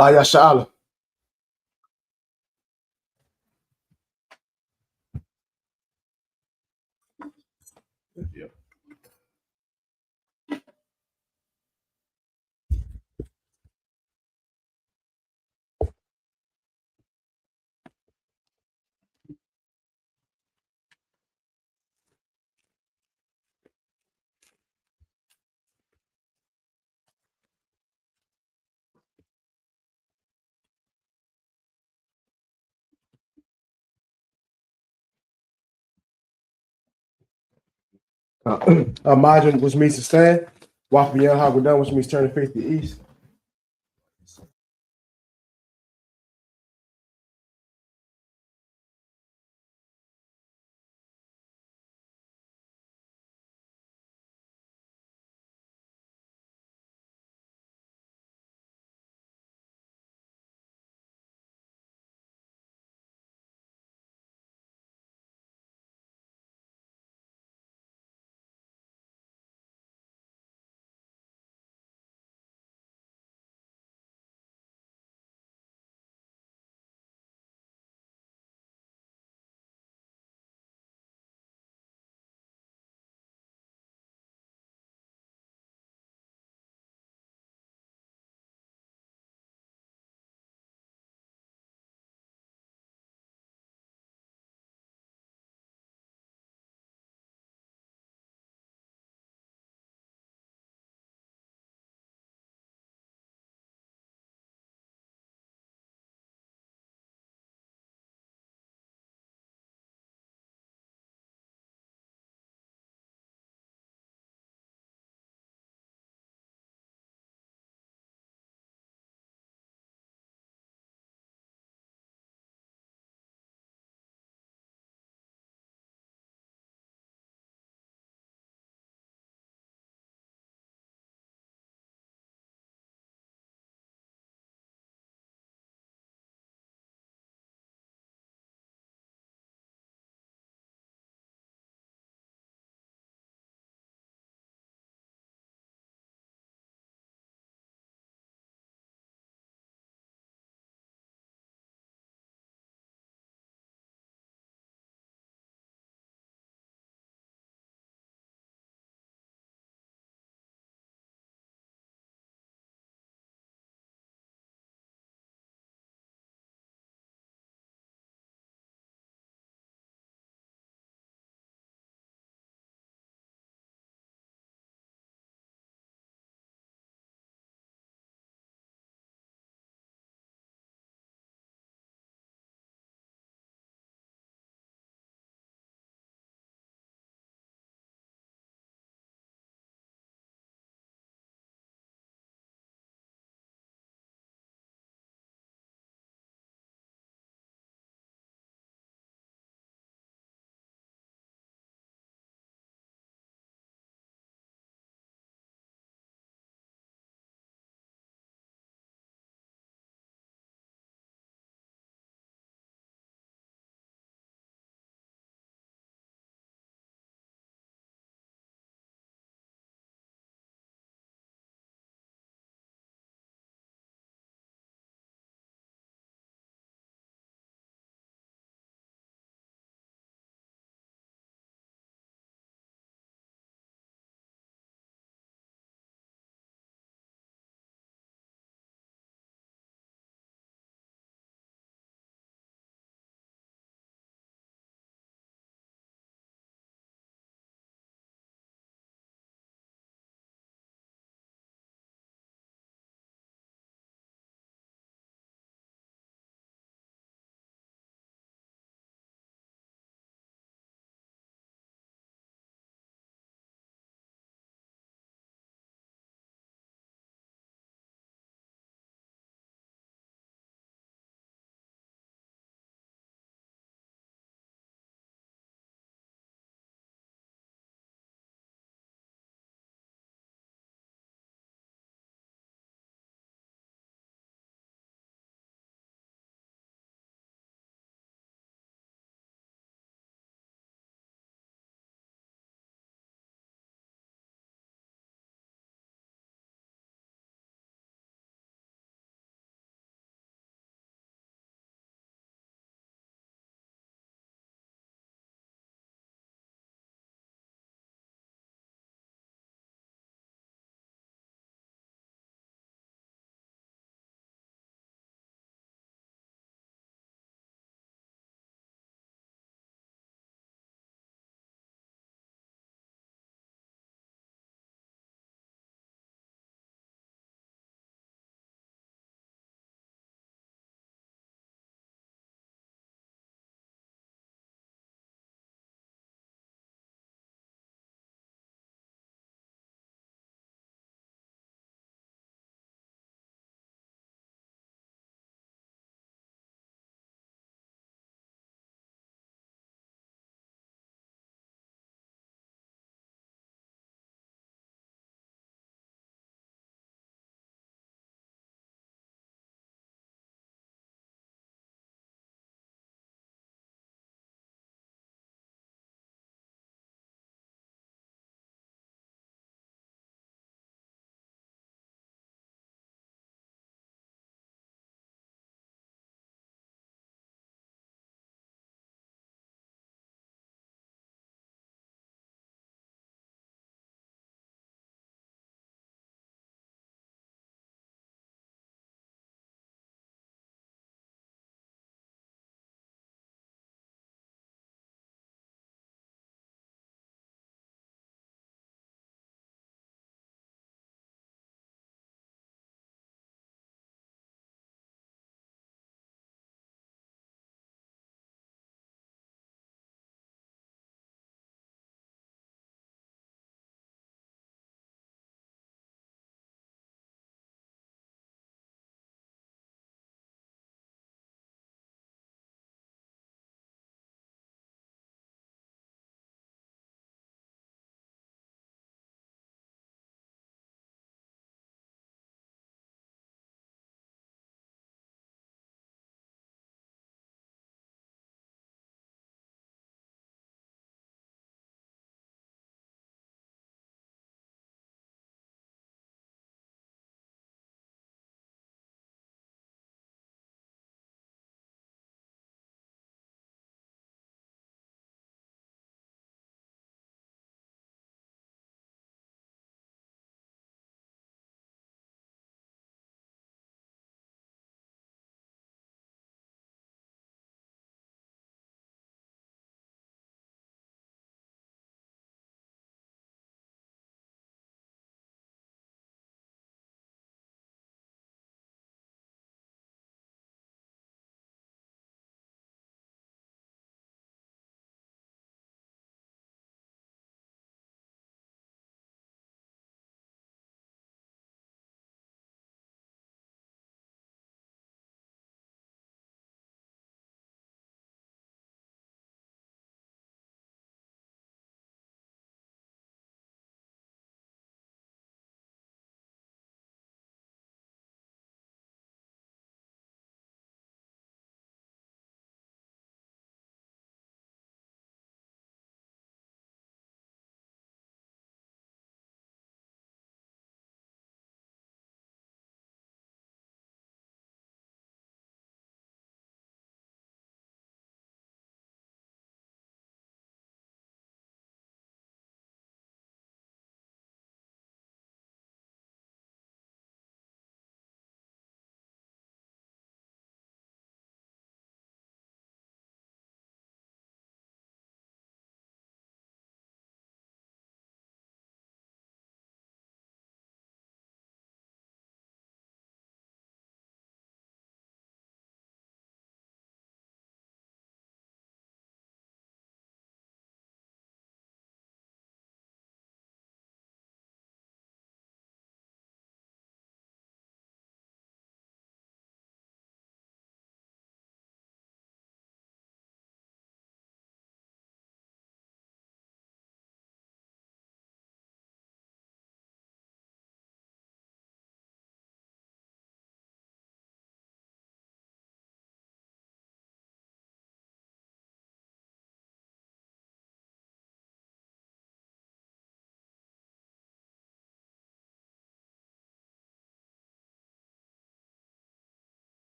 La Yashala. Yep. Imagine, which means to stand. Walk beyond how we're done, which means turn to face the east.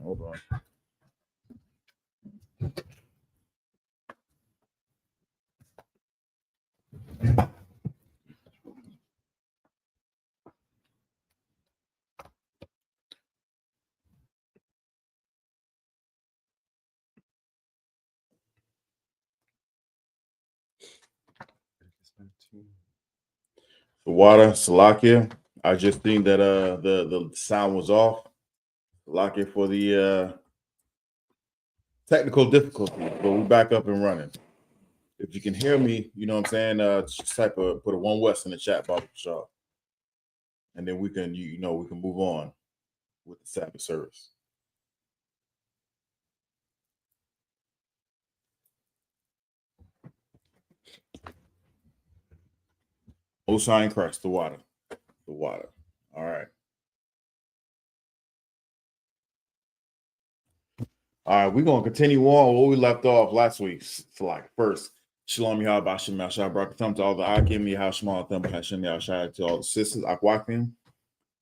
Hold on. The water, Salakia. I just think that the sound was off. Salakia for the technical difficulties, but we're back up and running. If you can hear me, you know what I'm saying, just type put a 1 West in the chat box, y'all. And then we can, we can move on with the Sabbath service. Osine Christ, the water. The water. All right. All right, we're going to continue on where we left off last week. So like first, Shalom Yahweh Bashem Yahshua Barakatam to all the Akim Yahweh Shema Tham Hashem Yahshua to all the sisters, Akwakim.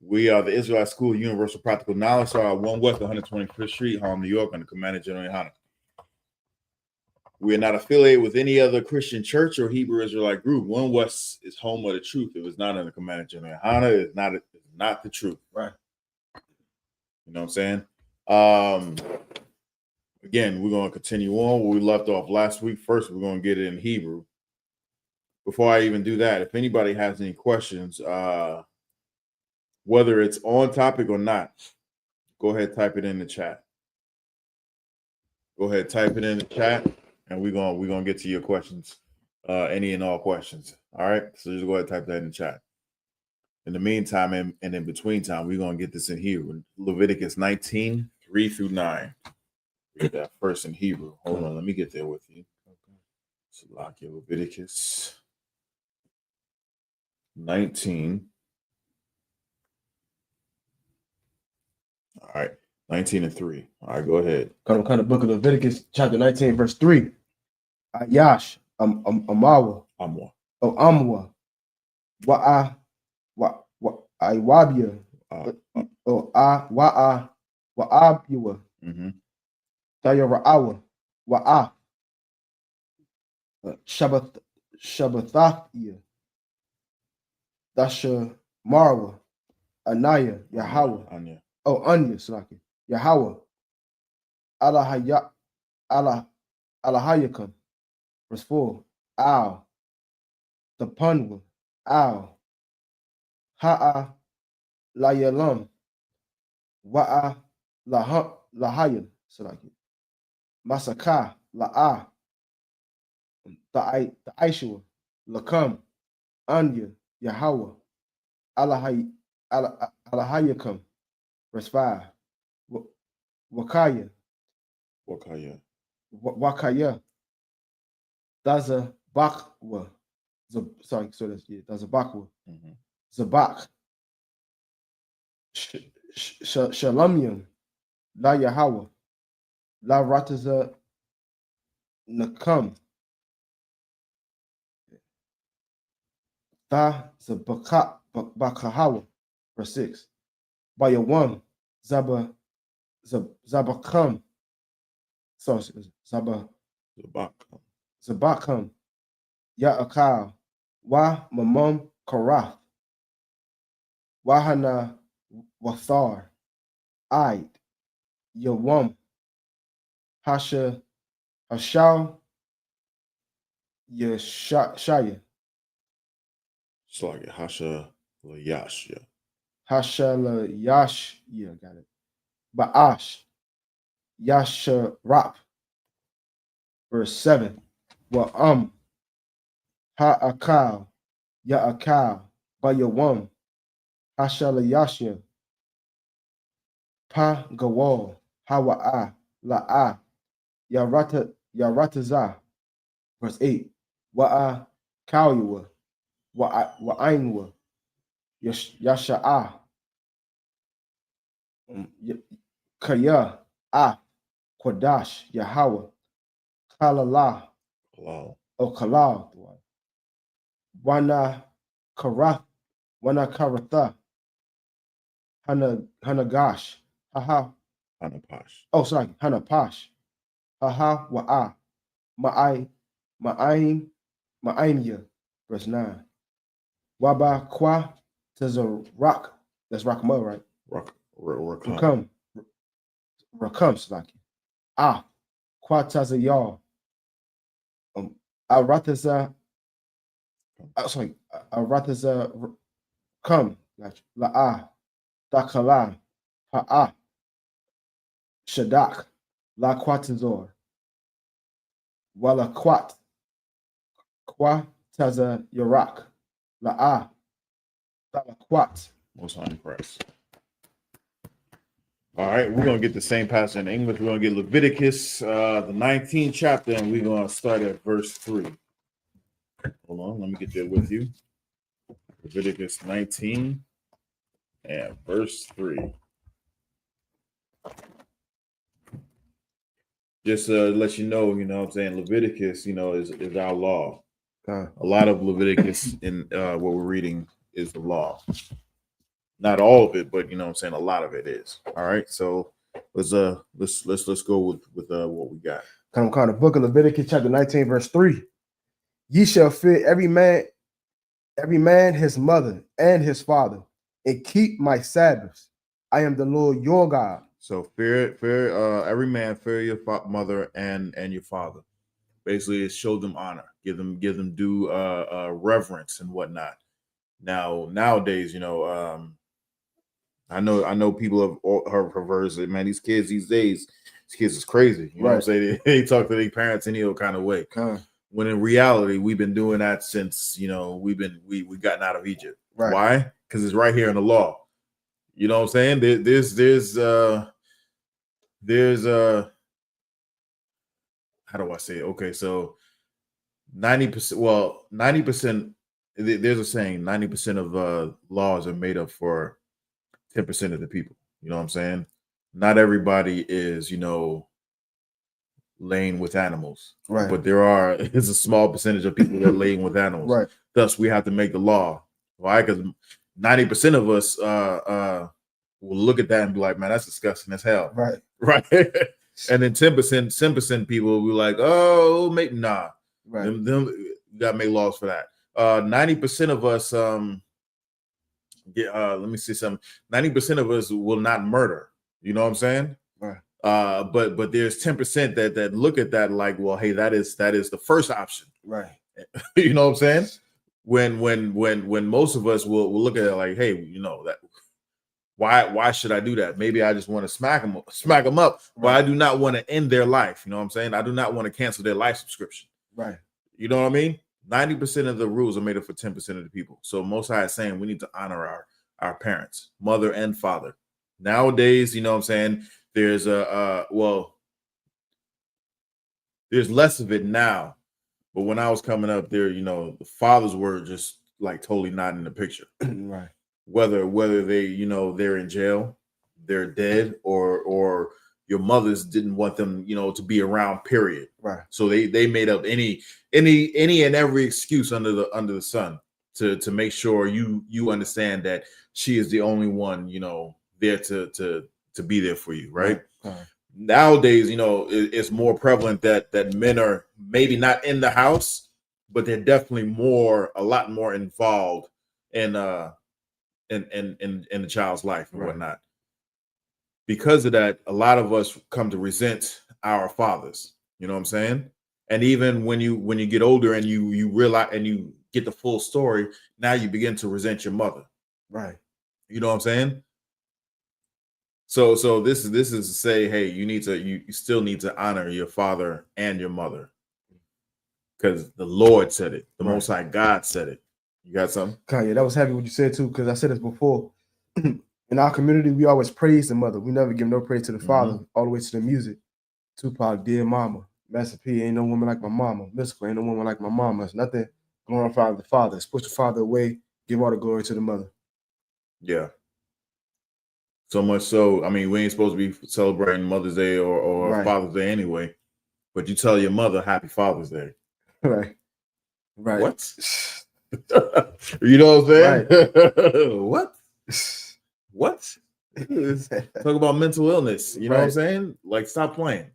We are the Israelite School of Universal Practical Knowledge, so 1 West 125th Street, Harlem, New York, under Commander General Yahanna. We are not affiliated with any other Christian church or Hebrew Israelite group. 1 West is home of the truth. If it's not under Commander General Yahanna, it's not the truth. Right. You know what I'm saying? Again, we're going to continue on where we left off last week. First, we're going to get it in Hebrew. Before I even do that, if anybody has any questions, whether it's on topic or not, go ahead, type it in the chat. Go ahead, type it in the chat, and we're gonna get to your questions, any and all questions. All right, so just go ahead and type that in the chat. In the meantime, and in between time, we're gonna get this in Hebrew. Leviticus 19, 3 through 9. Read that first in Hebrew. Hold on, let me get there with you. Okay. Leviticus 19. All right, 19 and 3. All right, go ahead. Kind of book of Leviticus, chapter 19, verse 3. Ayash, Amawa. Amwa. Oh, Amwa. Iwabia. Oh, Wa'abua. Tayara'awa. Wa'a. Shabbathathia. Dasha Marwa. Anaya. Yahweh. Anya. Oh, Anya, Salaki. Yahweh. Alahayakam. Verse 4. Al. The Punwa. Al. Ha'a. Layalam. Wa'a. Lahayan. Salaki. Masaka. La'a. The Aishua. Lakam. Anya. Yahweh. Alahayakam. Verse 5. Wakaya. That's a bakwa. That's a bakwa. Zabak. Shalamium. La Yahweh. La Rataza Nakam. Da Zabakahawa. Verse 6. By your one. Zabakam. So Zabakam. Ya'akal. Wa Mamam Karath. Wahana Wathar. Id. Yawam. Hasha. Hashal. Yeshaya. It's like Hasha Layashya. Hasha Yash. Yeah, got it. Ba'ash. Yasharap. Verse 7. Wa'am. Ha'akal. Ya'akal. Bayawam. Hasha Layashya. Pa Gawal. Hawa'a. La'a. Yarataza. Verse 8. Wa'a Kalyawa. Wa'ainwa. Yasha'a. Kaya. Quadash. Yahweh. Kalala. O Kalal. Wana Karath. Wana Karatha. Hanagash. Haha. Hanapash. Oh, sorry, Hanapash. Haha wa'a. Ma'ainya. Verse 9. Waba kwa Tazarach. That's Rakama, right? Rakam. Slaki. Kwa Tazayal. Arataza. Sorry. Arataza. Come. La'a. Dakala. Pa'a. Shadak. La Quatazor. Wala Quat. Kwa Taza Yarak. La'a. Quat. Most High in Christ. All right, we're going to get the same passage in English. We're going to get Leviticus, the 19th chapter, and we're going to start at verse 3. Hold on, let me get there with you. Leviticus 19 and verse 3. Just to let you know what I'm saying, Leviticus, is our law. A lot of Leviticus in what we're reading is the law. Not all of it, but what I'm saying, a lot of it is. All right, so let's go with what we got. Come on, the book of Leviticus, chapter 19, verse 3. Ye shall fear every man his mother and his father, and keep my Sabbaths. I am the Lord your God. So fear every man, fear your mother and your father. Basically, it's show them honor, give them due reverence and whatnot. Nowadays, I know people have perverse. Man, these kids these days, these kids is crazy. You know what I'm saying? They talk to their parents any old kind of way. When in reality, we've been doing that since we gotten out of Egypt. Right. Why? Because it's right here in the law. You know what I'm saying? There's how do I say it? Okay, so 90%. Well, 90%. There's a saying: 90% of laws are made up for 10% of the people. You know what I'm saying? Not everybody is, laying with animals. Right. But it's a small percentage of people that are laying with animals. Right. Thus, we have to make the law. Why? Because 90% of us will look at that and be like, man, that's disgusting as hell. Right. Right. And then 10% people will be like, oh, maybe nah. Right. Them you gotta make laws for that. 90% of us let me see something. 90% of us will not murder. You know what I'm saying? Right. But there's 10% that look at that like, well, hey, that is the first option. Right. You know what I'm saying? When most of us will look at it like, hey, that why should I do that? Maybe I just want to smack them up, but I do not want to end their life. You know what I'm saying? I do not want to cancel their life subscription. Right. You know what I mean? 90% of the rules are made up for 10% of the people. So Most High is saying we need to honor our parents, mother and father. Nowadays, you know what I'm saying? There's there's less of it now. But when I was coming up there, the fathers were just like totally not in the picture. Right. Whether they, they're in jail, they're dead, or your mothers didn't want them, to be around, period. Right. So they made up any and every excuse under the sun to make sure you understand that she is the only one, there to be there for you, right? Nowadays, it's more prevalent that men are maybe not in the house, but they're definitely a lot more involved in the child's life and whatnot. Because of that, a lot of us come to resent our fathers. You know what I'm saying? And even when you get older and you realize and you get the full story, now you begin to resent your mother. Right. You know what I'm saying? So this is to say, hey, you still need to honor your father and your mother, because the Lord said it. The Most High God said it. You got something? Kanye, that was heavy what you said too, because I said this before. In our community, we always praise the mother. We never give no praise to the father, all the way to the music. Tupac, Dear Mama. Master P, ain't no woman like my mama. Mystical, ain't no woman like my mama. It's nothing glorifying the father. It's push the father away, give all the glory to the mother. Yeah. So much so, I mean, we ain't supposed to be celebrating Mother's Day or Father's Day anyway, but you tell your mother Happy Father's Day. Right. What? You know what I'm saying? Right. What? Talk about mental illness. You know what I'm saying? Like, stop playing.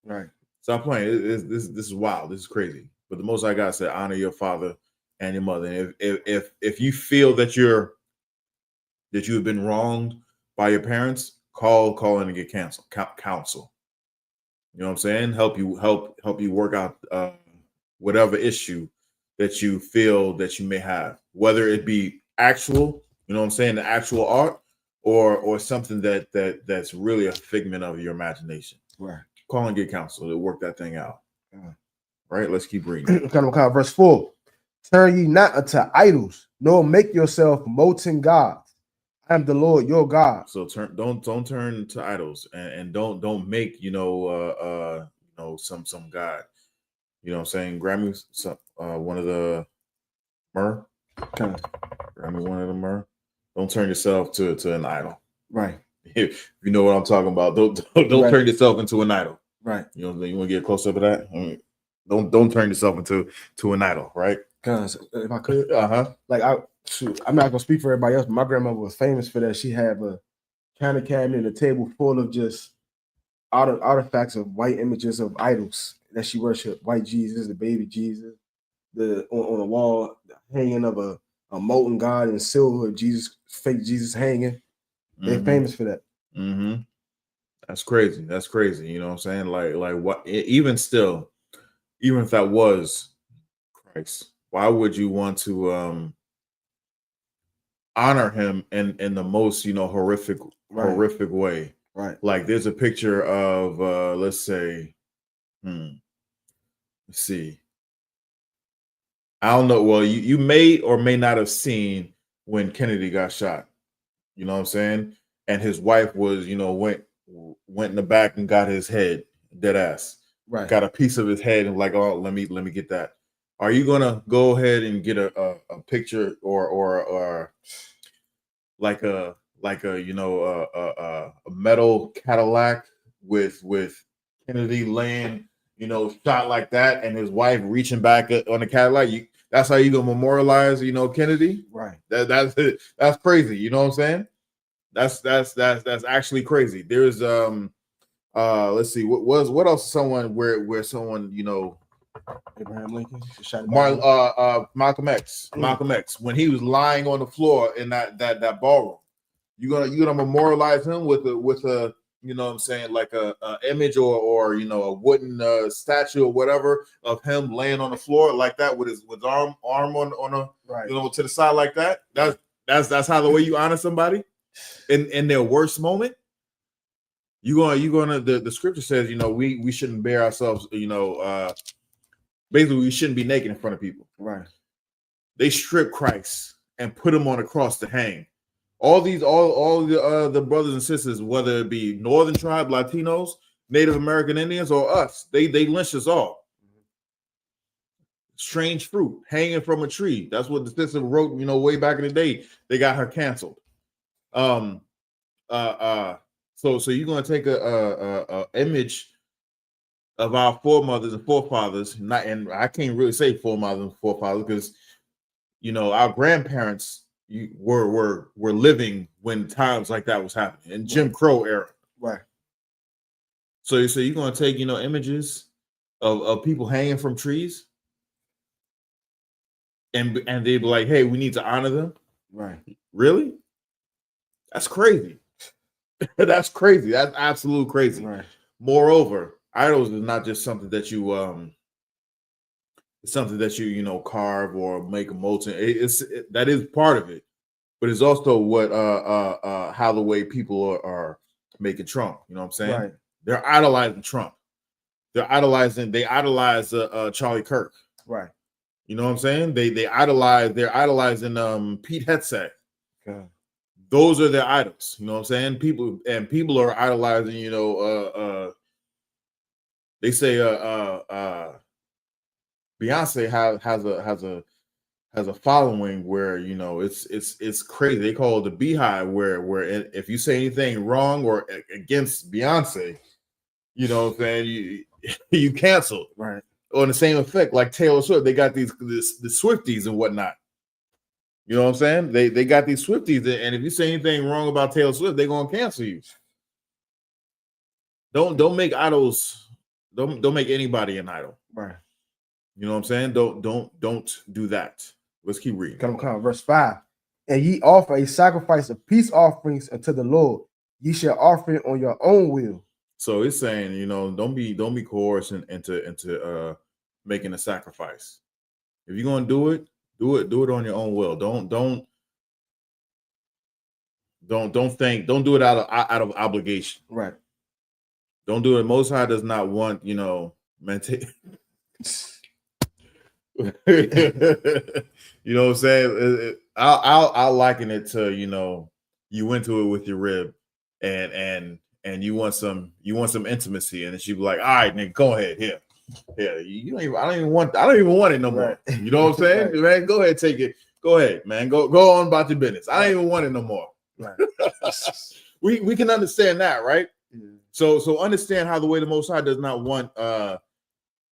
Right. Stop playing. This is wild. This is crazy. But the Most High God said, honor your father and your mother. And if you feel that you have been wronged by your parents, call in and get counsel. You know what I'm saying? Help you work out whatever issue that you feel that you may have, whether it be actual, you know what I'm saying, the actual art, or something that's really a figment of your imagination. Right. Call and get counsel to work that thing out. Right. Let's keep reading. Verse 4. Turn ye not unto idols, nor make yourself molten gods. I am the Lord your God. So don't turn to idols, and don't make some god. You know what I'm saying? Grab me one of the myrrh. Okay. Grab me one of the myrrh. Don't turn yourself to an idol. Right. If you know what I'm talking about, don't turn yourself into an idol. Right. You know, you want to get close up to that? I mean, don't turn yourself into an idol, right? Because if I could, like I'm not gonna speak for everybody else, but my grandmother was famous for that. She had a counter cabinet and a table full of just artifacts of white images of idols that she worshipped. White Jesus, the baby Jesus, on the wall hanging of a molten god in silver, Jesus, fake Jesus hanging. They're famous for that. Mm-hmm. That's crazy. That's crazy. You know what I'm saying? Like what? Even still, even if that was Christ, why would you want to honor him in the most horrific way? Right. Like there's a picture of let's say, let's see. I don't know. Well, you may or may not have seen when Kennedy got shot. You know what I'm saying? And his wife was, went in the back and got his head, dead ass. Right. Got a piece of his head and like, oh, let me get that. Are you gonna go ahead and get a picture or like a metal Cadillac with Kennedy laying, shot like that, and his wife reaching back on the Cadillac? That's how you gonna memorialize, Kennedy? Right. That's crazy. You know what I'm saying? That's actually crazy. There's let's see, what else? Someone where someone Abraham Lincoln, Malcolm X. Malcolm X, when he was lying on the floor in that ballroom, you gonna memorialize him with a you know what I'm saying, like a image or a wooden statue or whatever of him laying on the floor like that with his arm on a right. To the side like that. That's how the way you honor somebody in their worst moment. You gonna the scripture says we shouldn't bear ourselves, basically we shouldn't be naked in front of people. Right. They stripped Christ and put him on a cross to hang. All the brothers and sisters, whether it be Northern tribe, Latinos, Native American Indians, or us, they lynched us all. Strange fruit hanging from a tree. That's what the sister wrote, way back in the day. They got her canceled. So you're gonna take a image of our foremothers and forefathers, and I can't really say foremothers and forefathers because our grandparents were living when times like that was happening in Jim Crow era. Right. So you're gonna take images of people hanging from trees, and they'd be like, hey, we need to honor them. Right. Really? That's crazy. That's crazy. That's absolute crazy. Right. Moreover, idols is not just something that you it's something that you carve or make a molten. That is part of it, but it's also what how the way people are making Trump. You know what I'm saying? Right. They're idolizing Trump. They idolize Charlie Kirk. Right. You know what I'm saying? They're idolizing Pete Hegseth. Okay. Those are their idols. You know what I'm saying? People are idolizing, they say Beyonce has a following where it's crazy. They call it the Beehive, where if you say anything wrong or against Beyonce, you know what I'm saying, you cancel. Right. On the same effect, like Taylor Swift, they got the Swifties and whatnot. You know what I'm saying? They got these Swifties, and if you say anything wrong about Taylor Swift, they're gonna cancel you. Don't make idols. Don't make anybody an idol. Right. You know what I'm saying? Don't do that. Let's keep reading. Come on, verse 5. And ye offer a sacrifice of peace offerings unto the Lord. Ye shall offer it on your own will. So it's saying, you know, don't be coerced into making a sacrifice. If you're gonna do it on your own will. Don't do it out of obligation. Right. Don't do it. Most High does not want, you know, you know what I'm saying? I'll liken it to, you know, you went to it with your rib and you want some intimacy, and then she'd be like, all right, nigga, go ahead here. Yeah, I don't even want it no more. You know what I'm saying? Right. Man, go ahead, take it. Go ahead, man. Go on about your business. I don't even want it no more. Right. we can understand that, right? Yeah. So understand how the way the Most High does not want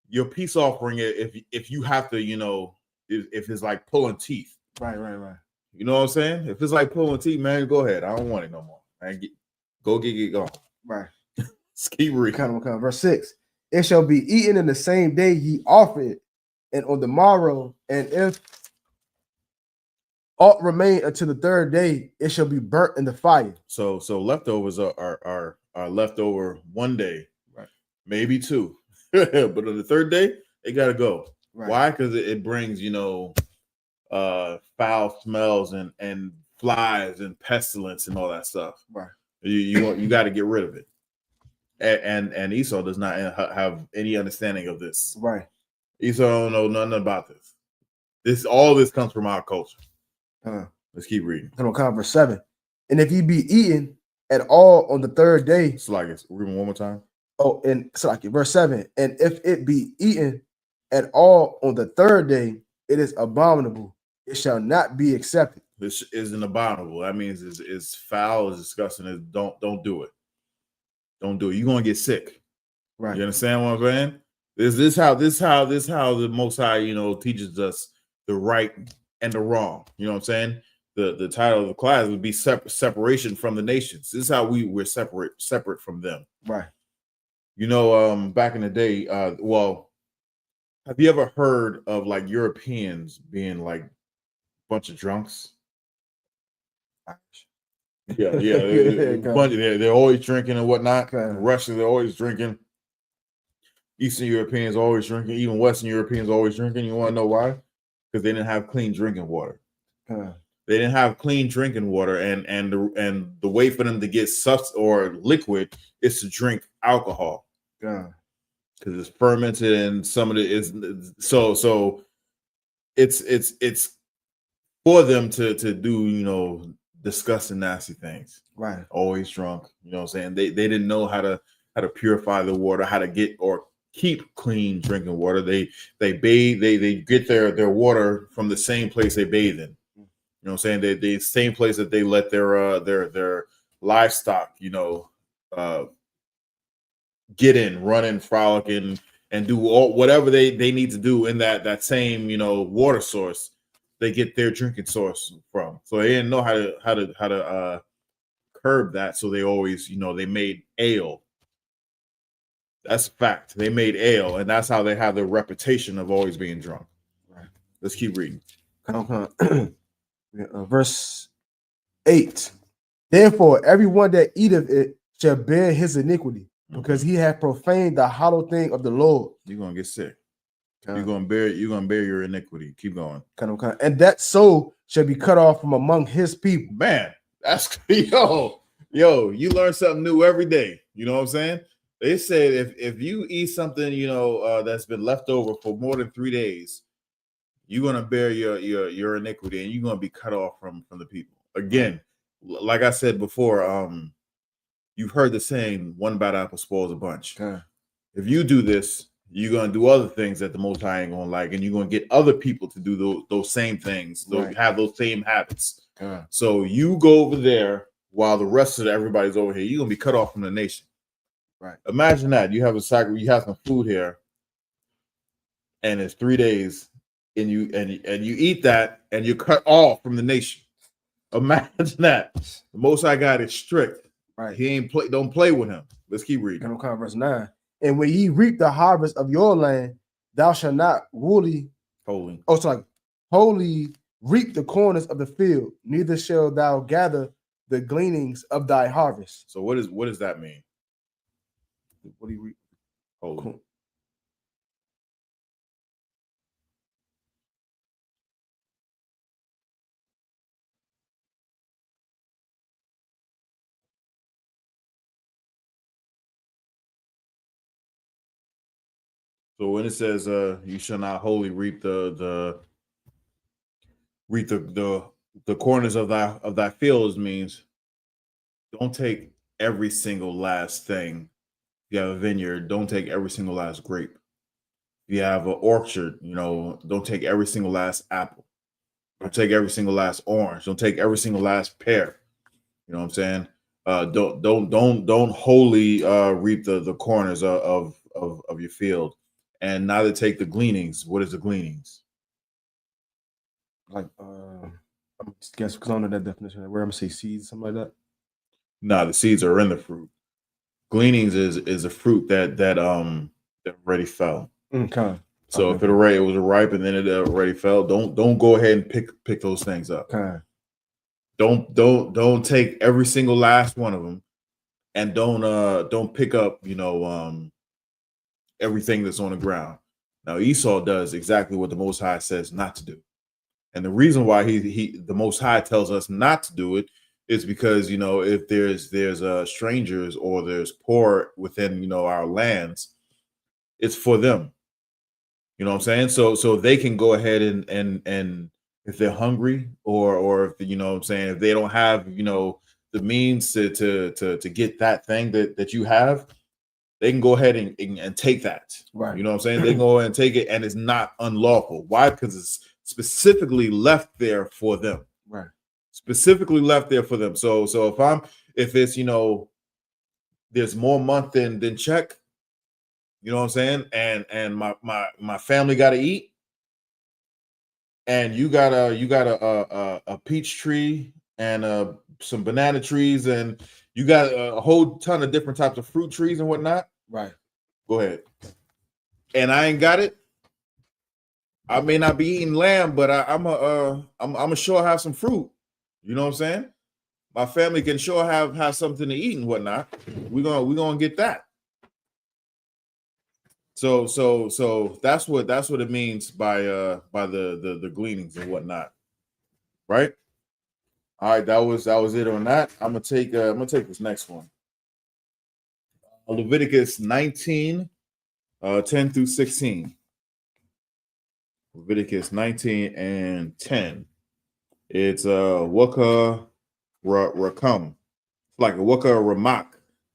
your peace offering if you have to, you know, if it's like pulling teeth. Right. You know what I'm saying? If it's like pulling teeth, man, go ahead. I don't want it no more. Man, go get it going. Right. Keep reading. Come on. Verse 6. It shall be eaten in the same day ye offer it, and on the morrow, and if aught remain until the third day, it shall be burnt in the fire. So leftovers are leftover one day, right? Maybe two. But on the third day, it gotta go. Right. Why? Because it brings, you know, foul smells and flies and pestilence and all that stuff. Right. You got to get rid of it. And Esau does not have any understanding of this. Right. Esau don't know nothing about this. All this comes from our culture. Let's keep reading. Come on, verse 7. And if ye be eaten at all on the third day. It's like it's reading one more time. Oh, and it's like verse 7. And if it be eaten at all on the third day, it is abominable. It shall not be accepted. This isn't abominable. That means it's foul, it's disgusting. Don't do it. Don't do it. You're gonna get sick. Right. You understand what I'm saying? This how the Most High, you know, teaches us the right and the wrong. You know what I'm saying? The title of the class would be separation from the nations. This is how we're separate from them. Right. You know, back in the day, well, have you ever heard of like Europeans being like a bunch of drunks? Yeah. They're always drinking and whatnot. Russians, they're always drinking. Eastern Europeans always drinking. Even Western Europeans always drinking. You want to know why? Because they didn't have clean drinking water. They didn't have clean drinking water, and the way for them to get substance or liquid is to drink alcohol. Because it's fermented, and some of it is so it's for them to do, you know, disgusting, nasty things. Right. Always drunk. You know what I'm saying? They didn't know how to purify the water, how to get or keep clean drinking water. They bathe, they get their water from the same place they bathe in. You know what I'm saying? The same place that they let their livestock, you know, get in, run in, frolic in, and do whatever they need to do in that same, you know, water source. They get their drinking source from. So they didn't know how to curb that. So they always, you know, they made ale. That's a fact. They made ale, and that's how they have their reputation of always being drunk. Right. Let's keep reading. Verse 8. Therefore, everyone that eateth it shall bear his iniquity, because he hath profaned the hollow thing of the Lord. You're gonna get sick. You're gonna bear your iniquity. Keep going. And that soul shall be cut off from among his people. Man, that's yo. You learn something new every day. You know what I'm saying? They said if you eat something, you know, that's been left over for more than 3 days, you're gonna bear your iniquity, and you're gonna be cut off from the people. Again, like I said before, you've heard the saying, one bad apple spoils a bunch. If you do this, you're gonna do other things that the Most High ain't gonna like, and you're gonna get other people to do those same things, have those same habits. So you go over there while the rest of everybody's over here. You're gonna be cut off from the nation. Right. Imagine that you have some food here, and it's 3 days. and you eat that, and you're cut off from the nation. Imagine that. The Most High God is strict. Right. He ain't play. Don't play with him. Let's keep reading. Verse 9. And when ye reap the harvest of your land, thou shalt not wholly reap the corners of the field, neither shalt thou gather the gleanings of thy harvest. So what does that mean? What do you reap? Holy. So when it says you shall not wholly reap the corners of thy fields, means don't take every single last thing. If you have a vineyard, don't take every single last grape. If you have an orchard, don't take every single last apple. Don't take every single last orange. Don't take every single last pear. You know what I'm saying? Don't wholly reap the corners of your field, and neither take the gleanings. What is the gleanings? Like I guess because I don't know that definition. Where I'm gonna say seeds, something like that. No, the seeds are in the fruit. Gleanings is a fruit that already fell. Okay. So if it was ripe and then it already fell, don't go ahead and pick those things up. Okay. Don't take every single last one of them, and don't pick up everything that's on the ground. Now Esau does exactly what the Most High says not to do, and the reason why the Most High tells us not to do it is because if there's strangers or there's poor within our lands, it's for them. You know what I'm saying? So they can go ahead and if they're hungry or if if they don't have the means to get that thing that you have, they can go ahead and take that. Right. You know what I'm saying? They can go ahead and take it, and it's not unlawful. Why? Because it's specifically left there for them. Right. Specifically left there for them. So if it's there's more month than check. You know what I'm saying? And my family got to eat, and you got a peach tree and some banana trees, and you got a whole ton of different types of fruit trees and whatnot. Right. Go ahead. And I ain't got it. I may not be eating lamb, but I'm a sure have some fruit. You know what I'm saying? My family can sure have something to eat and whatnot. We're gonna get that. So that's what it means by the gleanings and whatnot, right? All right, that was it on that. I'm gonna take this next one. Leviticus 19, 10 through 16. Leviticus 19 and 10. It's waka rakam. It's like a waka ramak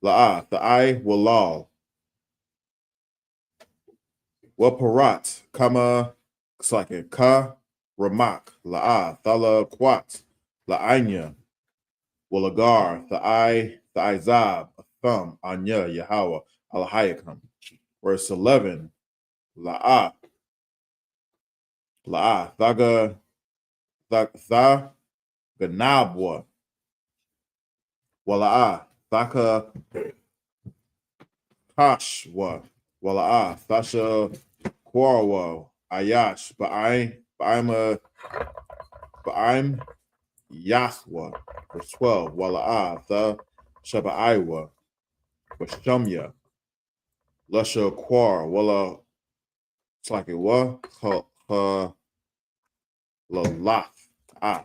la'ah tha'ai walal. Waparat kama. It's like a ka ramak la'ah thala quat la'anya walagar tha'ai zab thumb anya Yahweh alahayakam. Verse 11. La'ah thaga ganabwa wala'ah thaka kashwa wala'ah thasha quarwa ayash ba'im Yahwa. Verse 12. Wala'ah the shabaiwa washamya lusha quar wala slaki wa ha lalath ah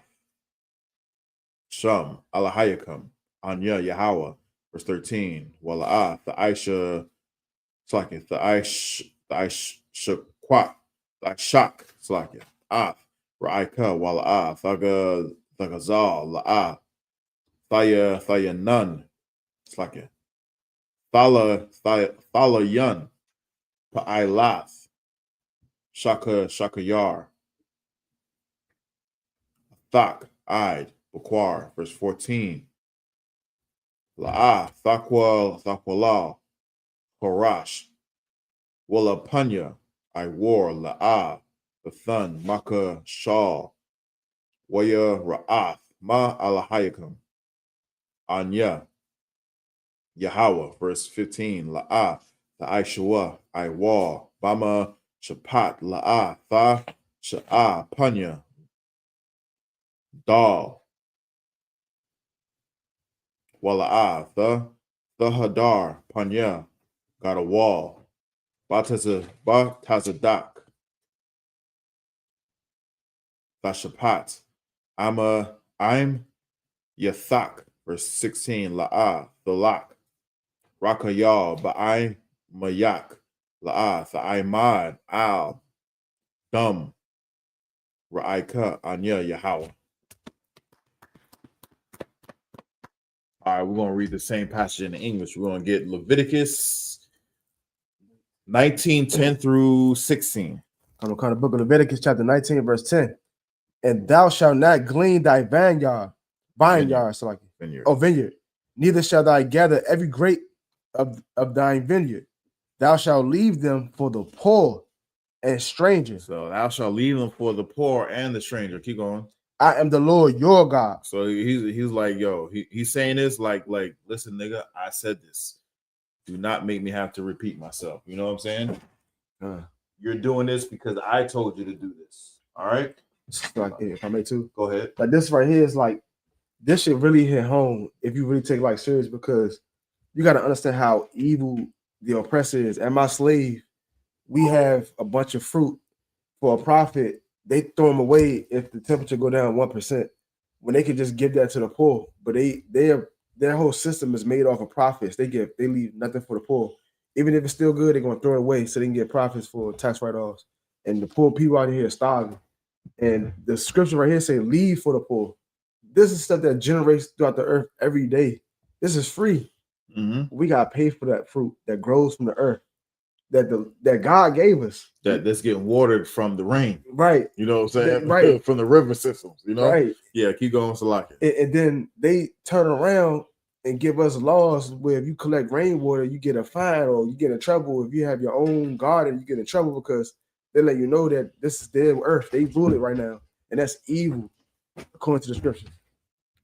sham alahayakam anya Yahweh. Verse 13. Wala'ah the aisha slaki the aish shakwat the aishak slaki ah ra'ika wala'ah thagazal la'ah Thaya nun. It's like a Thala yun. Pa'ilath. Shaka yar. Thak Id. Bakwar. Verse 14. La'ah. Thakwala. Horash. Wala punya. I wore la'ah. the Thun, Maka Shaw, Waya Ra'ath, Ma Alahayakum, Anya, Yahweh, verse 15, La'ah, the Aishua, Iwa, Bama, Shapat, La'ah, Tha, Sha'ah, Panya, Dal, Wala'ah, the Hadar, Panya, got a wall, Batazadak, Vashapat, I'm Yathak, verse 16, La'ah, the Lak, Rakayal, Ba'ai Mayak, La'ah, the Aimad, Al, Dum, Ra'aika, Anya, Yahweh. All right, we're going to read the same passage in English. We're going to get Leviticus 19:10 through 16. I'm going to the book of Leviticus, chapter 19, verse 10. And thou shalt not glean thy vineyard, vineyard. Neither shalt thou gather every grape of thine vineyard. Thou shalt leave them for the poor and stranger. So thou shalt leave them for the poor and the stranger. Keep going. I am the Lord your God. So he's like, yo, he's saying this like, listen, nigga, I said this. Do not make me have to repeat myself. You know what I'm saying? You're doing this because I told you to do this. All right. Like, if I may too, go ahead. Like this right here is like, this should really hit home if you really take like serious, because you got to understand how evil the oppressor is. At my slave, we have a bunch of fruit for a profit. They throw them away if the temperature go down 1%, when they could just give that to the poor. But their whole system is made off of profits. They leave nothing for the poor. Even if it's still good, they're gonna throw it away so they can get profits for tax write-offs. And the poor people out here are starving. And the scripture right here say, leave for the poor. This is stuff that generates throughout the earth every day. This is free. We gotta pay for that fruit that grows from the earth, that God gave us. That's getting watered from the rain. Right. You know what I'm saying? Right. From the river systems, you know? Right. Yeah, keep going, Salaki. And then they turn around and give us laws where if you collect rainwater, you get a fine or you get in trouble. If you have your own garden, you get in trouble because they let you know that this is their earth. They rule it right now. And that's evil, according to the scriptures.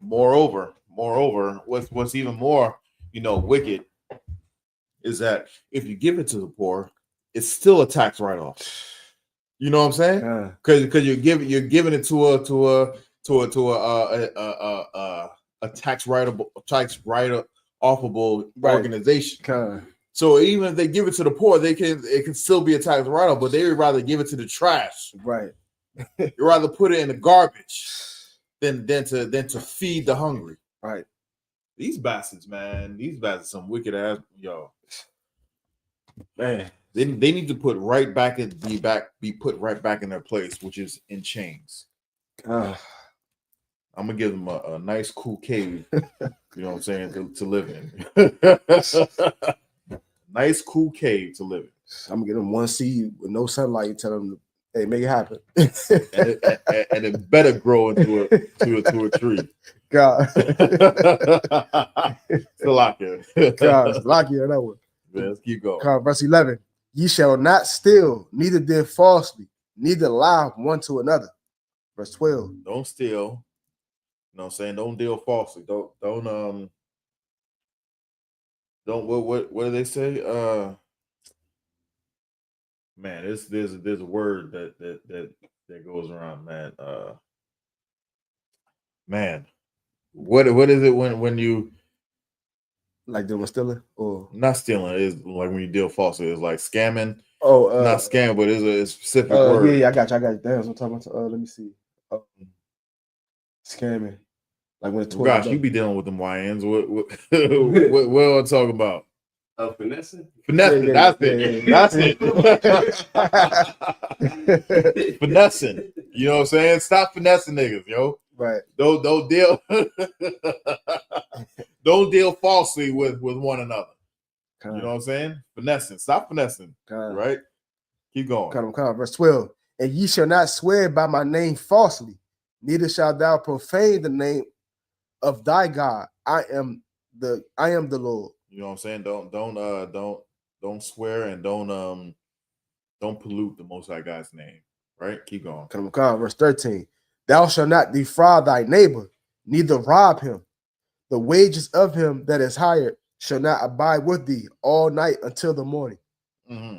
Moreover, what's even more, wicked is that if you give it to the poor, it's still a tax write-off. You know what I'm saying? Because you're giving it to a tax write-offable organization. So even if they give it to the poor, it can still be a tax write-off, but they would rather give it to the trash. Right. You'd rather put it in the garbage than to feed the hungry. Right. These bastards, man. These bastards, some wicked ass, yo. Man. They need to be put right back in their place, which is in chains. I'm gonna give them a nice cool cave, you know what I'm saying, to live in. Nice cool cave to live in. I'm gonna get them one seed with no sunlight and tell them, hey, make it happen. and it better grow into a tree. God. Salakia. God, Salakia, that one. Let's keep going. God, verse 11. Ye shall not steal, neither deal falsely, neither lie one to another. Verse 12. Don't steal. You know what I'm saying? Don't deal falsely. Don't what do they say? Man, there's a word that goes around, man. Man, what is it when you like doing stealing or not stealing? Is like when you deal falsely. It's like scamming. Oh, not scam, but it's a specific word. Yeah, I got you. Damn, I'm talking about. Let me see. Scamming. Like when it's gosh, you be dealing with them YNs. What am I talking about? Finessing. Finessing. That's it. That's it. Finessing. You know what I'm saying? Stop finessing niggas, yo. Right. Don't deal. Don't deal falsely with one another. You know what I'm saying? Finessing. Stop finessing. Right? Keep going. Verse 12. And ye shall not swear by my name falsely, neither shalt thou profane the name of thy God. I am the Lord. You know what I'm saying? Don't swear and don't pollute the Most High God's name. right? Keep going. Verse 13. Thou shalt not defraud thy neighbor, neither rob him. The wages of him that is hired shall not abide with thee all night until the morning.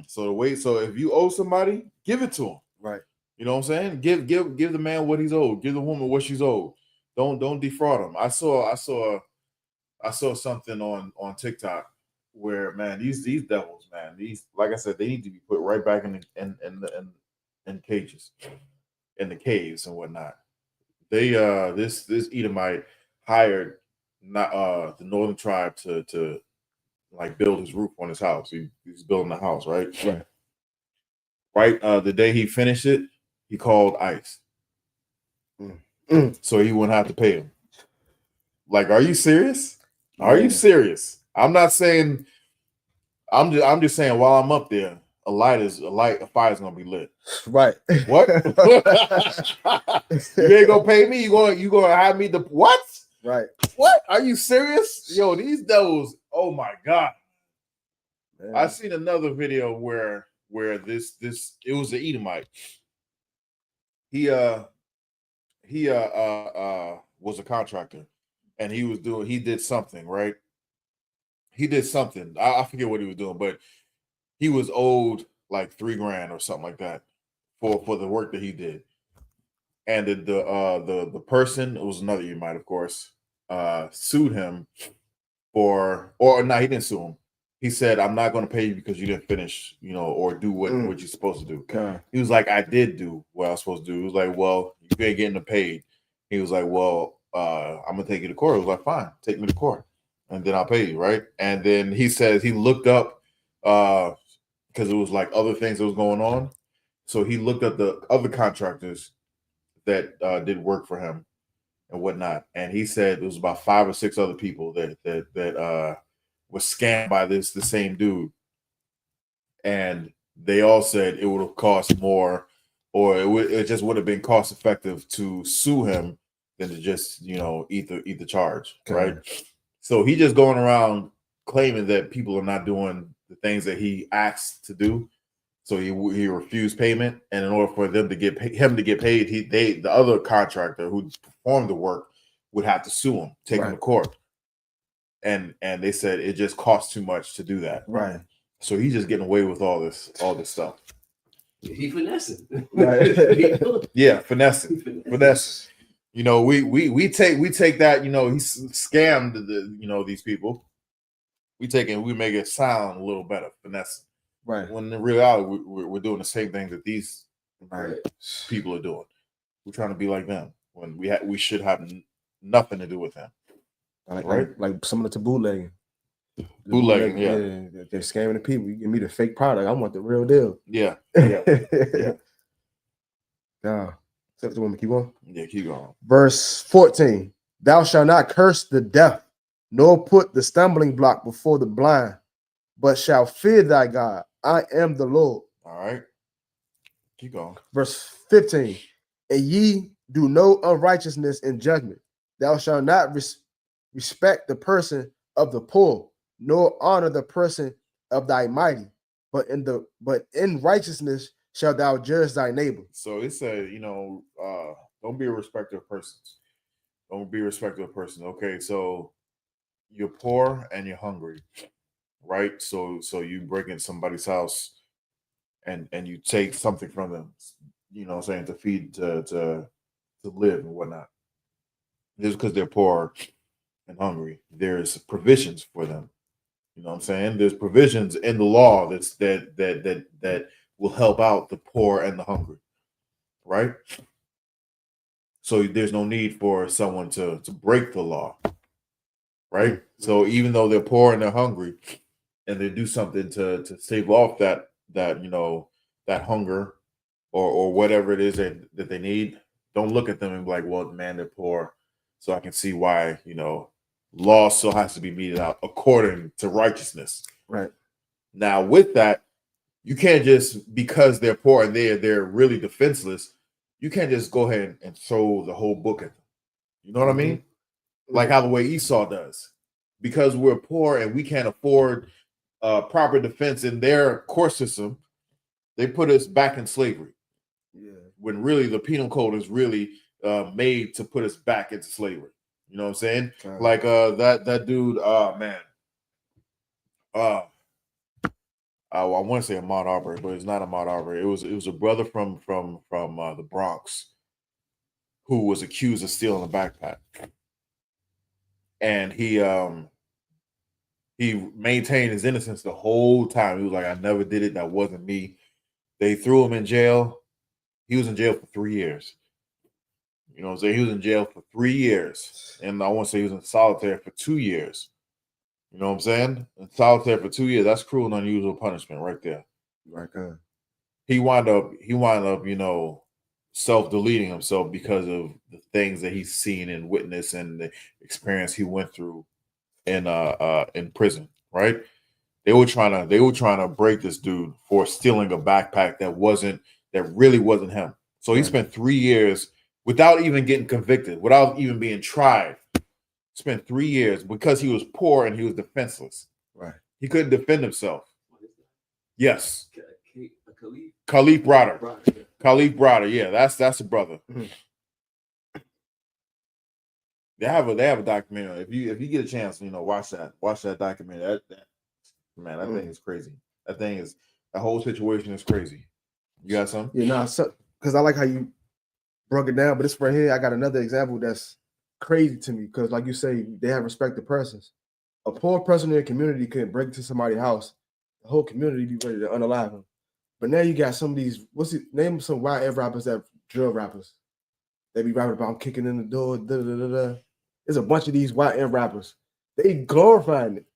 So if you owe somebody, give it to him. Right. You know what I'm saying? Give the man what he's owed. Give the woman what she's owed. Don't defraud him. I saw something on TikTok where, man, these devils, man, these, like I said, they need to be put right back in cages, in the caves and whatnot. They this Edomite hired the northern tribe to like build his roof on his house. He's building the house, right? Right. The day he finished it, he called ICE. So he wouldn't have to pay him. Like, are you serious? Are you serious? I'm not saying. I'm just saying, while I'm up there, a fire is gonna be lit. Right. What? You ain't gonna pay me? You gonna have me what? Right. What? Are you serious? Yo, these devils, oh my God. Man. I seen another video where this it was an Edomite. He was a contractor, and he did something, right? He did something. I forget what he was doing, but he was owed like $3,000 or something like that for the work that he did. And the person, it was another Edomite, of course, sued him he didn't sue him. He said, I'm not going to pay you because you didn't finish, or do what you're supposed to do. Okay. He was like, I did do what I was supposed to do. He was like, well, you ain't getting paid. He was like, well, I'm going to take you to court. I was like, fine, take me to court, and then I'll pay you, right? And then he says he looked up, because it was like other things that was going on. So he looked up the other contractors that did work for him and whatnot. And he said there was about 5 or 6 other people that was scammed by the same dude. And they all said it would have cost more, or it just would have been cost effective to sue him than to just, eat the charge. Okay. Right. So he just going around claiming that people are not doing the things that he asked to do. So he refused payment, and in order for them to get him to get paid, the other contractor who performed the work would have to sue him, take him to court. And they said it just costs too much to do that. Right. So he's just getting away with all this stuff. He finessing. Right. Yeah, finessing. Finessing. We take that, he scammed these people. We make it sound a little better, finessing. Right. When in reality, we're doing the same thing that these people are doing. We're trying to be like them when we should have nothing to do with them. Like similar to bootlegging. Bootlegging, yeah. They're scamming the people. You give me the fake product. I want the real deal. Yeah. Yeah. Except the woman, keep on. Yeah, keep going. Verse 14. Thou shalt not curse the deaf, nor put the stumbling block before the blind, but shall fear thy God. I am the Lord. All right. Keep going. Verse 15. And ye do no unrighteousness in judgment. Thou shalt not respect the person of the poor, nor honor the person of thy mighty, but in righteousness shalt thou judge thy neighbor. So it said, don't be a respecter of persons. Don't be a respecter of persons. Okay, so you're poor and you're hungry, right? So you break into somebody's house and you take something from them, to feed, to live and whatnot. Just because they're poor and hungry, there's provisions for them. You know what I'm saying? There's provisions in the law that will help out the poor and the hungry, right? So there's no need for someone to break the law, right? Mm-hmm. So even though they're poor and they're hungry, and they do something to stave off that hunger or whatever it is that they need, don't look at them and be like, well, man, they're poor. So I can see why, law still has to be meted out according to righteousness. Right. Now, with that, you can't just, because they're poor and they're really defenseless, you can't just go ahead and throw the whole book at them. You know what I mean? Like how the way Esau does. Because we're poor and we can't afford proper defense in their court system, they put us back in slavery. Yeah. when really the penal code is really made to put us back into slavery. You know what I'm saying? Like that dude, man. I want to say Ahmaud Arbery, but it's not Ahmaud Arbery. It was a brother from the Bronx who was accused of stealing a backpack, and he maintained his innocence the whole time. He was like, "I never did it. That wasn't me." They threw him in jail. He was in jail for 3 years. You know what I'm saying? He was in jail for 3 years, and I want to say he was in solitary for 2 years. You know what I'm saying? In solitary for 2 years. That's cruel and unusual punishment right there. Right. He wound up, you know, self-deleting himself because of the things that he's seen and witnessed and the experience he went through in prison, right? They were trying to break this dude for stealing a backpack that really wasn't him. So he spent 3 years without even getting convicted, without even being tried. Spent 3 years because he was poor and he was defenseless. Right. He couldn't defend himself. Yes. Khalif Browder. Khalif Browder. Yeah, that's a brother. Mm-hmm. They have a documentary. If you get a chance, you know, watch that documentary. That thing is crazy. That whole situation is crazy. You got something? Yeah, because I like how you broke it down, but this right here, I got another example that's crazy to me because, like you say, they have respect to persons. A poor person in a community couldn't break into somebody's house. The whole community be ready to unalive him. But now you got some of these, name some YF rappers that drug rappers. They be rapping about kicking in the door, There's a bunch of these YF rappers. They glorifying it.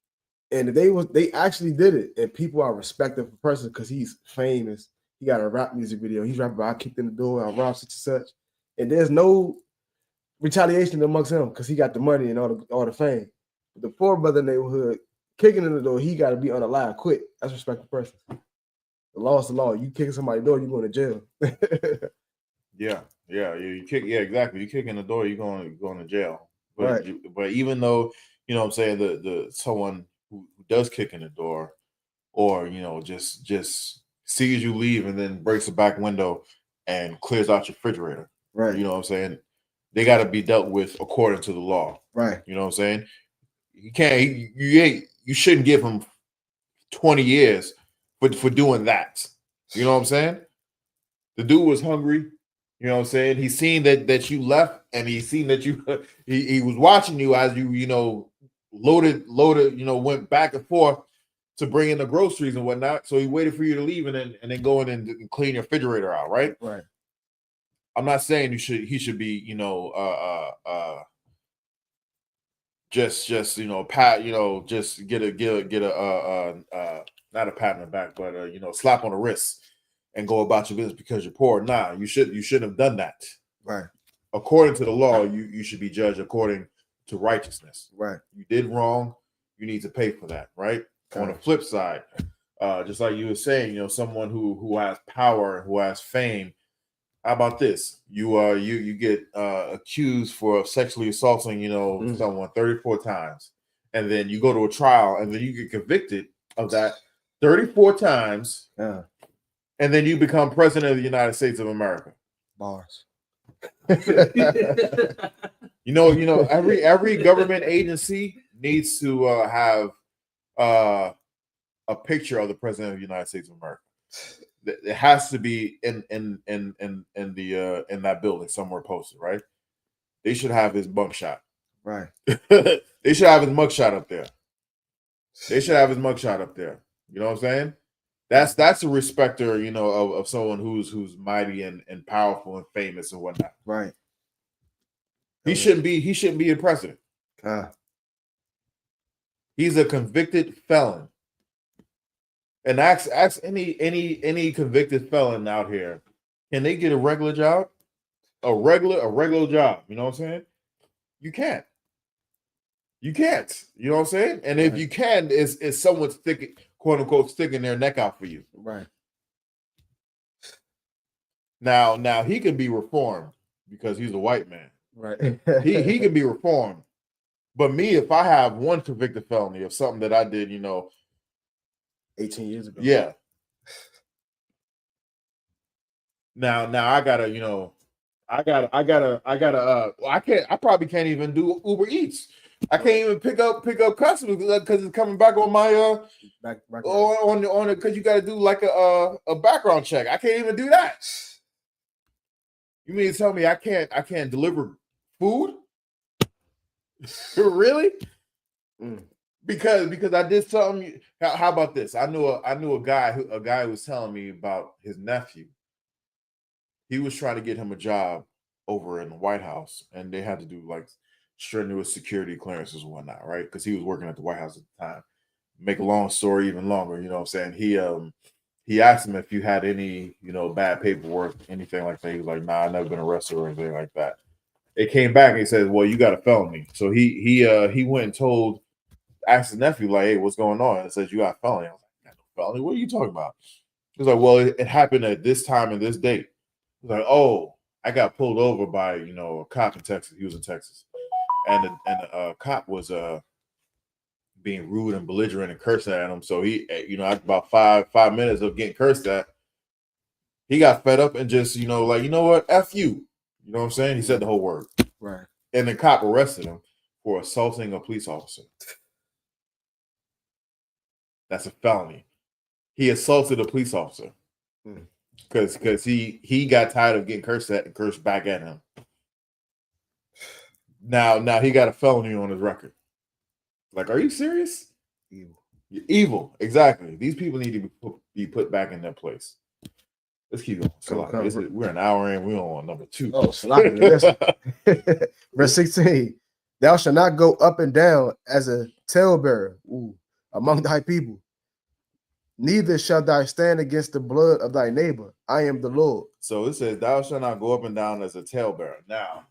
And they actually did it. And people are respecting the person because he's famous. He got a rap music video. He's rapping about I kicked in the door, I robbed such and such. And there's no retaliation amongst him because he got the money and all the fame. But the poor brother in the neighborhood kicking in the door, he got to be unalive quick. That's respect the person. The law is the law. You kicking somebody's door, you going to jail. Yeah, you kick. Yeah, exactly. You kick in the door, you're going to jail. But Right. But even though, you know what I'm saying, the someone who does kick in the door, or you know, just sees you leave and then breaks the back window and clears out your refrigerator. Right. You know what I'm saying? They got to be dealt with according to the law. Right. You know what I'm saying? You can't. You shouldn't give him 20 years for doing that. You know what I'm saying? The dude was hungry. You know what I'm saying? He seen that you left, and he seen that you he was watching you as you know loaded, you know, went back and forth to bring in the groceries and whatnot. So he waited for you to leave and then go in and clean your refrigerator out, right? Right. I'm not saying he should be, you know, just you know, just get a not a pat on the back, but you know, slap on the wrist and go about your business because you're poor. Nah, you shouldn't have done that. Right. According to the law, you should be judged according to righteousness. Right. You did wrong, you need to pay for that, right? Okay. On the flip side, just like you were saying, you know, someone who has power, who has fame. How about this? You get accused for sexually assaulting, you know, someone 34 times, and then you go to a trial, and then you get convicted of that 34 times, Yeah. and then you become president of the United States of America. Bars. You know, every government agency needs to have a picture of the president of the United States of America. It has to be in that building somewhere posted, right? They should have his mugshot. Right. They should have his mugshot up there. They should have his mugshot up there. You know what I'm saying? That's a respecter, you know, of someone who's mighty and powerful and famous and whatnot. Right. He shouldn't be a president. He's a convicted felon. And ask any convicted felon out here, can they get a regular job? A regular job, you know what I'm saying? You can't. You can't. You know what I'm saying? And if you can, it's someone sticking, quote unquote, sticking their neck out for you. Right. Now he can be reformed because he's a white man. Right. he can be reformed. But me, if I have one convicted felony of something that I did, you know, 18 years ago. Yeah. Now I gotta, you know, I probably can't even do Uber Eats. I can't even pick up customers because it's coming back on my back on it because you got to do like a background check. I can't even do that. You mean to tell me I can't deliver food? Really? Because I did something. How about this? I knew a guy who was telling me about his nephew. He was trying to get him a job over in the White House, and they had to do like strenuous security clearances and whatnot, right? Because he was working at the White House at the time. Make a long story even longer, you know what I'm saying? He asked him if you had any, you know, bad paperwork, anything like that. He was like, nah, I've never been arrested or anything like that. It came back and he said, well, you got a felony. So he went and asked his nephew, like, hey, what's going on? And says, you got a felony. I was like, no felony? What are you talking about? He was like, well, it happened at this time and this date. He was like, oh, I got pulled over by, you know, a cop in Texas. He was in Texas. And the cop was being rude and belligerent and cursing at him. So he, you know, after about five minutes of getting cursed at, he got fed up and just, you know, like, you know what? F you. You know what I'm saying? He said the whole word. Right. And the cop arrested him for assaulting a police officer. That's a felony. He assaulted a police officer because he got tired of getting cursed at and cursed back at him. Now he got a felony on his record. Like, are you serious? Evil. You're evil. Exactly. These people need to be put back in their place. Let's keep going. We're an hour in. We're on number 2. Oh, verse 16. Thou shalt not go up and down as a talebearer among thy people. Neither shalt thou stand against the blood of thy neighbor. I am the Lord. So it says, thou shalt not go up and down as a talebearer. Now,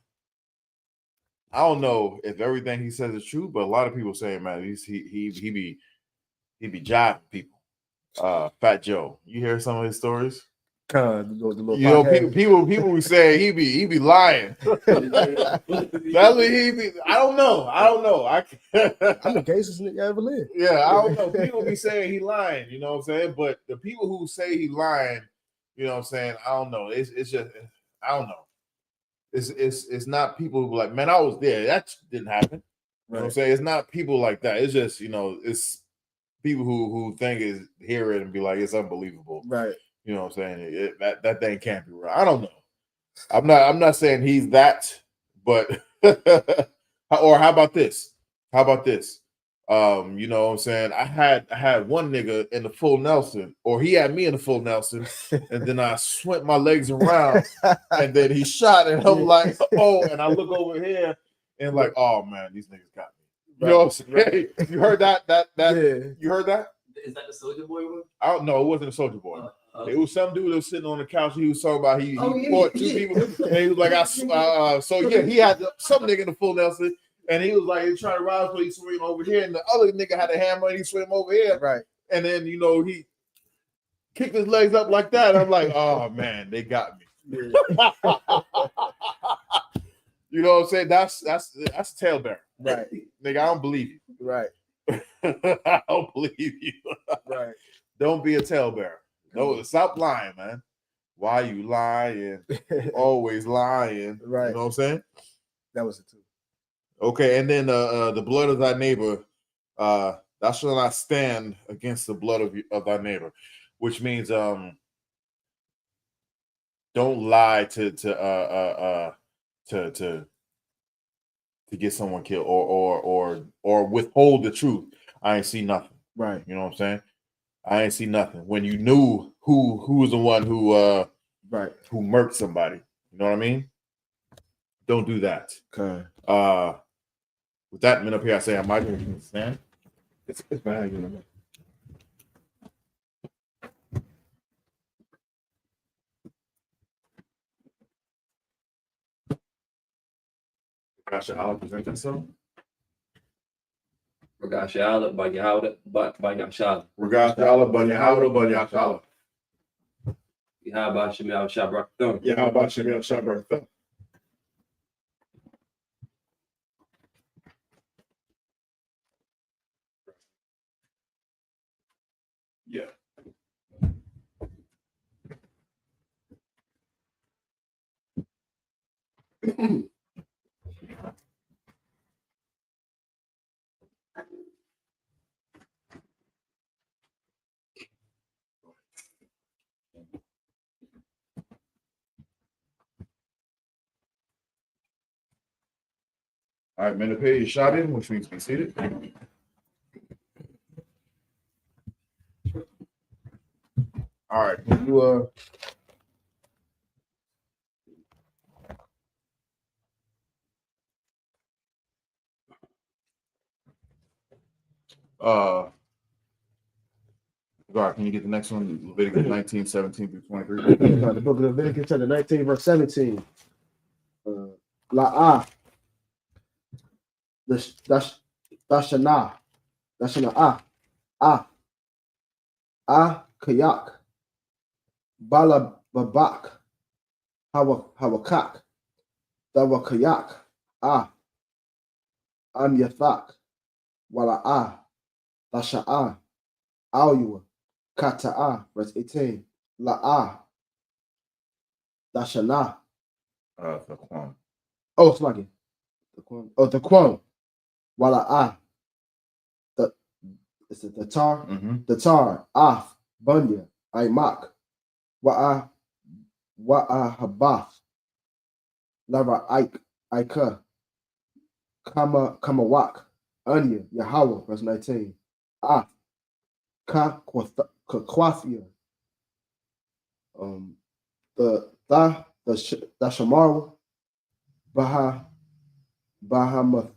I don't know if everything he says is true, but a lot of people say, man, he be jiving people. Fat Joe, you hear some of his stories? The you know, people be saying he be lying. That's what he be. I don't know. I'm the gayest nigga I ever lived. Yeah, I don't know. People be saying he lying. You know what I'm saying? But the people who say he lying, you know what I'm saying? I don't know. It's just I don't know. It's not people who be like, man, I was there. That didn't happen. You know what I'm saying? It's not people like that. It's just, you know, it's people who think is hear it and be like, it's unbelievable. Right. You know what I'm saying? That thing can't be real. I don't know. I'm not saying he's that, but or how about this? You know what I'm saying? I had one nigga in the full Nelson, or he had me in the full Nelson, and then I swent my legs around, and then he shot, and I'm like, oh, and I look over here and like, oh man, these niggas got me. You know what I'm saying? You heard that? Yeah. You heard that? Is that the Soldier Boy one? I don't know. It wasn't a Soldier Boy. It was some dude that was sitting on the couch. He was talking about he fought 2 people, and he was like, so yeah, he had some nigga in the full Nelson, and he was like, he was trying to rise, so he swing over here, and the other nigga had a hammer, and he swing over here, right? And then you know he kicked his legs up like that. I'm like, oh man, they got me. Yeah. You know what I'm saying? That's a talebearer, right? Nigga, I don't believe you, right? I don't believe you, right? Don't be a talebearer. No, stop lying, man. Why you lying? Always lying. Right. You know what I'm saying? That was it too. Okay, and then the blood of thy neighbor, thou shalt not stand against the blood of thy neighbor, which means don't lie to get someone killed or withhold the truth. I ain't see nothing. Right. You know what I'm saying? I ain't see nothing. When you knew who was the one who who murked somebody. You know what I mean? Don't do that. Okay. With that man up here, I say I might stand. It's bad, you know. I'll present that song. Regashala, Banyashala. Regashala, Banyashala. Yahaba Shemel Shabrakthum. Yahaba Shemel Shabrakthum. Yeah. All right, men of pay is shot in, which means be seated. All right, can you God, can you get the next one? Leviticus 19, 17 through 23. The book of Leviticus, chapter 19, verse 17. La'ah. Dashana. Kayak. Bala babak. Hawakak. Dawa kayak. Am yathak. Wala'ah. Dasha'ah. Auyua. Kata'ah. Verse 18. La'ah. Dashana. The Quam. Oh, it's like it. The Quam. Wala'ah. It's the tar. Mm-hmm. The tar. Af. Bunya. Aimak. Wa'a Habath. Lava Ika. Kamawak. Anya. Yahweh. Verse 19. Kakwafia. The Shamar. Bahamathak.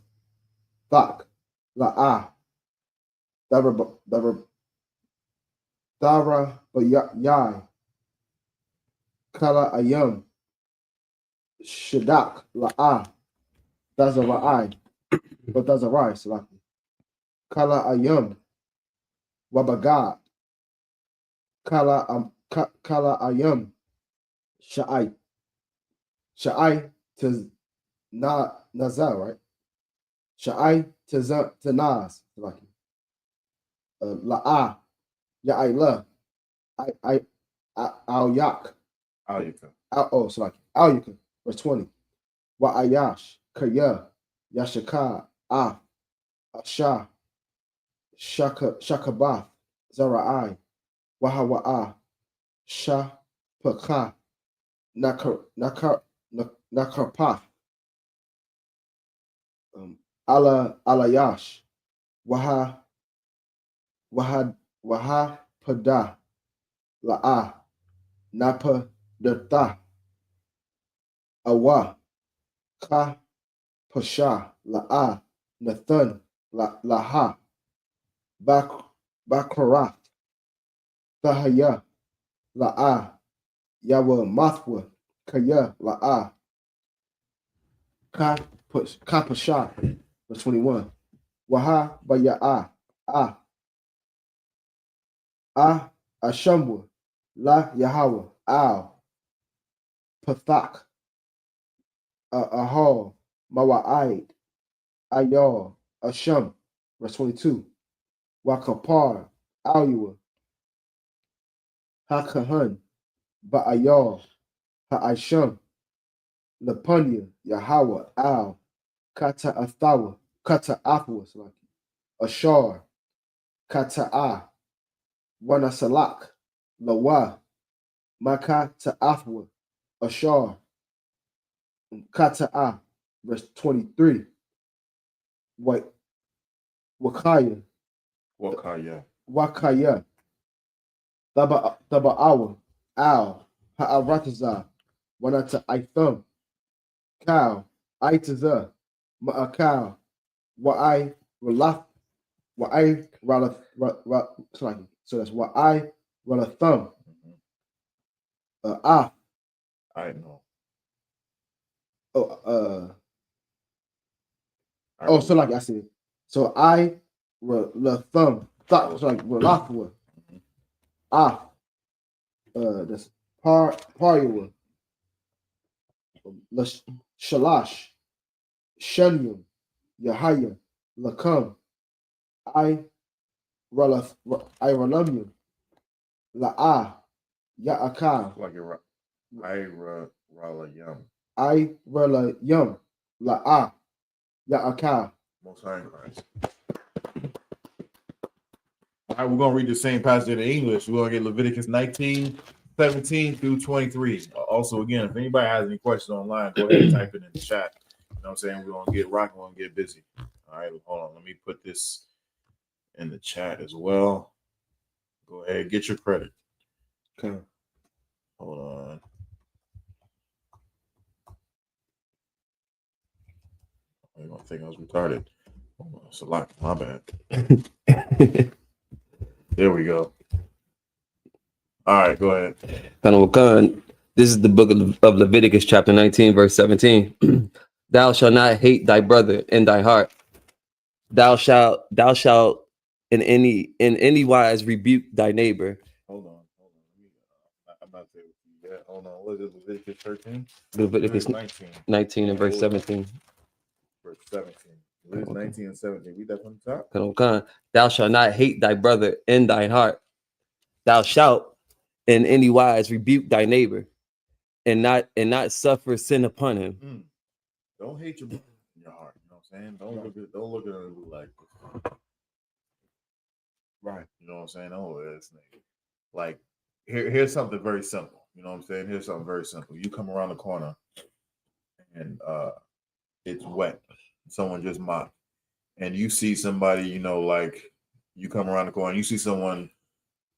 La'ah. Dara Bayai. Kala Ayam. Shadak La'ah. Dazarai. But Dazarai, Salaki. Kala Ayam. Wabagad. Kala Ayam. Sha'ai. Sha'ai to Nazar, right? Sha'ai to Naz, Salaki. La'ah. Ya'ila. Al-Yak. Al-Yuka. Salaki. Al-Yuka. Verse 20. Wa'ayash. Kaya. Yashaka. Asha. Shakabath. Zara'ai. Wahawa'ah. SHALAM. Nakarpath. Alayash. Wahapada. La'ah. Napadata. Awa. Ka. Pasha. La'ah. Nathan. Laha. Bakarath. Thahaya. La'ah. Yawa Mathwa. Kaya. La'ah. Ka Pasha. Verse 21. Waha Baya'ah. Ashambwa. La Yahweh. Al. Pathak. Ahal. Mawa'id. Ayal. Asham. Verse 22. Wakapar. Auyua. Hakahan. Ba'ayal. Ha'asham. Lapunya. Yahweh. Al. Kata Athawa. Kata Athwa. Ashar. Kata'ah. Wanasalak. Lawa. Maka Ta'athwa. Ashar. Kata'ah. Verse 23. Wakaya. Taba'awa. Al. Ha'aratazah. Wanata Itham. Cow. Aitaza. Ma'akal. Wa'ai Ralaf. Wa'ai Ralaf. So that's Wa'ai Ralathum. I know. So like I said, so I Ralathum. So like Ralafwa. That's Pariwa. Shalash. Shunyum. Yahaya. Lakam. I Ralamyum. La'ah. Ya'akal. Like Ralayam. Ralayum. La'ah. Ya'akal. Most High in Christ. All right, we're going to read the same passage in English. We're going to get Leviticus 19, 17 through 23. Also, again, if anybody has any questions online, go ahead and type it in the chat. know what I'm saying? We're gonna get rocking, we're gonna get busy. All right, hold on. Let me put this in the chat as well. Go ahead, get your credit. Okay. Hold on. I don't think I was retarded. Hold on, it's a lot. My bad. There we go. All right, go ahead. This is the book of Leviticus, chapter 19, verse 17. Thou shalt not hate thy brother in thy heart. Thou shalt in any wise rebuke thy neighbor. Hold on. I'm not there with you yet. Hold on. What is it? Leviticus 13? Leviticus 19 and verse 17. Verse 17. Leviticus 19 and 17. Read that from the top. Thou shalt not hate thy brother in thine heart. Thou shalt in any wise rebuke thy neighbor, and not suffer sin upon him. Don't hate your brother in your heart. You know what I'm saying? Don't look at it like, Right. you know what I'm saying? Oh, this nigga. Like, here's something very simple. You know what I'm saying? Here's something very simple. You come around the corner and it's wet. Someone just mopped. And you see somebody, you know, like you come around the corner, you see someone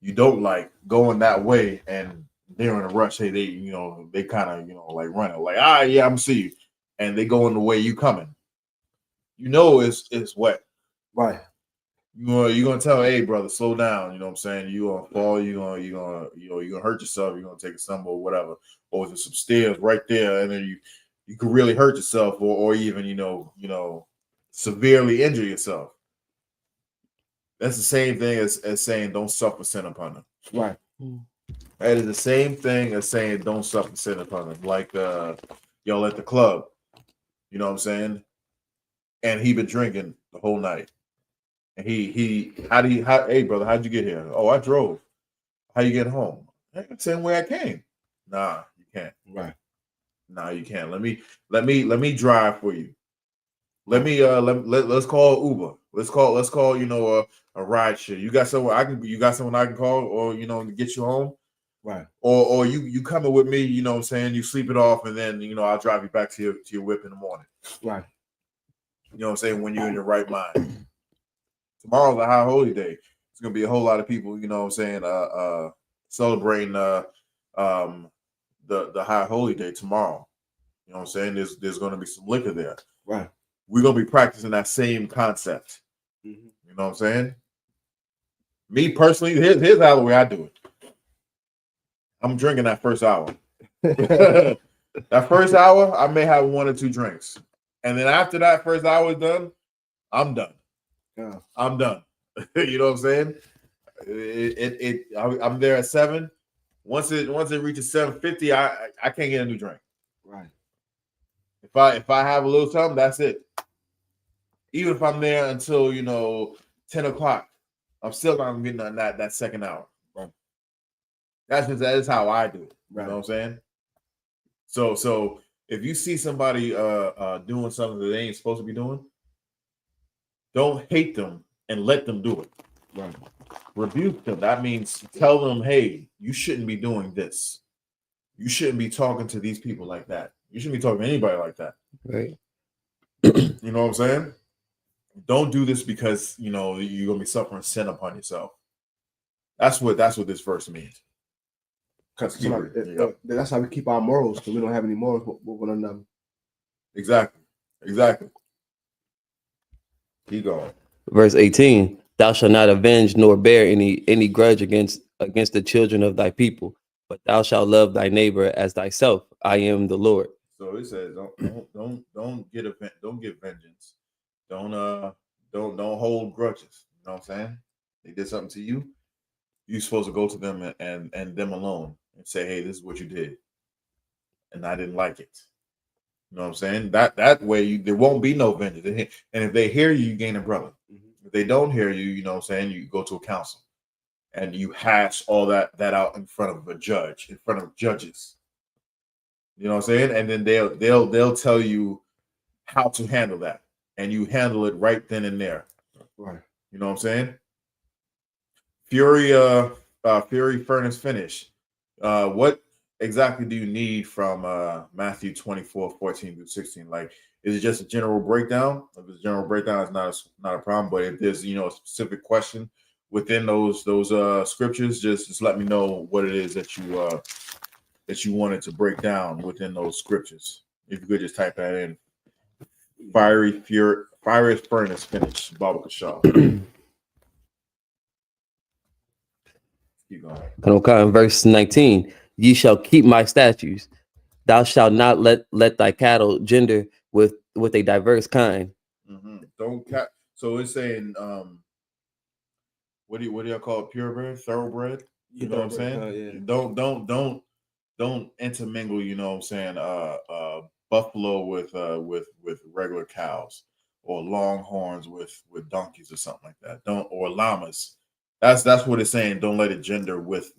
you don't like going that way, and they're in a rush. Hey, they kind of, like running, like, yeah, I'm gonna see you. And they go in the way you coming. You know it's wet. Right. You're gonna tell, hey brother, slow down. You know what I'm saying? You're gonna fall, you're gonna hurt yourself, you're gonna take a stumble or whatever. Or there's some stairs right there, and then you could really hurt yourself or even, severely injure yourself. That's the same thing as saying don't suffer sin upon them. Right. That is the same thing as saying don't suffer sin upon them. Like y'all at the club, you know what I'm saying? And he been drinking the whole night. And hey brother, how'd you get here? Oh, I drove. How you get home? Same way I came. Nah, you can't. Right. Nah, you can't. Let me drive for you. Let's call Uber. Let's call a ride share. You got someone I can call, or to get you home. Right. Or you coming with me, you know what I'm saying? You sleep it off, and then I'll drive you back to your whip in the morning. Right. You know what I'm saying? When you're in your right mind. Tomorrow's a high holy day. It's gonna be a whole lot of people, you know what I'm saying, celebrating the high holy day tomorrow. You know what I'm saying? There's gonna be some liquor there. Right. We're gonna be practicing that same concept. Mm-hmm. You know what I'm saying? Me personally, here's how the way I do it. I'm drinking that first hour. That first hour, I may have 1 or 2 drinks. And then after that first hour is done, I'm done. Yeah. I'm done. You know what I'm saying? I'm there at 7. Once it reaches 7:50, I can't get a new drink. Right. If I have a little something, that's it. Even if I'm there until 10 o'clock, I'm still not getting on that second hour. Right. That is how I do it. Right. You know what I'm saying? So if you see somebody doing something that they ain't supposed to be doing, don't hate them and let them do it. Right. Rebuke them. That means tell them, hey, you shouldn't be doing this. You shouldn't be talking to these people like that. You shouldn't be talking to anybody like that. Right. You know what I'm saying? Don't do this because you're gonna be suffering sin upon yourself. That's what this verse means. That's how we keep our morals, because we don't have any morals with one another. Exactly. Keep going. Verse 18. Thou shalt not avenge nor bear any grudge against the children of thy people, but thou shalt love thy neighbor as thyself. I am the Lord. So it says don't get vengeance. Don't hold grudges. You know what I'm saying? They did something to you. You're supposed to go to them and them alone and say, hey, this is what you did, and I didn't like it. You know what I'm saying? That way there won't be no vengeance. And if they hear you, you gain a brother. Mm-hmm. If they don't hear you, you know what I'm saying, you go to a council and you hash all that out in front of a judge, in front of judges. You know what I'm saying? And then they'll tell you how to handle that, and you handle it right then and there. Right. You know what I'm saying? Fury furnace finish. What exactly do you need from Matthew 24:14-16? Like, is it just a general breakdown? If it's a general breakdown, it's not a problem. But if there's a specific question within those scriptures, just let me know what it is that you wanted to break down within those scriptures. If you could just type that in. Fiery furnace finish, Baba Kashaw. Keep going. Okay, in verse 19, ye shall keep my statutes. Thou shalt not let thy cattle gender with a diverse kind. Don't cap. So it's saying, what do y'all call it? Purebred, thoroughbred. You know what I'm saying? Yeah. Don't intermingle. You know what I'm saying? Buffalo with regular cows, or longhorns with donkeys or something like that. Or llamas. That's what it's saying. Don't let it gender with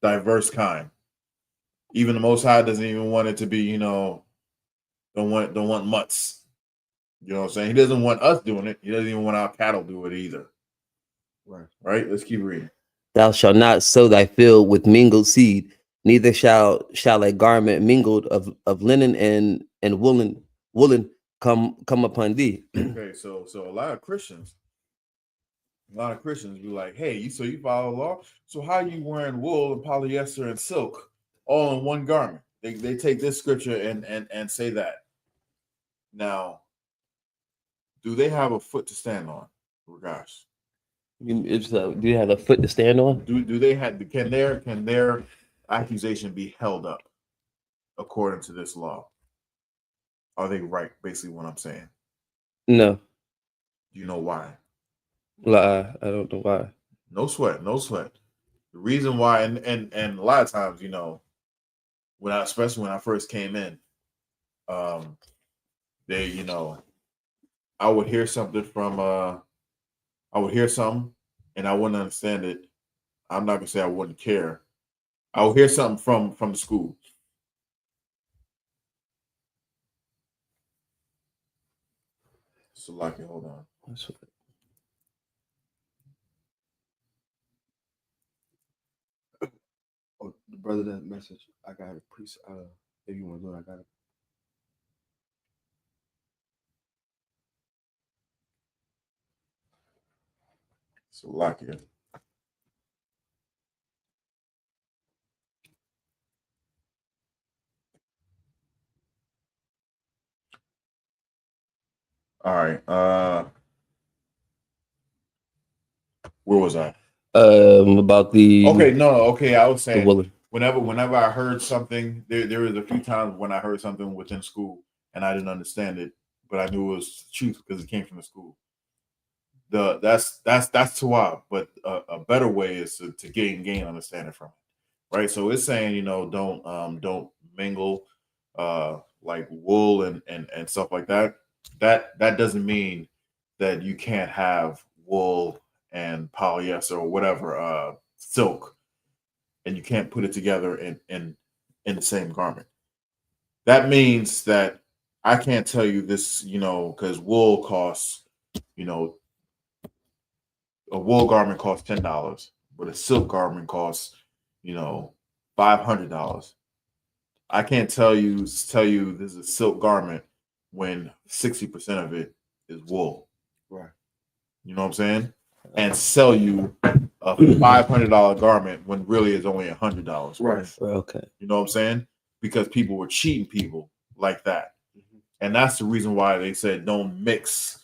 diverse kind. Even the Most High doesn't even want it to be, don't want mutts. You know what I'm saying? He doesn't want us doing it. He doesn't even want our cattle do it either. Right? Let's keep reading. Thou shalt not sow thy field with mingled seed, neither shall a garment mingled of linen and woolen come upon thee. Okay, so a lot of Christians be like, hey, you follow the law? So how are you wearing wool and polyester and silk all in one garment? They take this scripture and say that. Now, do they have a foot to stand on? Oh gosh. Do you have a foot to stand on? Do they have can their accusation be held up according to this law? Are they right? Basically, what I'm saying. No. Do you know why? I don't know why. No sweat. The reason why, and a lot of times, especially when I first came in, they, I would hear something and I wouldn't understand it. I'm not gonna say I wouldn't care. I would hear something from the school. So, like, hold on. Oh, the brother that message. I got it. If you want to do it, I got it. So, like it. All right. Where was I? About the Okay. I was saying the whenever I heard something, there was a few times when I heard something within school and I didn't understand it, but I knew it was truth because it came from the school. That's Tawab, but a better way is to gain understanding from it, right? So it's saying don't mingle like wool and stuff like that. That doesn't mean that you can't have wool and polyester or whatever silk, and you can't put it together in the same garment. That means that I can't tell you this, because wool costs, a wool garment costs $10, but a silk garment costs, $500. I can't tell you this is a silk garment when 60% of it is wool. Right. You know what I'm saying? And sell you a $500 garment when really it's only $100. Right. Okay. You know what I'm saying? Because people were cheating people like that. Mm-hmm. And that's the reason why they said don't mix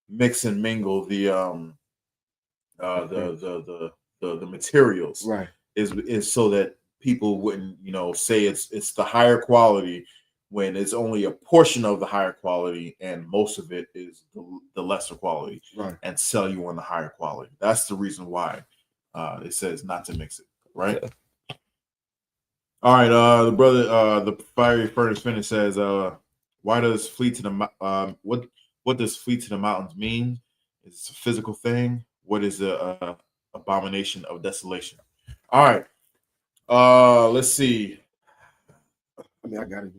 and mingle the materials, right, is so that people wouldn't say it's the higher quality when it's only a portion of the higher quality and most of it is the lesser quality, right, and sell you on the higher quality. That's the reason why it says not to mix it, right? Okay. All right, the brother, the fiery furnace finish says, why does flee to the what does flee to the mountains mean? It's a physical thing. What is the abomination of desolation? All right. Let's see. I mean, I got it.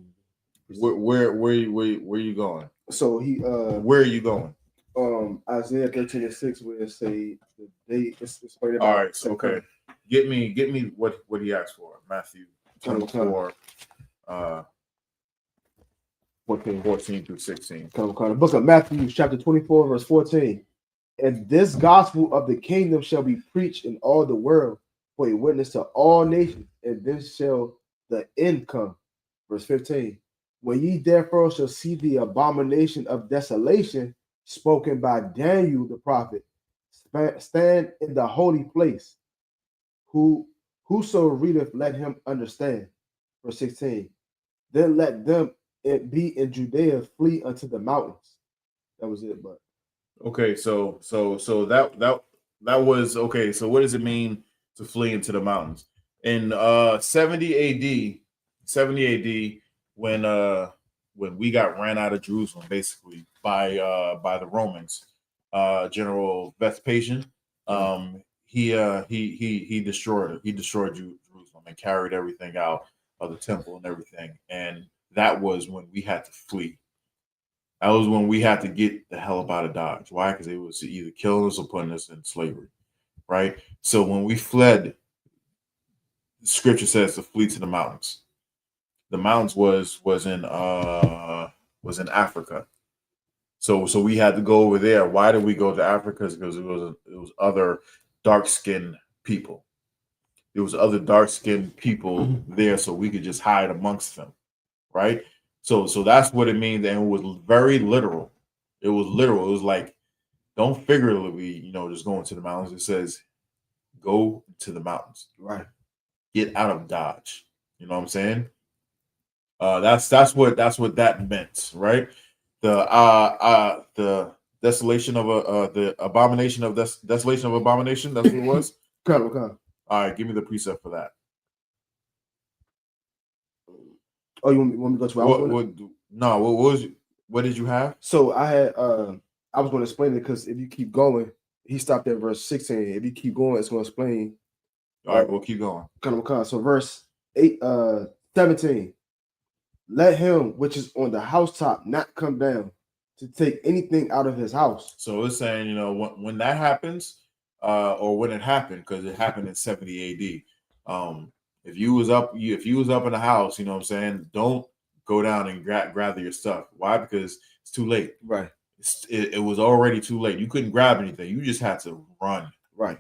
Where you going? So where are you going? Isaiah 13:6, where it say It's explained All about right, so okay. Get me what he asked for. Matthew 24, 14 through 16. The book of Matthew, chapter 24, verse 14. And this gospel of the kingdom shall be preached in all the world for a witness to all nations, and then shall the end come. Verse 15. When ye therefore shall see the abomination of desolation spoken by Daniel the prophet, stand in the holy place. Whoso readeth, let him understand. Verse 16. Then let them be in Judea flee unto the mountains. That was it, but Okay, so that was okay. So what does it mean to flee into the mountains? In 70 AD, when we got ran out of Jerusalem, basically by the Romans, General Vespasian, he destroyed Jerusalem and carried everything out of the temple and everything, and that was when we had to flee. That was when we had to get the hell up out of Dodge. Why? Because they was either killing us or putting us in slavery, right? So when we fled, the scripture says to flee to the mountains. The mountains was in Africa. So we had to go over there. Why did we go to Africa? Because it was other dark-skinned people. There was other dark-skinned people there, so we could just hide amongst them, right? So that's what it means, and it was very literal. It was literal. It was like, don't figuratively, just go into the mountains. It says, go to the mountains. right. Get out of Dodge. You know what I'm saying? That's what that meant, right? The desolation of the abomination of desolation of abomination. That's what it was. Come. All right, give me the precept for that. Oh, you want me to go to What did you have? So I had I was going to explain it because if you keep going, he stopped at verse 16. If you keep going, it's going to explain. All right, we'll keep going. So verse 17. Let him which is on the housetop not come down to take anything out of his house. So it's saying, when that happens, or when it happened, because it happened in 70 AD. If you was up in the house, you know what I'm saying, don't go down and gather your stuff. Why? Because it's too late. Right. It was already too late. You couldn't grab anything. You just had to run. Right.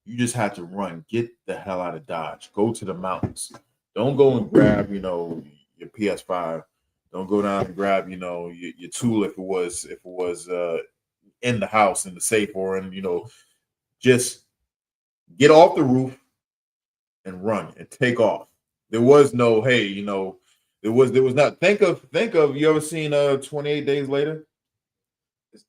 You just had to run. Get the hell out of Dodge. Go to the mountains. Don't go and grab, your PS5. Don't go down and grab, your tool if it was in the house, in the safe, or in, just get off the roof and run and take off. There was no, hey, there was not. Think of you ever seen 28 Days Later?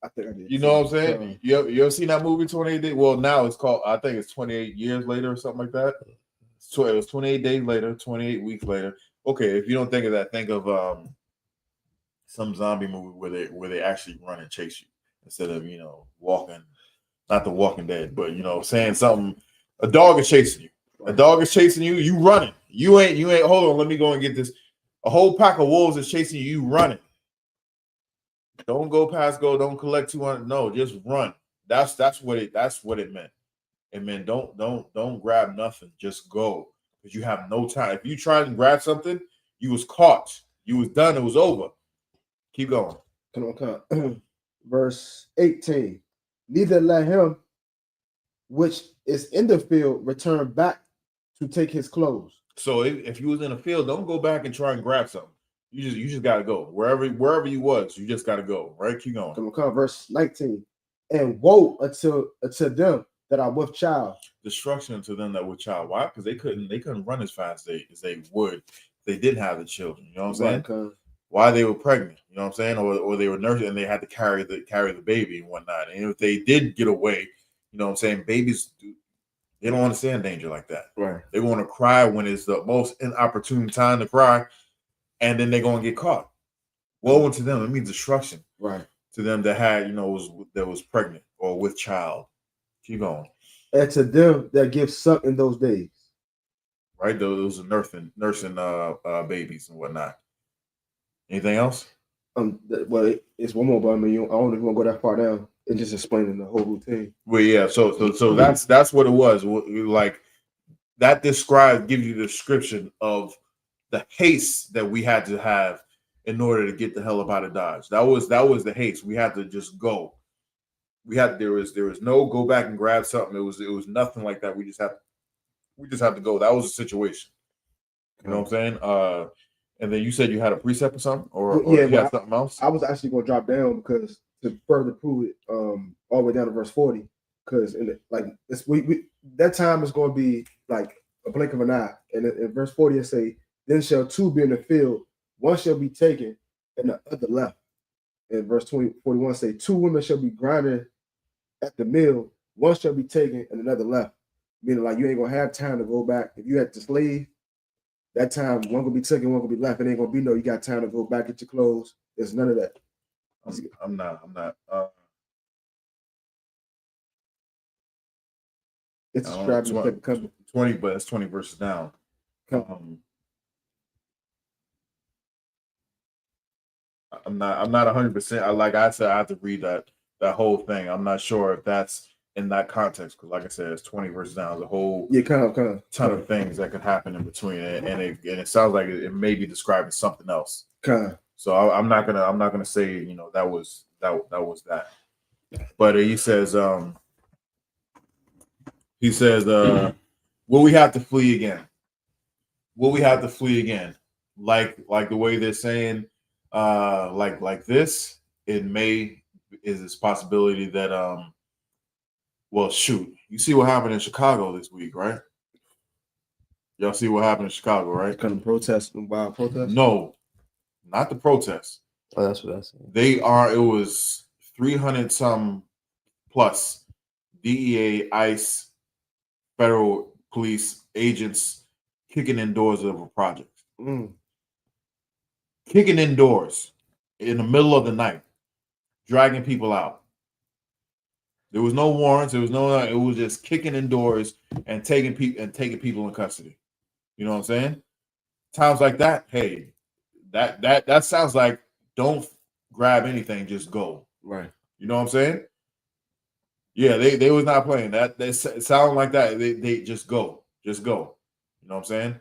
I think I did. You know what I'm saying? You ever seen that movie 28 Days? Well, now it's called, I think it's 28 Years Later or something like that. So it was 28 days later, 28 weeks later. Okay, if you don't think of that, think of some zombie movie where they actually run and chase you instead of walking. Not The Walking Dead, but saying something. A dog is chasing you. A dog is chasing you. You running. You ain't. Hold on. Let me go and get this. A whole pack of wolves is chasing you. You running. Don't go past go. Don't collect 200. No, just run. That's what it meant. It meant don't grab nothing. Just go, because you have no time. If you tried and grab something, you was caught. You was done. It was over. Keep going. Come on. Verse 18. Neither let him which is in the field return back to take his clothes. So if you was in the field, don't go back and try and grab something. You just gotta go. Wherever you was, you just gotta go. Right? Keep going. Come on. Verse 19. And woe unto them that are with child. Destruction to them that were child. Why? Because they couldn't run as fast as they would if they didn't have the children. You know what I'm saying? Why they were pregnant, you know what I'm saying? Or they were nursing and they had to carry the baby and whatnot. And if they did get away, you know what I'm saying, babies, they don't understand danger like that. Right. They want to cry when it's the most inopportune time to cry, and then they're gonna get caught. Woe unto them, it means destruction. Right. To them that had, was pregnant or with child. Keep going. And to them that give suck in those days. Right? Those are nursing babies and whatnot. Anything else? Well, it's one more, but I don't know if you want to go that far down. and just explaining the whole routine. Well, yeah. So that's what it was. Like that gives you the description of the haste that we had to have in order to get the hell up out of Dodge. That was the haste. We had to just go. There was no go back and grab something. It was nothing like that. We just had to go. That was the situation. You know what I'm saying? And then you said you had a precept or something, or Yeah, you had something else. I was actually going to drop down because to further prove it, all the way down to verse 40, because that time is going to be like a blink of an eye. And in verse 40 it say, "Then shall two be in the field, one shall be taken, and the other left." And verse 41 say, "Two women shall be grinding at the mill, one shall be taken, and another left." Meaning, like, you ain't gonna have time to go back. If you had to slave, that time one gonna be taken, one gonna be left. It ain't gonna be no you got time to go back, get your clothes. There's none of that. I'm not. It's describing the second coming. 20, but it's 20 verses down. I'm not 100%. Like I said, I have to read that whole thing. I'm not sure if that's in that context, because like I said, it's 20 verses down. There's a whole ton of things that could happen in between it, and it sounds like it may be describing something else. So I'm not gonna say that was that. But he says will we have to flee again? Will we have to flee again? Like the way they're saying, like this, is this possibility that well, shoot, you see what happened in Chicago this week, right? Y'all see what happened in Chicago, right? Kind of protest, wild protest? No, not the protests. Oh, that's what I said. It was 300 some plus DEA, ICE, federal police agents kicking in doors of a project. Kicking in doors in the middle of the night, dragging people out. There was no warrants. It was just kicking in doors and taking people in custody. You know what I'm saying? Times like that, hey, that sounds like don't grab anything, just go. Right. You know what I'm saying? Yeah, they was not playing that. They sound like that. They just go. You know what I'm saying?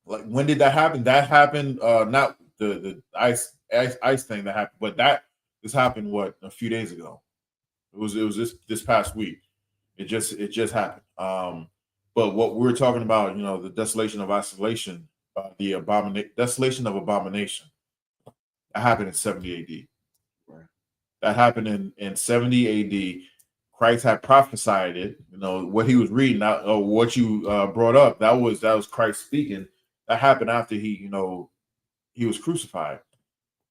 Like, when did that happen? That happened not the ice thing that happened, but this happened a few days ago. It was this past week. It just happened. But what we're talking about, the desolation of isolation, the desolation of abomination, that happened in 70 AD. Right. That happened in 70 AD. Christ had prophesied it. What he was reading, or what you brought up, that was Christ speaking. That happened after he was crucified.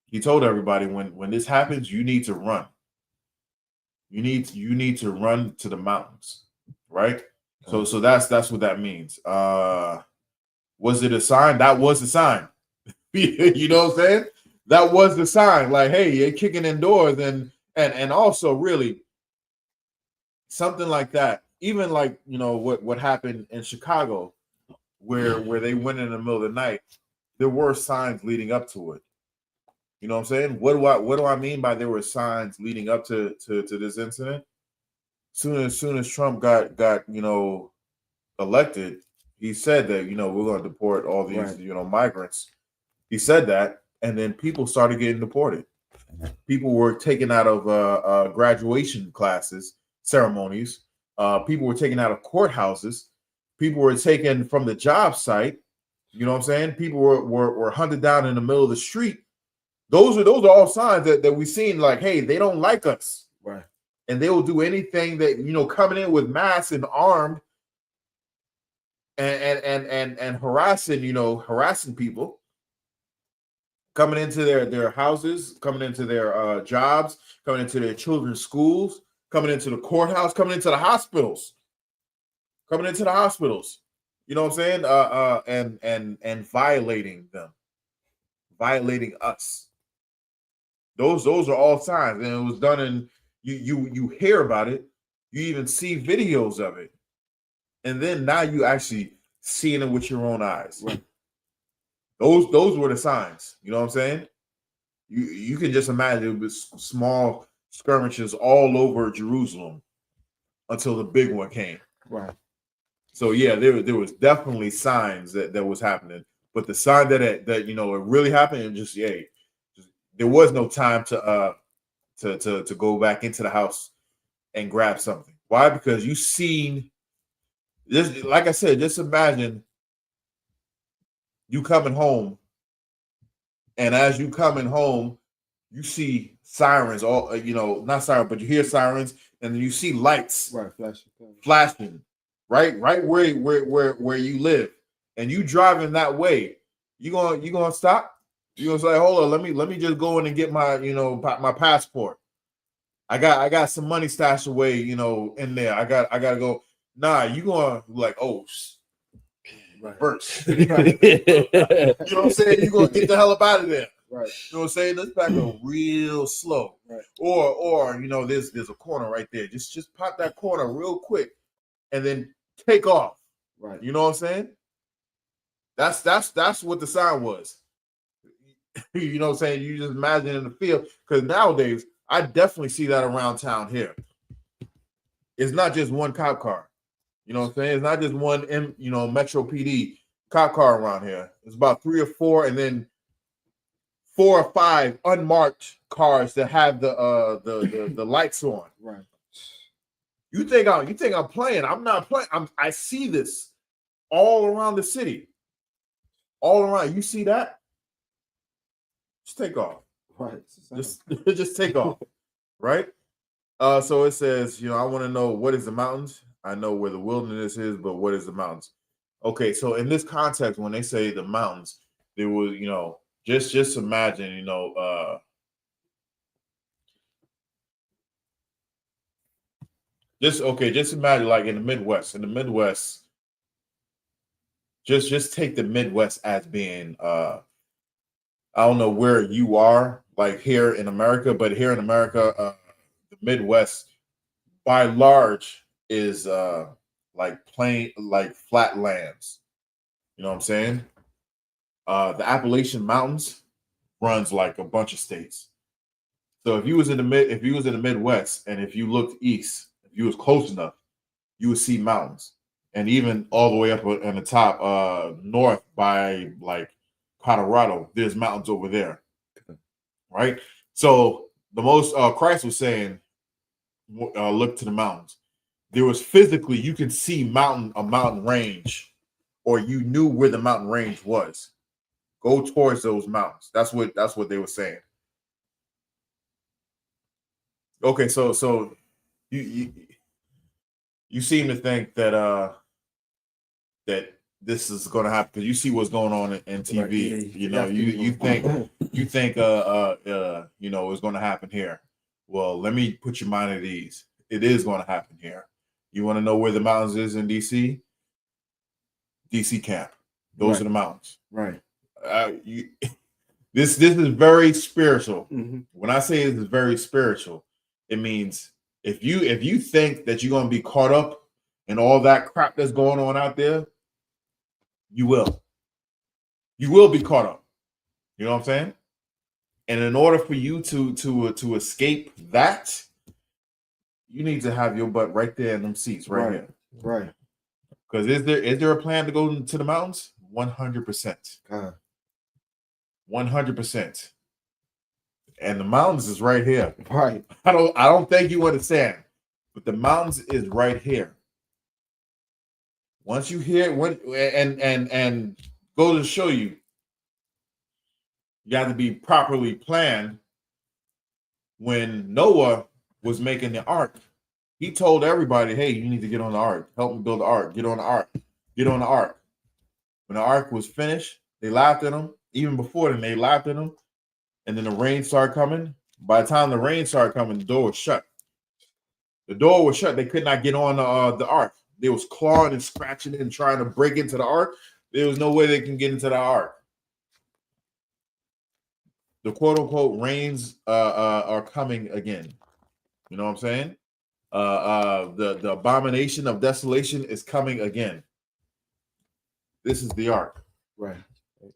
He told everybody, when this happens, you need to run. You need to run to the mountains, right? So that's what that means. Was it a sign? That was the sign. You know what I'm saying? That was the sign. Like, hey, you're kicking indoors, and also really something like that. Even like what happened in Chicago, where they went in the middle of the night. There were signs leading up to it. You know what I'm saying? What do I mean by there were signs leading up to this incident? Soon as Trump got elected, he said that we're going to deport all these migrants. He said that, and then people started getting deported. People were taken out of graduation classes, ceremonies. People were taken out of courthouses. People were taken from the job site. You know what I'm saying? People were hunted down in the middle of the street. Those are all signs that we've seen. Like, hey, they don't like us, right? And they will do anything that coming in with masks and armed and harassing people, coming into their houses, coming into their jobs, coming into their children's schools, coming into the courthouse, coming into the hospitals. You know what I'm saying? And violating them, violating us. Those are all signs, and it was done in. You hear about it, you even see videos of it, and then now you actually seeing it with your own eyes. Right. Those were the signs. You know what I'm saying? You can just imagine it was small skirmishes all over Jerusalem until the big one came. Right. So yeah, there was definitely signs that was happening, but the sign that it really happened, and just there was no time to go back into the house and grab something. Why? Because you seen this. Like I said, just imagine you coming home, and as you coming home, you see sirens. All not sirens, but you hear sirens, and then you see lights, Right. flashing, right where you live, and you driving that way. You gonna stop? You gonna say, hold on, let me just go in and get my my passport. I got some money stashed away, in there. I gotta go. Nah, you gonna like, oh, Right. first. Right. You know what I'm saying? You gonna get the hell up out of there. Right. You know what I'm saying? Let's back up real slow. Right. Or there's a corner right there. Just pop that corner real quick and then take off. Right. You know what I'm saying? That's what the sign was. You know what I'm saying? You just imagine in the field, because nowadays I definitely see that around town here. It's not just one cop car. You know what I'm saying? It's not just one Metro PD cop car around here. It's about 3 or 4, and then 4 or 5 unmarked cars that have the lights on. Right. You think I'm playing? I'm not playing. I see this all around the city. All around. You see that? Just take off. Right. Just take off. Right? So it says, I want to know, what is the mountains? I know where the wilderness is, but what is the mountains? Okay, so in this context, when they say the mountains, there was, just imagine, just imagine like in the Midwest. In the Midwest, just take the Midwest as being I don't know where you are, like here in America, but here in America, the Midwest by large is like plain, like flat lands. You know what I'm saying? The Appalachian Mountains runs like a bunch of states. So if you was in the Midwest, and if you looked east, if you was close enough, you would see mountains. And even all the way up on the top, north by like Colorado, there's mountains over there. Right? So the most Christ was saying, look to the mountains. There was physically, you could see a mountain range, or you knew where the mountain range was. Go towards those mountains. That's what they were saying. Okay, so you seem to think that that this is going to happen because you see what's going on in TV. Right. You think it's going to happen here. Well, let me put your mind at ease. It is going to happen here. You want to know where the mountains is in DC? DC camp. Those are the mountains. Right. This is very spiritual. Mm-hmm. When I say this is very spiritual, it means if you think that you're going to be caught up in all that crap that's going on out there, you will be caught up. You know what I'm saying? And in order for you to escape that, you need to have your butt right there in them seats right here. Right. Because is there a plan to go to the mountains? 100%. 100%. And the mountains is right here. Right. I don't think you understand, but the mountains is right here. Once you hear and go to show you, you have to be properly planned. When Noah was making the ark, he told everybody, hey, you need to get on the ark. Help me build the ark. Get on the ark. Get on the ark. When the ark was finished, they laughed at him. Even before then, they laughed at him. And then the rain started coming. By the time the rain started coming, the door was shut. The door was shut. They could not get on the ark. They was clawing and scratching and trying to break into the ark. There was no way they can get into the ark. The quote unquote rains are coming again. You know what I'm saying? The abomination of desolation is coming again. This is the ark. Right. You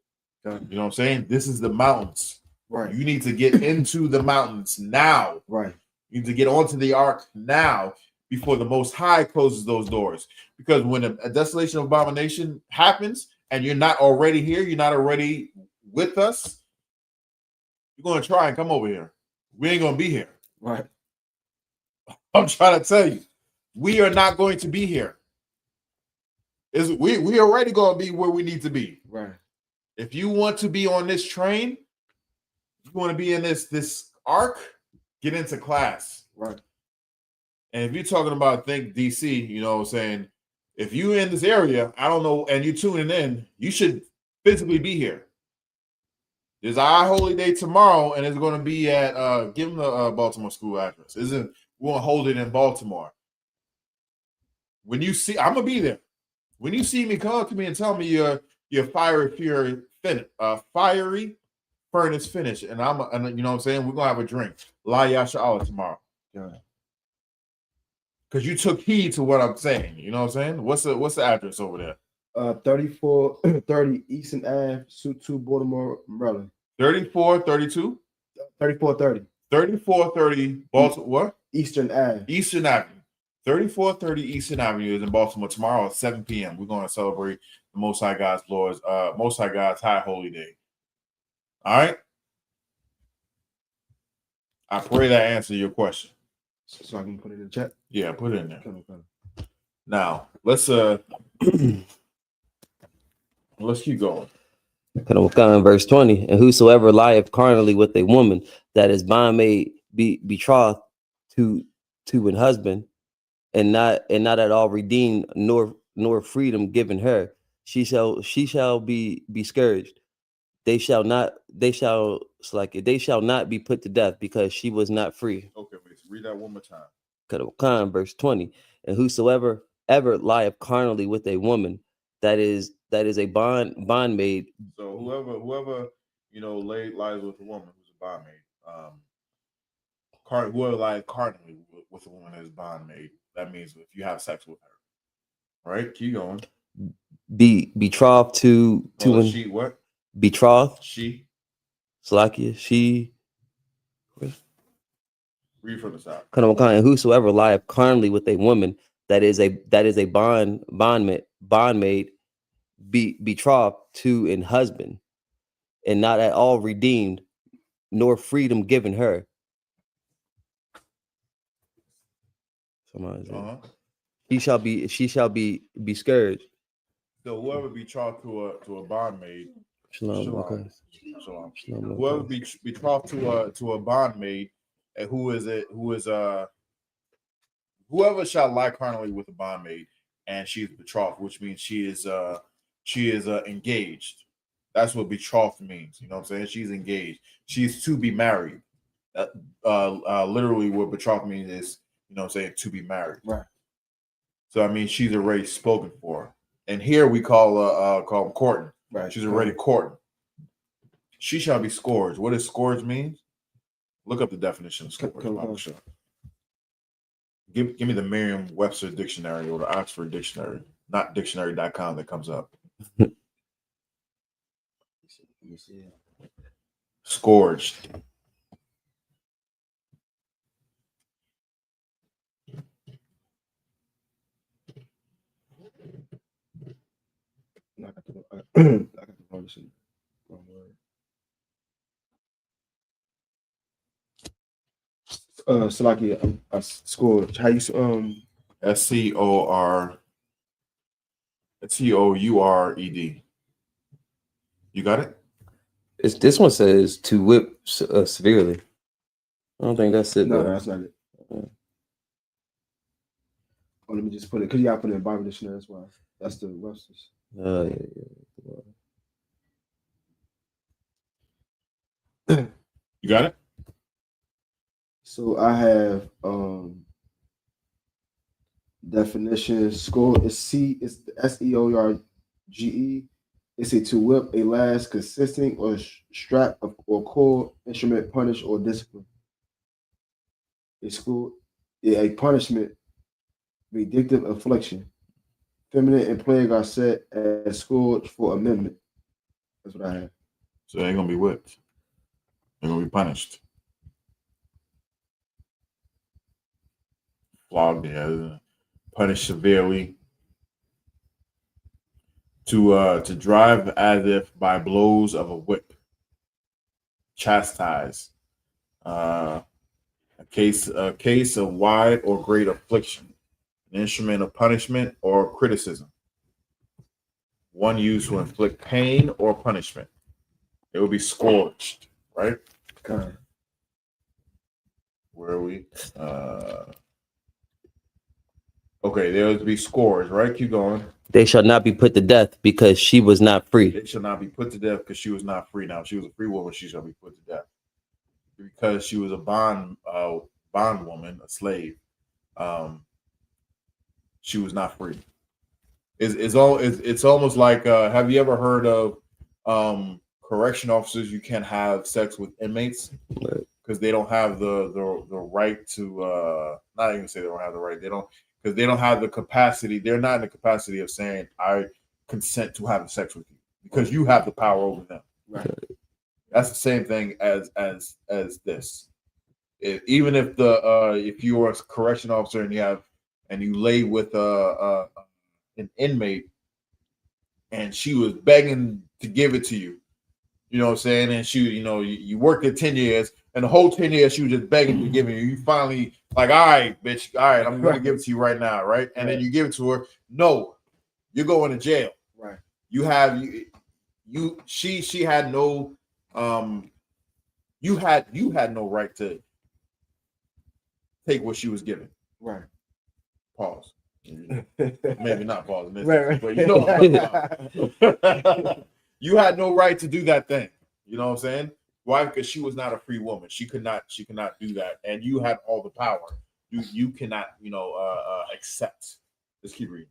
know what I'm saying? This is the mountains. Right. You need to get into the mountains now. Right. You need to get onto the ark now before the Most High closes those doors. Because when a desolation of abomination happens and you're not already here, you're not already with us, you're going to try and come over here. We ain't going to be here. Right. I'm trying to tell you, we are not going to be here. We already going to be where we need to be. Right. If you want to be on this train, if you want to be in this ark, get into class. Right. And if you're talking about think DC, you know what I'm saying? If you're in this area, I don't know, and you're tuning in, you should physically be here. There's our holy day tomorrow, and it's going to be at give them the Baltimore school address. We're going to hold it in Baltimore. When you see, I'm gonna be there. When you see me, come up to me and tell me your fiery furnace finish, and you know what I'm saying? We're gonna have a drink. La Yasha tomorrow. Yeah. Because you took heed to what I'm saying. You know what I'm saying? What's the address over there? 3430 Eastern Ave, Suite 2, Baltimore, Maryland. 3432? 3430. 3430 Baltimore. What? Eastern Ave. Eastern Avenue. 3430 Eastern Avenue is in Baltimore tomorrow at 7 p.m. We're going to celebrate the Most High God's High Holy Day. All right? I pray that answered your question. So I can put it in the chat? Yeah, put it in there. Okay. Now, let's keep going. Verse 20, and whosoever lieth carnally with a woman that is bondmaid be betrothed to an husband, and not at all redeemed, nor freedom given her, she shall be scourged. They shall not be put to death, because she was not free. Okay, wait, so read that one more time. Verse 20, and whosoever ever lieth carnally with a woman that is a bondmaid. So whoever lies with a woman who's a bondmaid, whoever lies carnally with a woman that is bondmaid, that means if you have sex with her, right? Keep going. Be betrothed to she what? Betrothed. She. Salakia. She. Read from the top. And whosoever lieth carnally with a woman that is a bondmaid be betrothed to an husband, and not at all redeemed, nor freedom given her. She shall be scourged. So whoever betrothed to a bondmaid, Shalom. whoever betrothed to a bondmaid, and whoever shall lie carnally with a bondmaid, and she is betrothed, which means she is engaged. That's what betrothed means. You know what I'm saying? She's engaged. She's to be married. Literally, what betrothed means is, you know what I'm saying, to be married. Right. So I mean, she's already spoken for. And here we call courting. Right. She's already courting. She shall be scourged. What does scourge mean? Look up the definition of scourge. Give me the Merriam-Webster dictionary or the Oxford dictionary, not dictionary.com that comes up. Scourged. I got the publishing. Wrong word. Salaki, I scored. How you SCOURED. You got it? This one says to whip severely. I don't think that's it. No, though. that's not it. Oh, let me just put it, because you got to put it in Bible dictionary as well. That's the Webster's. Yeah. You got it? So I have definition. Score is C. It's SEORGE. It's a to whip, a lash consisting or strap of, or cord, instrument, punish, or discipline. A punishment, vindictive affliction. Feminine and plague are set as scourge for amendment. That's what I have. So they're gonna be whipped. They're gonna be punished. flogged, punished severely, to drive as if by blows of a whip, chastise, a case of wide or great affliction, an instrument of punishment or criticism, one used to inflict pain or punishment. It will be scourged, right? Okay. Where are we? Okay, there will be scourged, right? Keep going. They shall not be put to death because she was not free. They shall not be put to death because she was not free. Now, if she was a free woman, she shall be put to death because she was a bondwoman, a slave. She was not free. It's almost like have you ever heard of correction officers? You can't have sex with inmates because they don't have the right to not even say they don't have the right. They don't, because they don't have the capacity. They're not in the capacity of saying I consent to having sex with you because you have the power over them. Right. That's the same thing as this. Even if if you're a correction officer and you lay with an inmate and she was begging to give it to you, you know what I'm saying? And she, you worked there 10 years and the whole 10 years she was just begging to give it. You finally like, all right, bitch, all right, I'm going to give it to you right now, right? And then you give it to her. No, you're going to jail. Right. She had no, you had no right to take what she was given. Right. Pause. Maybe not pause. Right. But you know what I'm talking about. You had no right to do that thing. You know what I'm saying? Why? Because she was not a free woman. She could not do that. And you had all the power. You cannot, accept. Let's keep reading.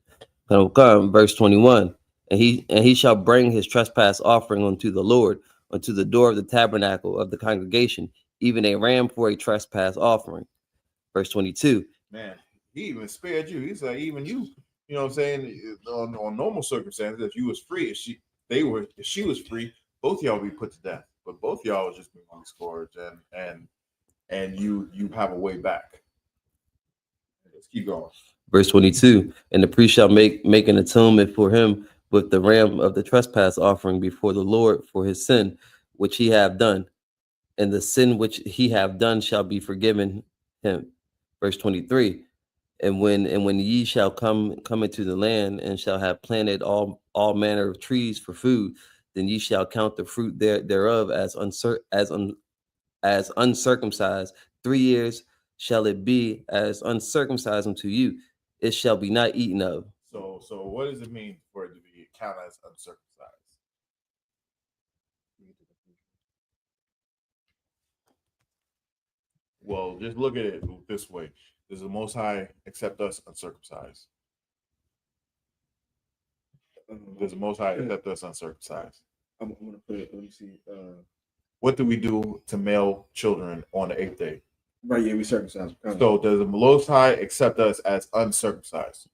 Okay, verse 21. And he shall bring his trespass offering unto the Lord, unto the door of the tabernacle of the congregation, even a ram for a trespass offering. Verse 22. Man, he even spared you. He said, even you, you know what I'm saying, on normal circumstances, if you was free, if she was free, both y'all would be put to death. But both y'all was just being scourged and you have a way back. Let's keep going. Verse 22. And the priest shall make an atonement for him with the ram of the trespass offering before the Lord for his sin, which he have done. And the sin which he have done shall be forgiven him. Verse 23. And when ye shall come into the land and shall have planted all manner of trees for food, then ye shall count the fruit thereof as uncircumcised. 3 years shall it be as uncircumcised unto you. It shall be not eaten of. So what does it mean for it to be counted as uncircumcised? Well, just look at it this way. Does the Most High accept us uncircumcised? Does the Most High accept us uncircumcised? I'm gonna put it. Let me see. What do we do to male children on the 8th day? Right. Yeah, we circumcised. So does the Most High accept us as uncircumcised?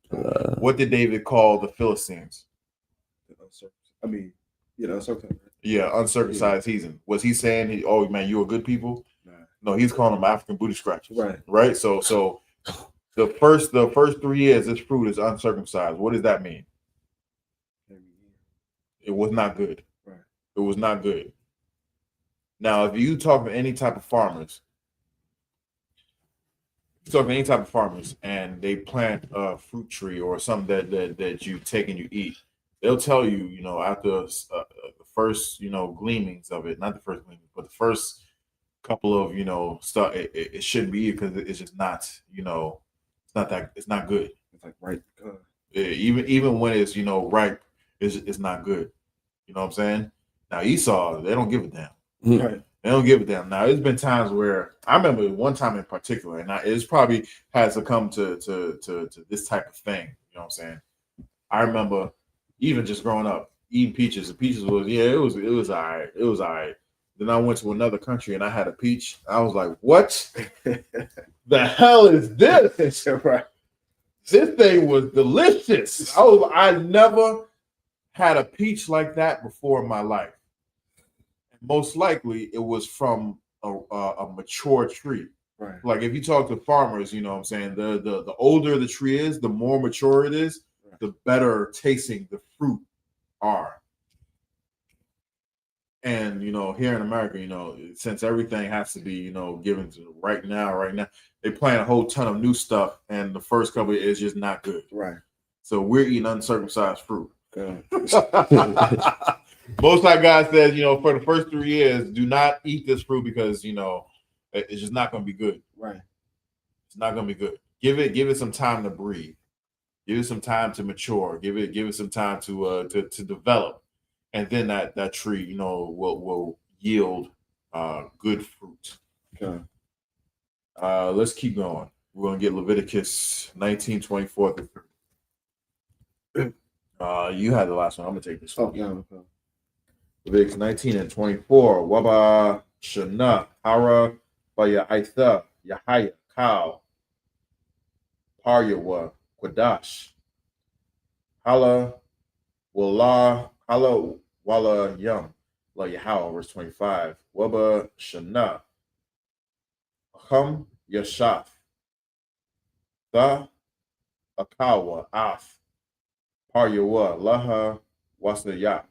What did David call the Philistines? Uncircumcised. Yeah, uncircumcised heathen. Was he saying, "Oh man, you are good people"? Nah. No, he's calling them African booty scratchers. Right. Right. So the first 3 years, this fruit is uncircumcised. What does that mean? It was not good. Right. It was not good. Now, if you talk to any type of farmers, and they plant a fruit tree or something that you take and you eat, they'll tell you, after the first, gleamings of it, not the first gleamings, but the first couple of, stuff, it shouldn't be because it's just not, it's not good. It's like right. Even when it's, ripe, it's not good. You know what I'm saying? Now Esau, they don't give a damn. Right. They don't give a damn. Now, there's been times where I remember one time in particular, and it's probably has to come to this type of thing. You know what I'm saying? I remember even just growing up eating peaches. The peaches was it was all right. It was all right. Then I went to another country and I had a peach. I was like, what the hell is this? Right. This thing was delicious. I never had a peach like that before in my life. Most likely it was from a mature tree. Right. Like if you talk to farmers, you know what I'm saying, the older the tree is, the more mature it is, the better tasting the fruit are. And here in America, since everything has to be, given to right now, they plant a whole ton of new stuff, and the first couple is just not good. Right. So we're eating uncircumcised fruit. Okay. Most like God says, for the first 3 years, do not eat this fruit because it's just not going to be good. Right. It's not going to be good. Give it some time to breathe. Give it some time to mature. Give it some time to develop, and then that tree, will yield good fruit. Okay. Let's keep going. We're gonna get Leviticus 19:24 through 30. You had the last one. I'm gonna take this one. Oh, yeah. Okay. Leviticus 19 and 24. Waba Shana Hara Baya'itha Yahaya Kal Paryawa Quadash Hala Wala Yum La Yahweh, verse 25. Waba Shana Hum Yashaf The Akawa Af Paryawa Laha Wasayat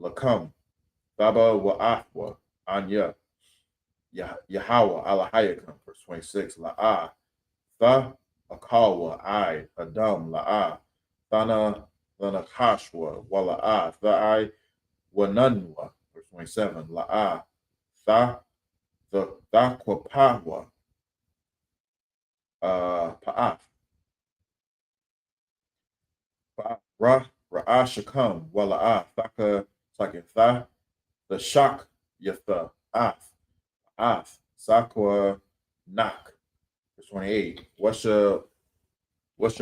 Lakam Baba Wa'afwa Anya Yahweh Alahayakam, verse 26. La'ah Tha Akawa I Adam La'ah Thana Lanakashwa Wala'ah Tha'ai Wananwa, verse 27. La'ah Tha the Thakwapawa Pa'af Ra Ra'ashakam Wala'ah Thaka Sakitha the Shak Yatha Af Sakwa Nak, verse 28. What's your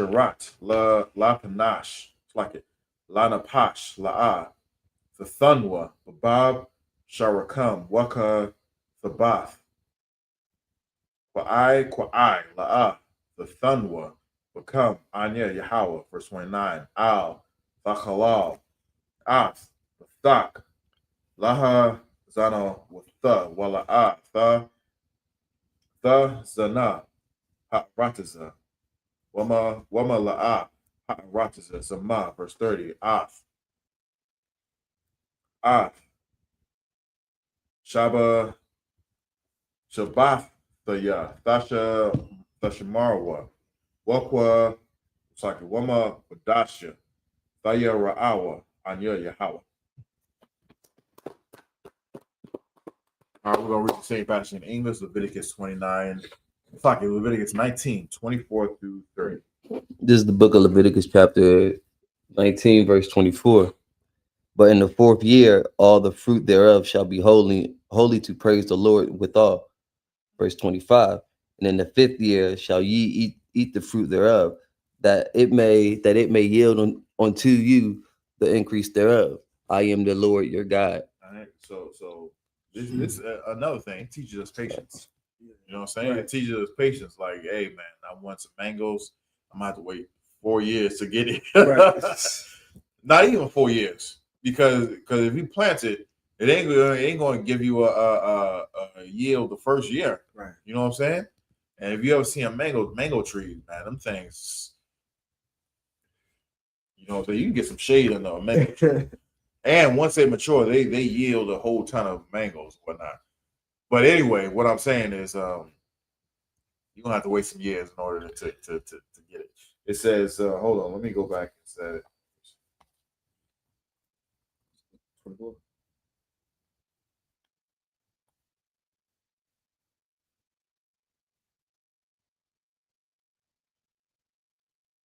rat? La Panash, it's like it. La Napash, La'ah, the Thunwa, Babab, Sharakam, Waka, the Bath. Kwa'ai, La'ah, the Thunwa, Bakam, Anya, Yahweh, verse 29. Al, Thachalal, Af, the Thak, Laha, Zana, with the, Wala'ah, the Zana, Rataza, Wama La'a, Rataza, Zama, verse 30. Af, Shaba, Shabath, Thaya, Thashamarwa, Wakwa, Saki, Wama, Badasha, Thaya Ra'awa, Anya Yahweh. All right, we're going to read the same passage in English, Leviticus 29. It's like Leviticus 19, 24 through 30. This is the book of Leviticus, chapter 19, verse 24. But in the 4th year, all the fruit thereof shall be holy to praise the Lord withal. Verse 25. And in the 5th year shall ye eat the fruit thereof, that it may yield unto you the increase thereof. I am the Lord your God. All right, so this another thing. It teaches us patience. You know what I'm saying? Right. It teaches us patience. Like, hey man, I want some mangoes. I'm gonna have to wait 4 years to get it. Right. Not even 4 years, because if you plant it, it ain't going to give you a yield the first year. Right. You know what I'm saying? And if you ever see a mango tree, man, them things, so you can get some shade on a mango tree. And once they mature, they yield a whole ton of mangoes and whatnot. But anyway, what I'm saying is, you're gonna have to wait some years in order to get it. It says, hold on, let me go back and say it. 24.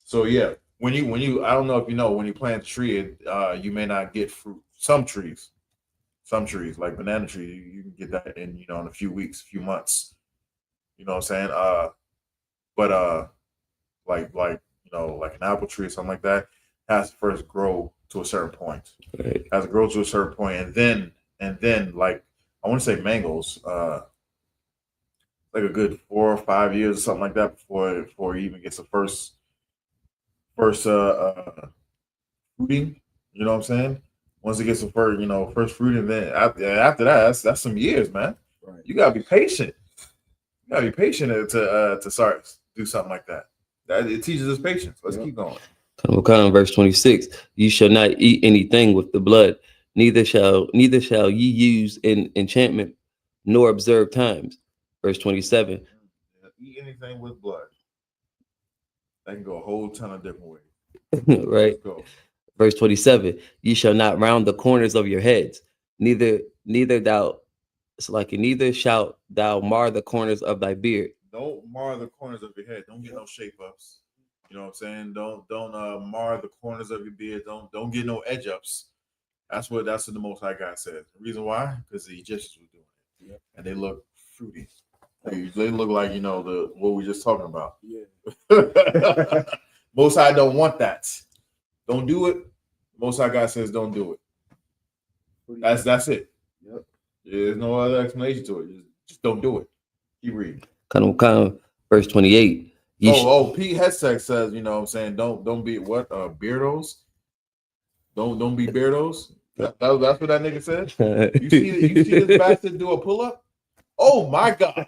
So yeah, when you I don't know if you know, when you plant a tree, you may not get fruit. Some trees like banana tree, you can get that in in a few weeks, few months. You know what I'm saying? But like like an apple tree or something like that has to first grow to a certain point. Right. Has to grow to a certain point, and then like I want to say mangoes, like a good 4 or 5 years or something like that before it even gets the first fruiting. You know what I'm saying? Once it gets the first fruiting, then after that, that's some years, man. Right. You gotta be patient. gotta be patient to start do something like that. That it teaches us patience. Let's keep going. Verse 26. You shall not eat anything with the blood, neither shall ye use in enchantment, nor observe times. Verse 27. Eat anything with blood. That can go a whole ton of different ways. Right. Let's go. Verse 27. You shall not round the corners of your heads, neither shalt thou mar the corners of thy beard. Don't mar the corners of your head. Don't get no shape ups. You know what I'm saying? Don't mar the corners of your beard. Don't get no edge ups. That's what the Most High God said. The reason why? Because the Egyptians were doing it, and they look fruity. They look like what we just talking about. Yeah. Most High don't want that. Don't do it. Most High God says don't do it. That's it. Yep. There's no other explanation to it. Just don't do it. Keep reading. Verse 28. Pete Headsex says, you know what I'm saying, don't be what beardos. Don't be beardos. That's what that nigga said. You see this bastard do a pull-up? Oh my God.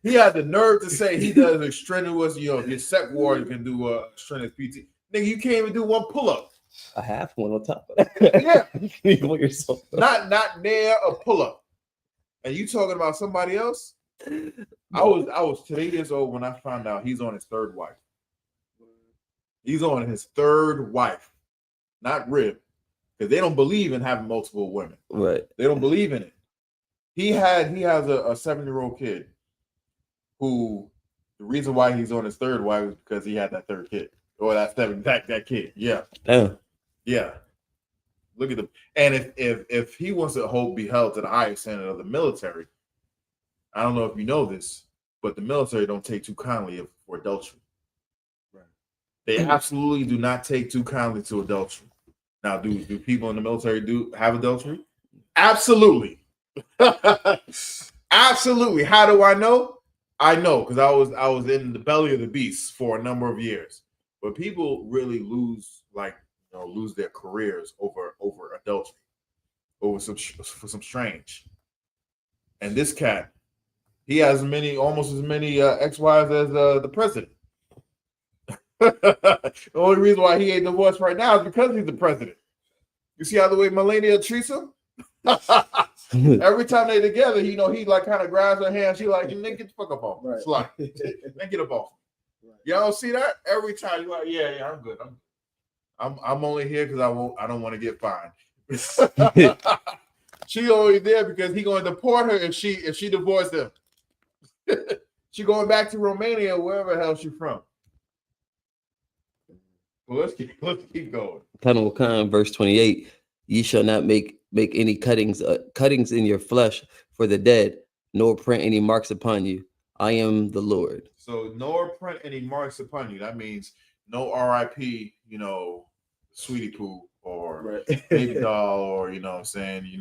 He had the nerve to say he does a strenuous, your set warrior can do a strenuous PT. Nigga, you can't even do one pull-up. I have one on top of that. Yeah. Not near a pull-up. And you talking about somebody else? I was 3 years old when I found out he's on his third wife. He's on his third wife, not rib, because they don't believe in having multiple women. Right. They don't believe in it. He has a 7-year-old kid who the reason why he's on his third wife is because he had that third kid. Or that kid. Yeah. Damn. Yeah. Look at them. And if he wants to be held to the highest standard of the military, I don't know if you know this, but the military don't take too kindly for adultery. Right. They absolutely do not take too kindly to adultery. Now, do people in the military have adultery? Absolutely. Absolutely. How do I know? I know because I was in the belly of the beast for a number of years. But people really lose their careers over adultery, for some strange. And this cat, he has almost as many ex-wives as the president. The only reason why he ain't divorced right now is because he's the president. You see how the way Melania treats him? Every time they together, he like kind of grabs her hand. She like, nigga, get the fuck up off me. Right. Like, then get up off me. Right. Y'all see that? Every time you're like, yeah, I'm good. I'm only here because I don't want to get fined. She only there because he going to deport her if she divorced him. She going back to Romania, wherever the hell she from. Well, let's keep going. Verse 28. Ye shall not make any cuttings in your flesh for the dead, nor print any marks upon you. I am the Lord. So nor print any marks upon you. That means no RIP, Sweetie Poo or Baby Doll, or what I'm saying, you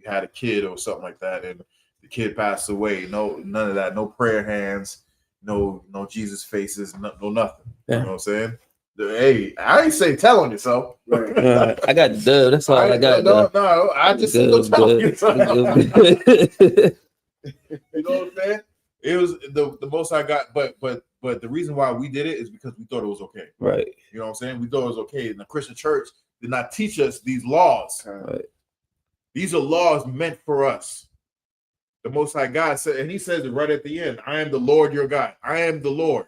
had a kid or something like that and the kid passed away. No, none of that. No prayer hands, no Jesus faces, no nothing. Yeah. You know what I'm saying? Hey, I ain't say tell on yourself. Right. I got the dub. That's all I got. No, I just said don't tell on yourself. You know what I'm saying? It was the most I got, but the reason why we did it is because we thought it was okay. Right. You know what I'm saying? We thought it was okay. And the Christian church did not teach us these laws. Right. These are laws meant for us. The Most High God said, and he says it right at the end, I am the Lord your God. I am the Lord.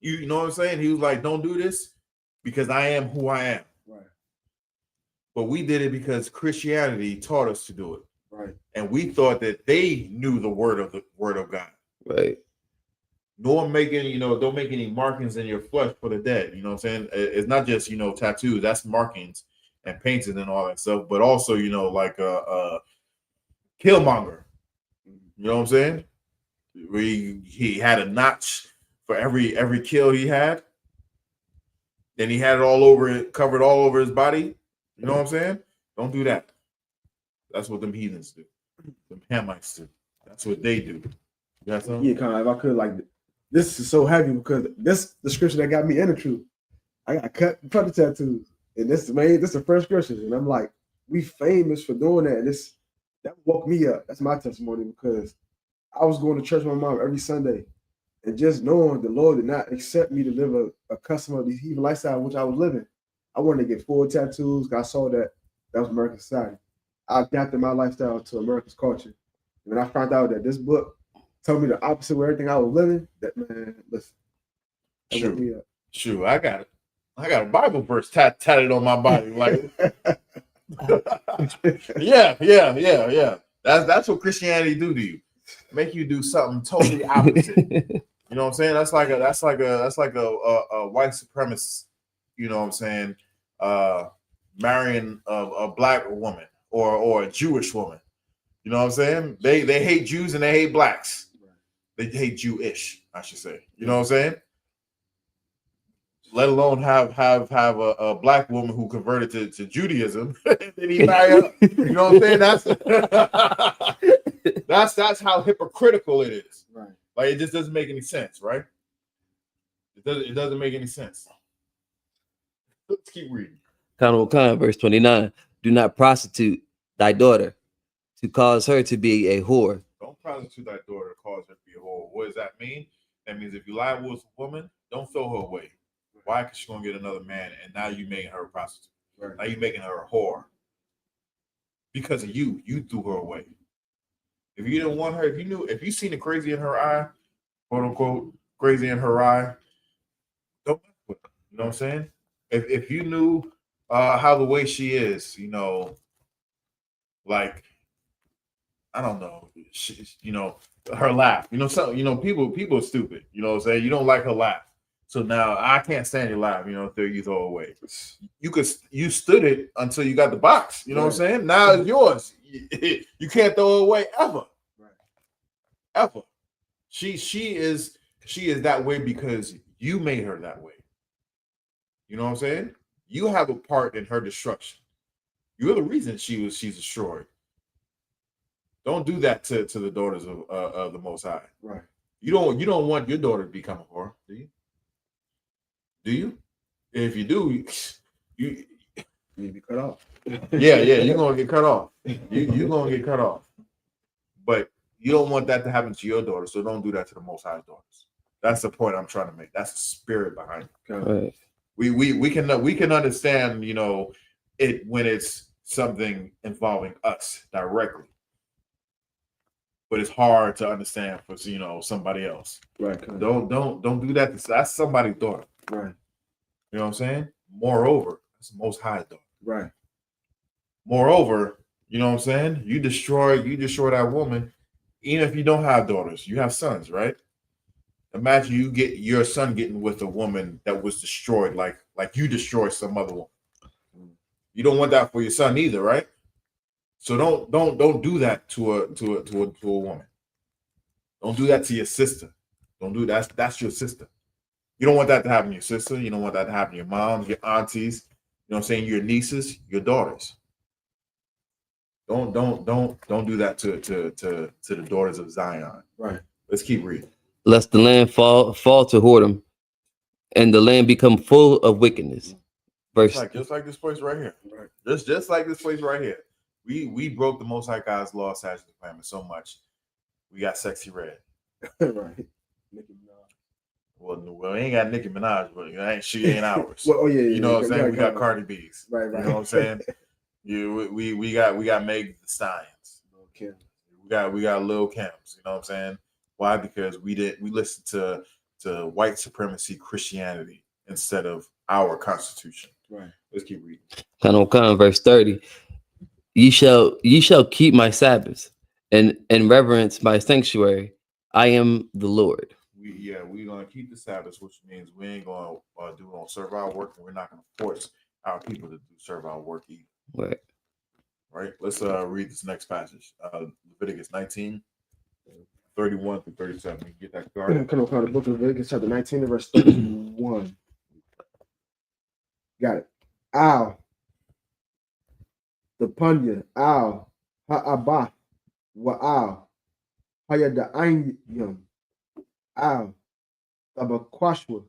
You know what I'm saying? He was like, don't do this because I am who I am. Right. But we did it because Christianity taught us to do it. Right. And we thought that they knew the word of God. Right. Nor making, don't make any markings in your flesh for the dead. You know what I'm saying? It's not just, tattoos, that's markings and painting and all that stuff, but also, like Killmonger. You know what I'm saying? He had a notch for every kill he had. Then he had it all over it, covered all over his body. You know what I'm saying? Don't do that. That's what them heathens do. Them Hamites do. That's what they do. You got something? Yeah, kind of. If I could, like, this is so heavy because this the scripture that got me in the truth. I got cut the tattoos, and this is the first scripture, and I'm like, we famous for doing that. that woke me up. That's my testimony because I was going to church with my mom every Sunday, and just knowing the Lord did not accept me to live a custom of the heathen lifestyle which I was living. I wanted to get full tattoos. I saw that was American society. I adapted my lifestyle to America's culture. When I found out that this book told me the opposite of everything I was living, that man, listen, that woke me up. Shoot, I got a Bible verse tatted on my body. Like, yeah. That's what Christianity do to you. Make you do something totally opposite. You know what I'm saying? That's like a white supremacist. You know what I'm saying? Marrying a black woman or a Jewish woman. You know what I'm saying? They hate Jews and they hate blacks. They hate Jewish, I should say. You know what I'm saying? Let alone have a black woman who converted to Judaism and then he marry her. You know what I'm saying? That's how hypocritical it is. Right. Like it just doesn't make any sense, right? It doesn't make any sense. Let's keep reading. Verse 29. Do not prostitute thy daughter to cause her to be a whore. Don't prostitute thy daughter to cause her to be a whore. What does that mean? That means if you lie with a woman, don't throw her away. Why? Because she's gonna get another man, and now you're making her a prostitute. Right. Now you're making her a whore. Because of you threw her away. If you didn't want her, if you seen the crazy in her eye, quote unquote, crazy in her eye, don't mess with her. You know what I'm saying? If you knew how the way she is, you know, like I don't know, her laugh, people are stupid. You know what I'm saying? You don't like her laugh. So now I can't stand your laugh, you throw away. You stood it until you got the box. You know what I'm saying? Now it's yours. You can't throw it away ever. Right. Ever. She is that way because you made her that way. You know what I'm saying? You have a part in her destruction. You're the reason she's destroyed. Don't do that to the daughters of the Most High. Right. You don't want your daughter to become a whore, do you? Do you? If you do, you be cut off. Yeah, you're gonna get cut off. You're gonna get cut off. But you don't want that to happen to your daughter, so don't do that to the Most High's daughters. That's the point I'm trying to make. That's the spirit behind it. Right. We can understand, it when it's something involving us directly. But it's hard to understand for somebody else. Right. Don't do that. That's somebody's daughter. Right. You know what I'm saying? Moreover, that's the Most High daughter. Right. Moreover, you know what I'm saying? You destroy that woman, even if you don't have daughters, you have sons, right? Imagine you get your son getting with a woman that was destroyed, like you destroyed some other woman. You don't want that for your son either, right? So don't do that to a woman. Don't do that to your sister. Don't do that. That's your sister. You don't want that to happen to your sister. You don't want that to happen to your mom, your aunties. You know what I'm saying? Your nieces, your daughters. Don't do that to the daughters of Zion. Right. Let's keep reading. Lest the land fall to whoredom, and the land become full of wickedness. Just like this place right here. Right. Just like this place right here. We broke the Most High God's law, statutes, and commandments so much. We got Sexy Red. Right. Well, we ain't got Nicki Minaj, but she ain't ours. Well, you know what I'm saying? We got Cardi B's. Right. You know what I'm saying? We got Meg Thee Stallions. Okay. We got Lil Kims. You know what I'm saying? Why? Because we listened to white supremacy Christianity instead of our Constitution. Right. Let's keep reading. Verse 30. Ye shall keep my Sabbaths and reverence my sanctuary. I am the Lord. We're gonna keep the Sabbath, which means we ain't gonna serve our work, and we're not gonna force our people to serve our work either. Right. Let's read this next passage. Leviticus 19, 31 through 37. You can get that card. Come on, the book of Leviticus, chapter 19, verse 31. Got it. Ow. The punya. Ow. Ha'abah. Wa'ow. Hayada'ayim. Ow. Tabakwashwa.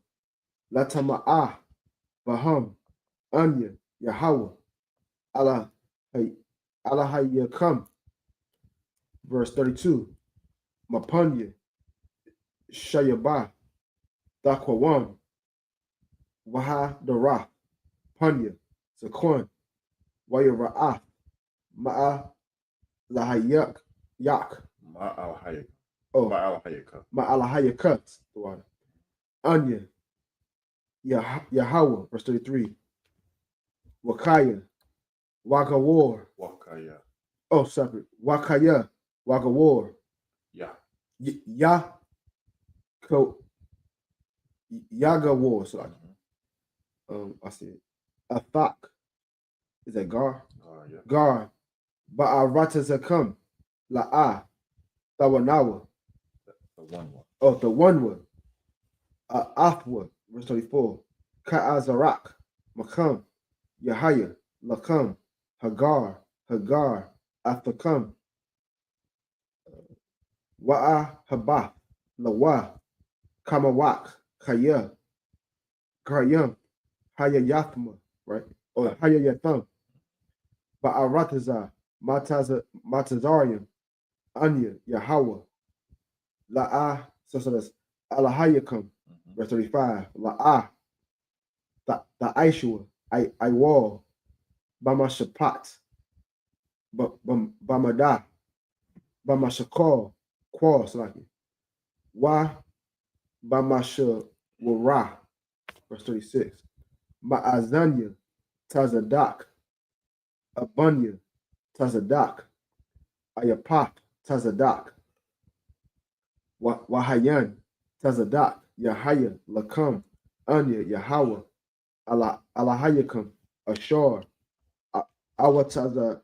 Latama'ah. Baham. Anya. Yahweh. Allah Hayakam. verse 32. Mapunya, Shayaba, Dakwawam, Waha Dara, Punya, Saquan, Wayara'af, Ma'a Lahayak, Yak, Ma'al-hayaka. oh, Ma'al-hayaka. Ma'alahayakat, the water. Anya, Yahweh, verse 33. Wakaya, Wagawar, Wakaya. oh, separate. Wakaya, Wagawar, Yeah. Yagawar, so I said, Athak, is that Gar? Yeah. Gar, Ba'aratazakam, La'a, Tawanawa, The one. oh, the one word. Athwa, verse 34. Ka'azarak, Makam, Yahaya, Lakam, Hagar, Athakam, Wa'a Habath, Lawa, Kamawak, Kaya, Karyam, Hayayathma, right? Or Hayayatham, Ba'arataza, Matazarium, Anya, Yahweh, La'a, so that's Alahayakam, verse 35. La'a, the I.S.U.P.K, I.W.A, Bamashapat, Bamada, Bamashakal, Qual, Salaki, Wa, Bamashawara, verse 36. Ma'azanya, Tazadak, Abunya, Tazadak, Ayapap, Tazadak, Wahayan, Tazadak, Yahaya, Lakam, Anya, Yahweh, Alahayakam, Ashar, Awataza,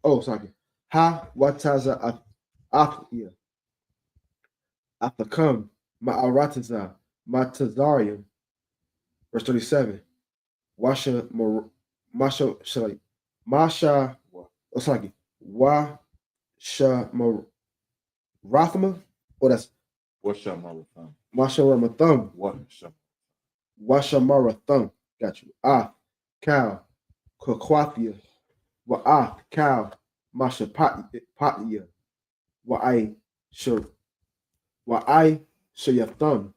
oh, sorry, Ha, Wataza, Athia, Athakam, Ma'arataza, Matazarium, verse 37. Masha, oh, sorry, Washa Rathma, oh, that's Washamarathon. Masha Ramathum, Washa Marathum, got you. Cow, Kakwathia, Cow, Masha Patia, Wa'ai, Shayathum,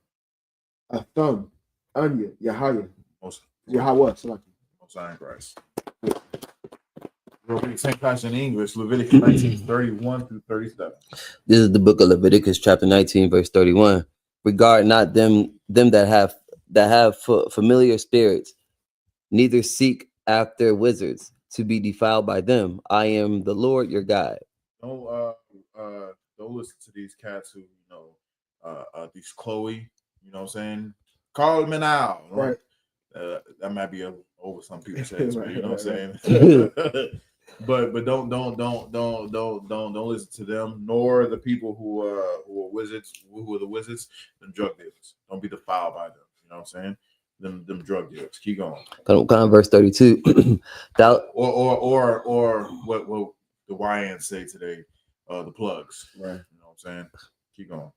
a thumb, Anya, Yahaya, Yahweh, Salaki. Mosaic Christ. We'll read the same passage in English, Leviticus 19:31 through 37. This is the book of Leviticus, chapter 19, verse 31. Regard not them that have familiar spirits, neither seek after wizards to be defiled by them. I am the Lord your God. Don't listen to these cats who, these Chloe, you know what I'm saying? Call them out. Right. That might be over some people's heads, but you know what I'm Right. saying? but don't listen to them, nor the people who are wizards, who are the wizards, them drug dealers. Don't be defiled by them. You know what I'm saying? Them drug dealers. Keep going. Come on, verse 32. or what the YN say today, the plugs. Right. You know what I'm saying? Keep going.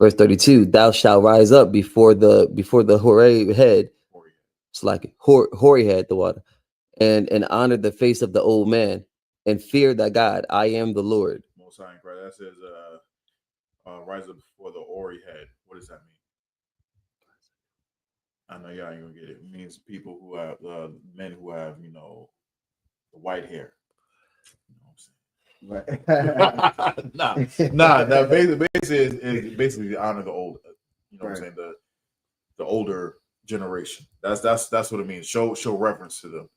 Verse 32. Thou shalt rise up before the hoary head. It's like hoary head, the water, and honor the face of the old man, and fear thy God. I am the Lord. Most High, right? That says, rise up before the hoary head. What does that mean? I know y'all ain't gonna get it. It means people who have men who have, the white hair. You know what I'm saying? Right. nah. Basically is basically honor the old. You know what I'm saying? The older generation. That's what it means. Show reverence to them.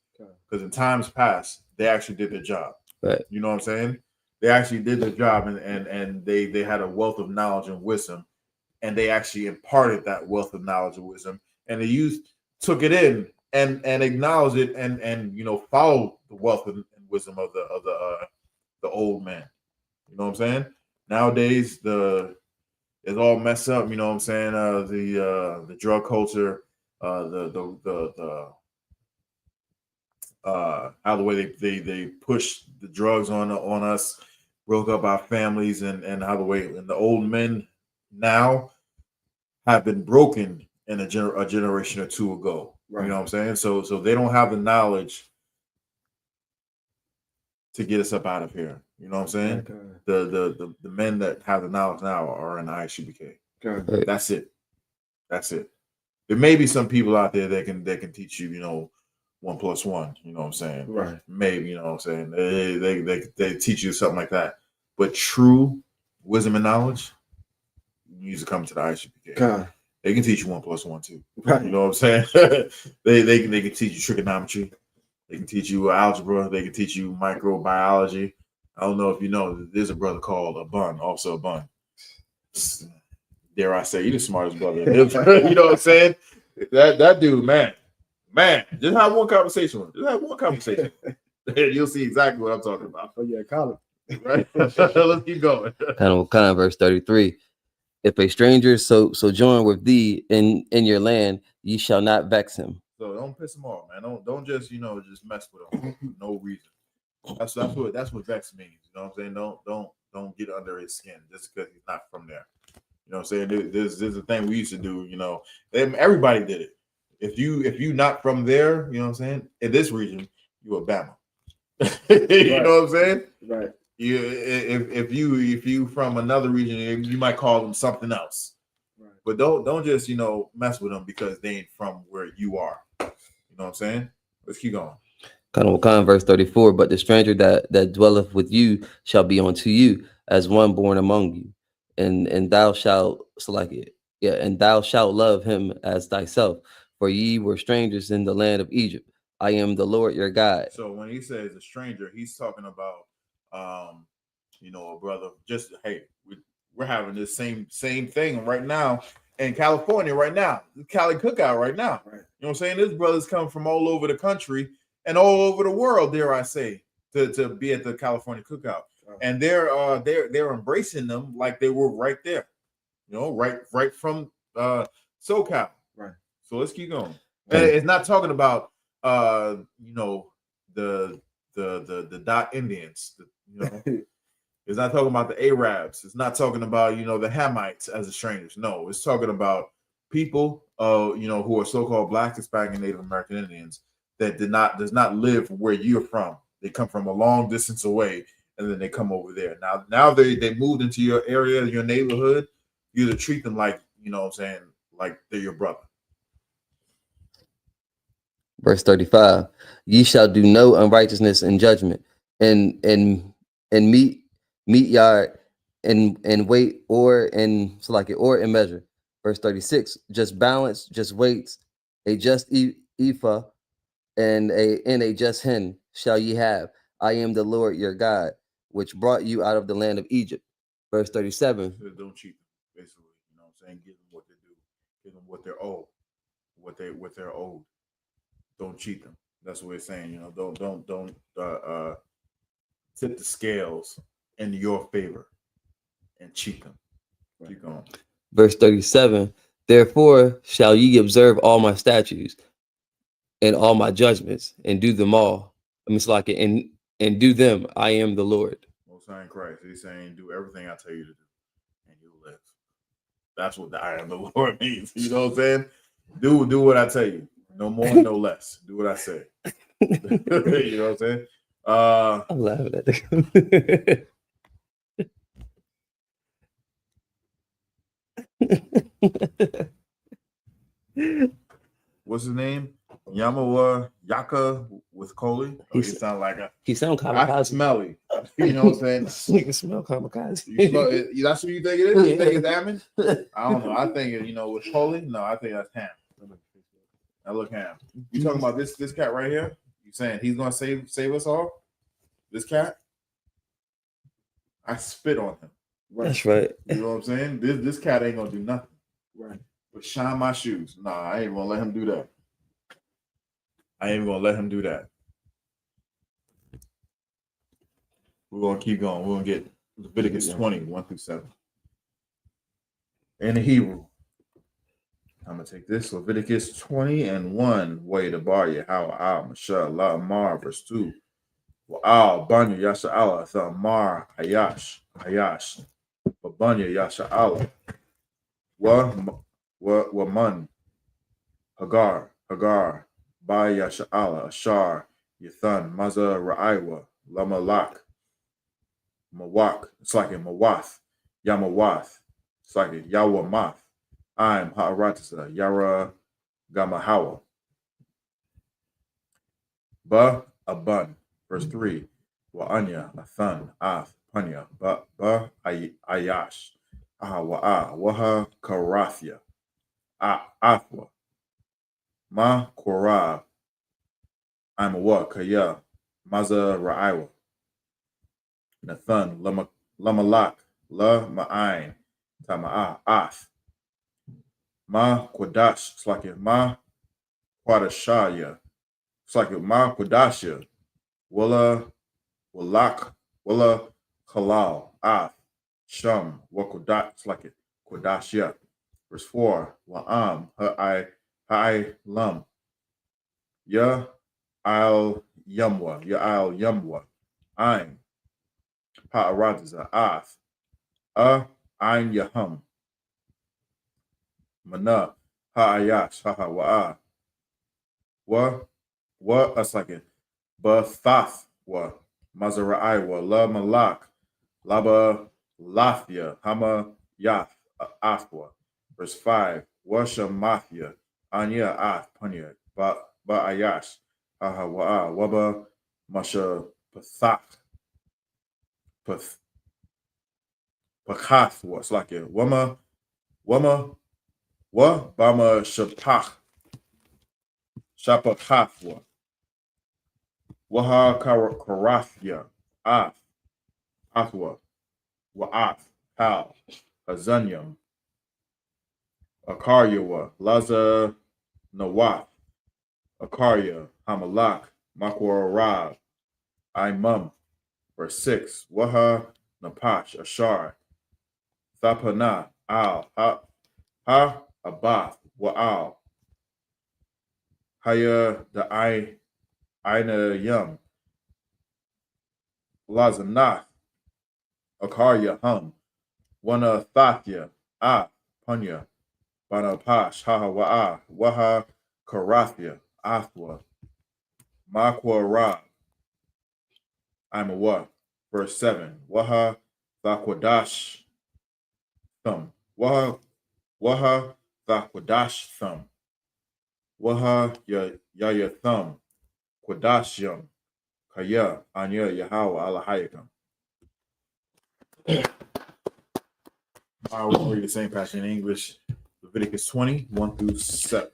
Because in times past, they actually did their job. Right. You know what I'm saying? They actually did their job, and they had a wealth of knowledge and wisdom, and they actually imparted that wealth of knowledge and wisdom, and the youth took it in and acknowledged it, and followed the wealth and wisdom of the old man. You know what I'm saying? Nowadays, it's all messed up. You know what I'm saying? The drug culture, how the way they push the drugs on us, broke up our families, and how the way and the old men now have been broken in a generation or two ago. Right. You know what I'm saying? So they don't have the knowledge to get us up out of here. You know what I'm saying? Okay. The men that have the knowledge now are in the I.S.U.P.K. Okay. Right. That's it. That's it. There may be some people out there that can teach you, 1 + 1. You know what I'm saying? Right. Maybe, you know what I'm saying? They teach you something like that. But true wisdom and knowledge, you need to come to the I.S.U.P.K. Okay. They can teach you 1 + 1 too. Right. You know what I'm saying? they can teach you trigonometry. They can teach you algebra. They can teach you microbiology. I don't know if you know, there's a brother called Officer Abun. Dare I say, he's the smartest brother in Israel. You know what I'm saying? That dude, man, just have one conversation with him. Just have one conversation. And you'll see exactly what I'm talking about. Oh yeah, college. Right? Let's keep going. Kind of verse 33. If a stranger sojourn with thee in your land, ye shall not vex him. So don't piss him off, man. Don't just just mess with him for no reason. That's what vex means. You know what I'm saying? Don't get under his skin just because he's not from there. You know what I'm saying? This is a thing we used to do. Everybody did it. If you not from there, you know what I'm saying? In this region, you a Bama. You Right. know what I'm saying? Right. If you from another region, you might call them something else. Right. But don't just mess with them because they ain't from where you are. You know what I'm saying? Let's keep going. Kind of verse 34. But the stranger that dwelleth with you shall be unto you as one born among you, and thou shalt and thou shalt love him as thyself, for ye were strangers in the land of Egypt. I am the Lord your God. So when he says a stranger, he's talking about a brother. Just hey, we're having this same thing right now in California right now. Cali cookout right now. Right. You know what I'm saying? This brothers come from all over the country and all over the world, dare I say, to be at the California cookout. And they're embracing them like they were right there. Right from SoCal. Right. So let's keep going. And it's not talking about the Dot Indians. It's not talking about the Arabs. It's not talking about the Hamites as the strangers. No, it's talking about people who are so-called Black, Hispanic, and Native American Indians that does not live where you're from. They come from a long distance away, and then they come over there. Now they moved into your area, your neighborhood. You to treat them like like they're your brother. Verse 35. Ye shall do no unrighteousness in judgment, and meet yard and weight or in measure. Verse 36. Just balance, just weights, a just ephah and a just hin shall ye have. I am the Lord your God, which brought you out of the land of Egypt. Verse 37. So don't cheat them, basically. You know what I'm saying? Give them what they do. Give them what they're owed. What they're owed. Don't cheat them. That's what it's saying. Don't tip the scales in your favor and cheat them. Keep going. Verse 37. Therefore shall ye observe all my statutes and all my judgments and do them all. I mean, and do them. I am the Lord. Most High in Christ. He's saying, do everything I tell you to do, and you'll live. That's what the I am the Lord means. You know what I'm saying? Do what I tell you. No more, no less. Do what I say. You know what I'm saying? I'm laughing at the What's his name? Yamawa Yaka with Coley. He sound like he sound kamikaze. Smelly. You know what I'm saying? You can smell kamikaze. That's what you think it is? You think it's Ammon? I don't know. I think it, with Coley. No, I think that's Ham. Now look, Ham. You talking about this cat right here? You saying he's gonna save us all? This cat? I spit on him. Right. That's right. You know what I'm saying? This cat ain't gonna do nothing. Right. But shine my shoes. Nah, I ain't gonna let him do that. I ain't gonna let him do that. We're gonna keep going. We're gonna get Leviticus 20, 1-7. In the Hebrew. I'm gonna take this Leviticus 20 and 1. Way to bar you how Mashallah Mar verse 2. Al Banya Yasha Allah Thamar Hayash Babanya Yasha Allah Wa Man Hagar Ba Yasha Allah Ashar Yathan Maza Ra'aiwa Lamalak, Mawak, it's like a Mawath, Yamawath, it's like a Yawamath, I'm Ha'aratasa, Yara Gamahawa. Ba Aban, verse 3. Wa'anya, Athan, Ath, Panya, Ba Ayash, Aha Wa'a, Waha Karathia, Athwa, Ma Korab, I'm a what, Kaya, Maza Ra'iwa, Nathan, Lamalak, La Ma'ain, Tama'a, Ath, Ma Kwadash, it's like Ma Kwadashaya, it's like Ma Kwadashya, Walla Walak, Walla Halal, Ath, Shum, Wakodat, it's like it, Kodashya. Verse 4, Wa'am, Ha'ai Lam, Ya Al Yamwa, Ya Al Yamwa, Ein, Ha'aradiza, Ath, Ein Yahum, Mana, Ha'ayash, Haha Wa'a, that's like it, Bathath, Wa, Mazara'ai, La Malak, Laba Lathia, Hama Yath, Athwa. Verse 5, Washa Mathia, Anya Ath, Panya, Ba Ayash, Aha Wa'a, Waba Masha Pathak, Pakathwa, it's like it, Wama, Wa Bama Shapach, Shapakathwa, Waha Karathia, Ath, Athwa, Wa'ath, Hal, Azanyam, Akaryawa, Laza Nawath, Akarya, Hamalak, Makwara, Imam. Verse 6, Waha Napash, Ashar, Thapana, Al, Ha Abath, Wa'al, Haya the Aina Yum, Lazanath, Akarya Hum, Wana Thatya, Punya, Banapash, Haha Wa'a, Waha Karathia, Athwa, Makwara, I'm a what? Verse 7. Waha Thakwadash Thumb. Waha Thakwadash Thumb. Waha Ya Thumb. Kwadashyam. Kaya Anya Yahweh Alahayakam. We'll read the same passage in English. Leviticus 20, 1 through 7.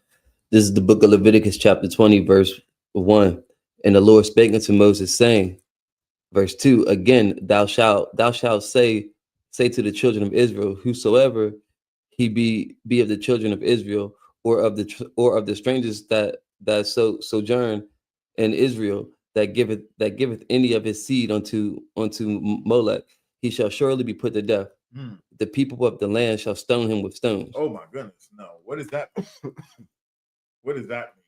This is the book of Leviticus, chapter 20, verse 1. And the Lord spake unto Moses, saying, verse 2, again, thou shalt say to the children of Israel, whosoever he be of the children of Israel, or of the strangers that sojourn in Israel, that giveth any of his seed unto Molech, he shall surely be put to death. The people of the land shall stone him with stones. Oh my goodness. No. What is that? What does that mean?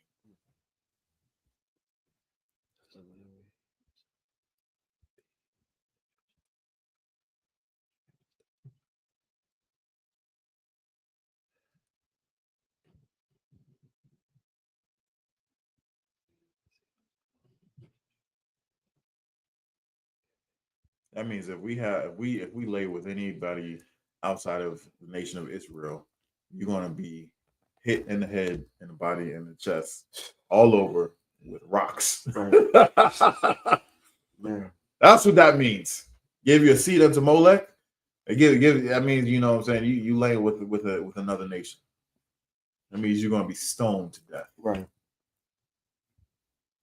That means if we lay with anybody outside of the nation of Israel, you're gonna be hit in the head, in the body, in the chest, all over with rocks. Man. That's what that means. Give you a seed unto Molech. Give that means, you know what I'm saying, you lay with another nation. That means you're gonna be stoned to death. Right.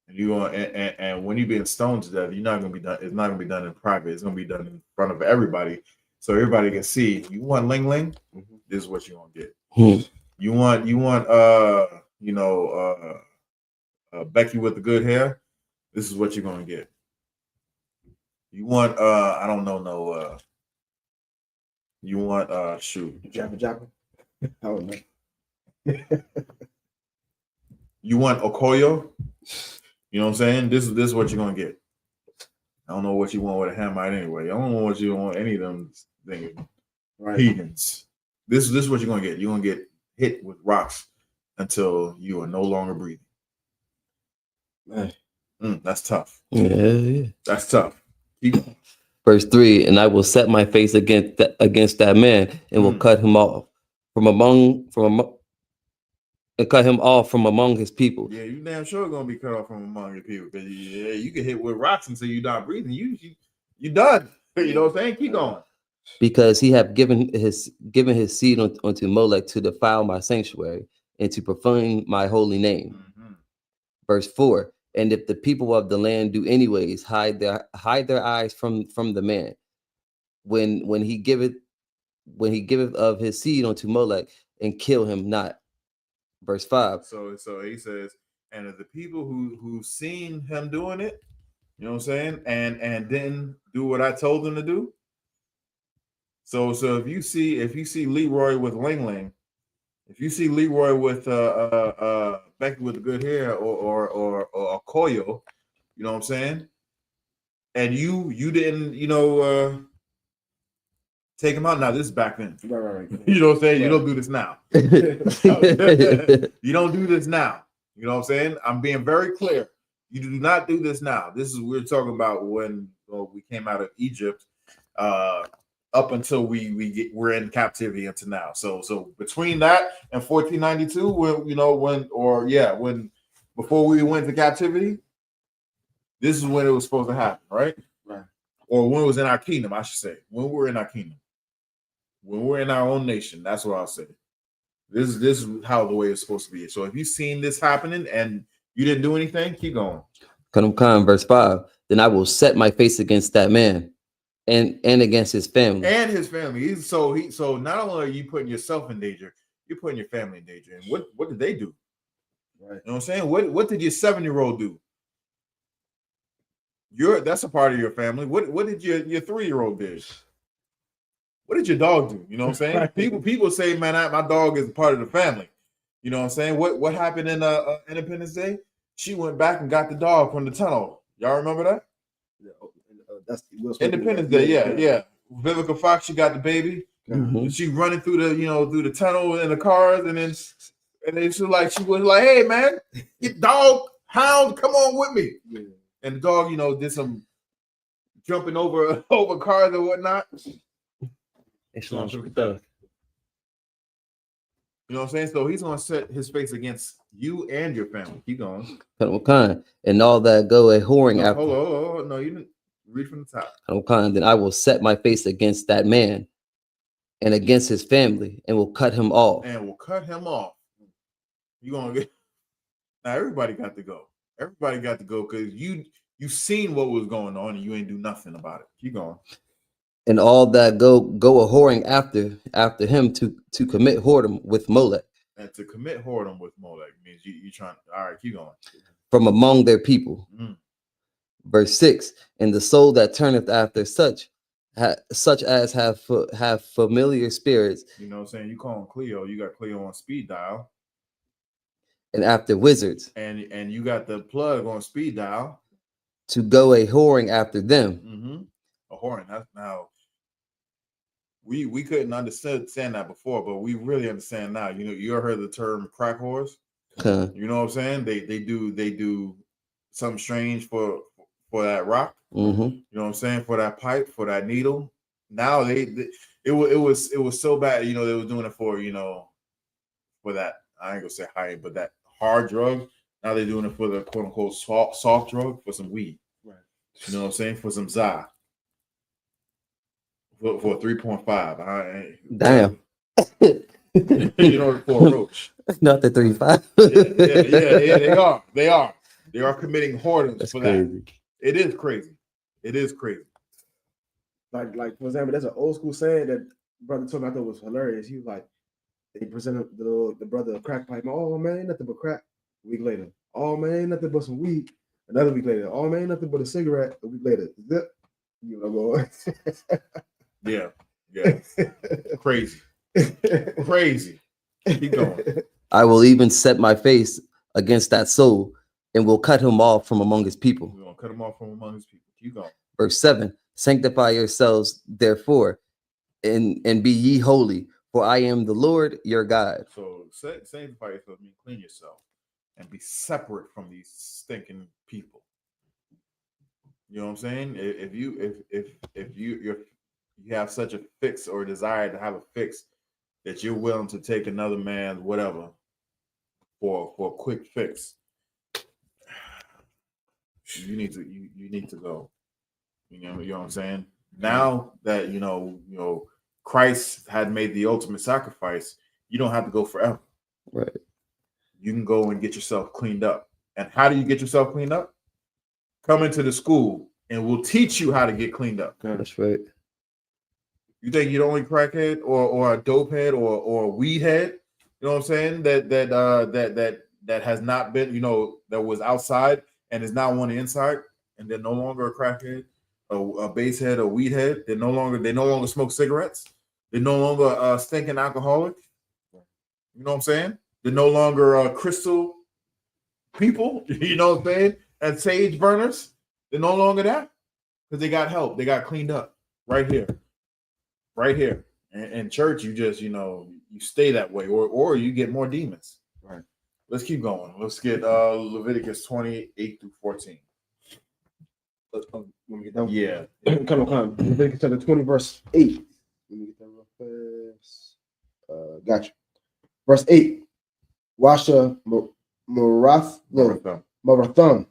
And you going and when you're being stoned to death, you're not gonna be done. It's not gonna be done in private. It's gonna be done in front of everybody, so everybody can see. You want ling ling? Mm-hmm. This is what you're gonna get. You want Becky with the good hair? This is what you're gonna get. You want I don't know you want shoot Jabba. I don't know. You want Okoyo? You know what I'm saying? This is what you're gonna get. I don't know what you want with a Hamite anyway. I don't know what you want any of them things. Right. Heathens. This is what you're gonna get. You're gonna get hit with rocks until you are no longer breathing. Man. That's tough. Yeah. That's tough. Keep going. Verse 3, and I will set my face against that man and will cut him off and cut him off from among his people. Yeah, you damn sure gonna be cut off from among your people because you get hit with rocks until you not breathing. You done. You know what I'm saying? Keep going. Because he have given his seed unto Molech to defile my sanctuary and to profane my holy name. Verse 4, and if the people of the land do anyways hide their eyes from the man, when he giveth of his seed unto Molech, and kill him not. Verse 5. So he says, and if the people who seen him doing it, you know what I'm saying, and didn't do what I told them to do. So if you see Leroy with Ling Ling, if you see Leroy with Becky with the good hair or Koyo, you know what I'm saying, and you didn't take him out. Now this is back then. Right. You know what I'm saying? Right. You don't do this now. You don't do this now. You know what I'm saying? I'm being very clear. You do not do this now. This is we're talking about when we came out of Egypt, up until we're in captivity until now. So between that and 1492, when before we went to captivity, this is when it was supposed to happen, right? Right. Or when it was in our kingdom, I should say. When we're in our kingdom. When we're in our own nation, that's what I'll say. This is how the way it's supposed to be. So if you've seen this happening and you didn't do anything, keep going. Verse 5. Then I will set my face against that man and against his family. And his family. So not only are you putting yourself in danger, you're putting your family in danger. And what did they do? Right. You know what I'm saying? What did your 7-year-old do? That's a part of your family. What did your 3-year-old do? What did your dog do? You know what I'm saying? Right. People say, man, my dog is part of the family. You know what I'm saying? What happened in Independence Day? She went back and got the dog from the tunnel. Y'all remember that? That's Independence Day. Yeah. Vivica Fox, she got the baby. Mhm. She running through the tunnel in the cars, and then she was like, hey man, get dog, hound, come on with me. Yeah. And the dog, did some jumping over cars and whatnot. You know what I'm saying? So he's gonna set his face against you and your family. Keep going. And all that go a whoring after. Hold on. No, you didn't read from the top. Then I will set my face against that man and against his family, and will cut him off. You gonna get now? Everybody got to go. Everybody got to go because you seen what was going on and you ain't do nothing about it. Keep going. And all that go a whoring after him to commit whoredom with Molech. And to commit whoredom with Molech means you trying. All right, keep going. From among their people. Verse 6. And the soul that turneth after such as have familiar spirits. You know what I'm saying? You call him Cleo. You got Cleo on speed dial. And after wizards. And you got the plug on speed dial. To go a whoring after them. A whoring. That's now. We couldn't understand that before, but we really understand now. You ever heard the term crack whores? You know what I'm saying? They do something strange for that rock. You know what I'm saying? For that pipe, for that needle. Now it was so bad. They were doing it for for that. I ain't gonna say high, but that hard drug. Now they're doing it for the quote unquote soft drug, for some weed. Right. You know what I'm saying? For some za. For 3.5. Damn. For a roach. Not the 3.5. Yeah, they are. They are committing whoredoms. That's for crazy. that. It is crazy. Like for example, there's an old school saying that brother told me I thought was hilarious. He was like, they presented the brother a crack pipe. Oh man, ain't nothing but crack. A week later, oh man, ain't nothing but some weed. Another week later, oh man, ain't nothing but a cigarette. A week later, zip. Yeah. Crazy. Keep going. I will even set my face against that soul and will cut him off from among his people. We're gonna cut him off from among his people. Keep going. Verse 7. Sanctify yourselves, therefore, and be ye holy, for I am the Lord your God. So sanctify yourself means clean yourself and be separate from these stinking people. You know what I'm saying? If you have such a fix or desire to have a fix that you're willing to take another man's whatever for a quick fix, you need to go. You know what I'm saying? Now that you know Christ had made the ultimate sacrifice, you don't have to go forever. Right. You can go and get yourself cleaned up. And how do you get yourself cleaned up? Come into the school and we'll teach you how to get cleaned up. That's right. You think you're the only crackhead or a dope head or a weed head, you know what I'm saying? That has not been, that was outside and is now on the inside, and they're no longer a crackhead, a base head, a weed head. They no longer smoke cigarettes. They're no longer stinking alcoholic. You know what I'm saying? They're no longer crystal people, you know what I'm saying? And sage burners. They're no longer that because they got help. They got cleaned up right here. Right here. In church, you just, you stay that way or you get more demons. Right. Let's keep going. Let's get Leviticus 28 through 14. Let me get that one. Yeah. Come on. Leviticus chapter 20, verse 8. Let me get that real fast. Gotcha. Verse 8. Washa Marathon.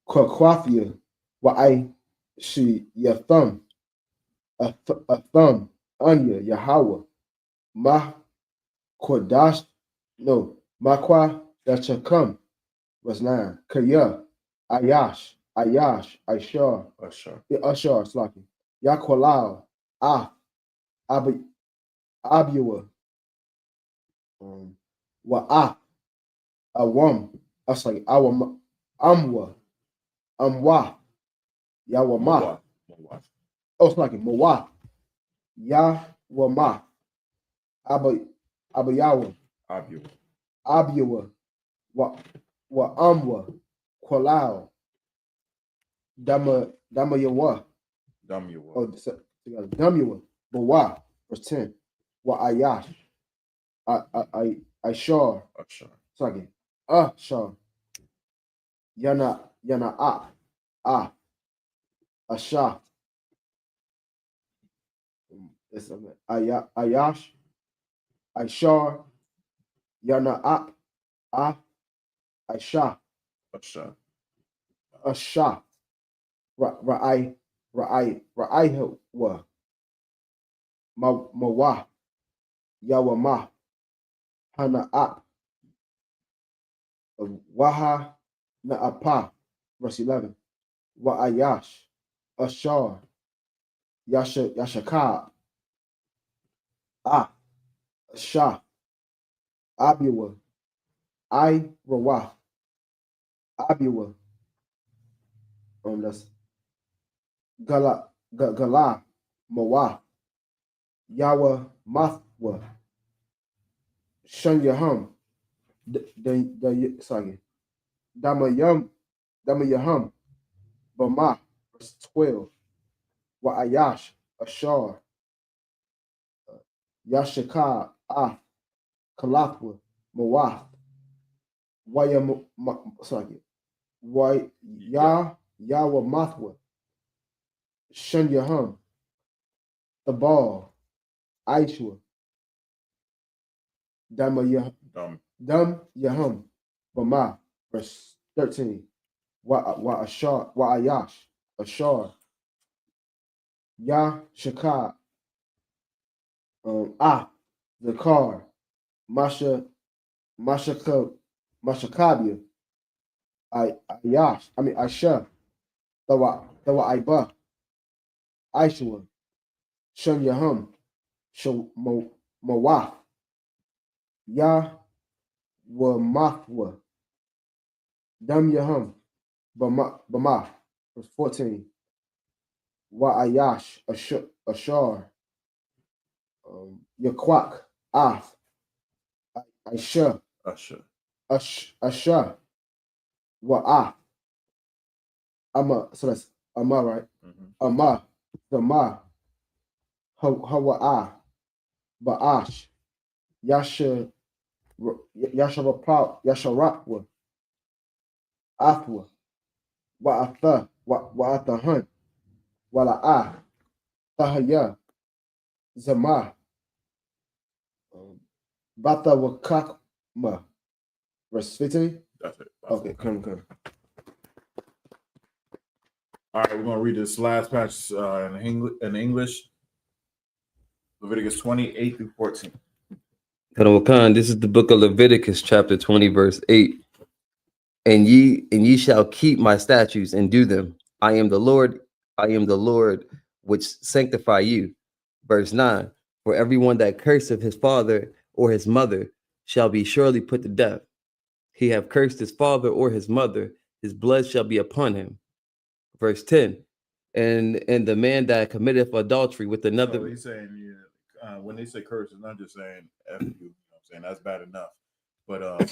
Kwakwafia. Wa'ai shi yathum. A thumb. Anya Yahweh. Ma Kodash. No. Makwa Dachakam. Verse 9. Kaya. Ayash, Ashar, Slaki, Yakolao, Abua, Wa'ah, Awam, like Amwa, Yawama, Slaki, Mawa, Yawama, Abayawa, Abua, Amwa, Kolao, Damayawa. Damayawa. Bawa. Verse 10. Wa Ayash. Ashar. Sorry. Ashar. Yana Asha. Ayash. Ashar. Yana Asha. Asha. Ra'ai wa Mawa Yawama Hana Waha Na'apa. Verse 11. Wa'ayash Ashar Yashaka Asha Abua Rawa Abua. That's Gala Mawa Yawa Mathwa Shun Yahum sorry Dama Yahum Bama. Verse 12. Wa Ayash Ashar Yashaka Kalapwa Mawa Waya sorry Why Yawa Mathwa Shun Yahum the ball Aishwa Dam Yahum Bama. Verse 13. Wa Ayash Ashar Shaka the car Mashakabia Ayash Asha Tawa Aiba Aishwa Shun Yahum Mawaf Mafwa Dam Yahum Bama. Verse 14. Wa Ayash Ashar Yakwak Aisha Asha Wa'ah Ama. So that's Ama, right? Ama Zama Hawa'ah Ba'ash Yasharapwa Athwa wa'atahan, wala'a, tahaya, zama, bata wakakma. Verse 15. That's it. Okay, come. All right, we're gonna read this last passage in English. Leviticus 28 through 14. This is the book of Leviticus, chapter 20, verse 8. And ye shall keep my statutes and do them. I am the Lord which sanctify you. Verse 9. For everyone that curseth his father or his mother shall be surely put to death. He have cursed his father or his mother, his blood shall be upon him. Verse 10. And the man that committeth adultery with another. So he's saying, when they say curse, it's not just saying F you, you know what I'm saying? That's bad enough. But to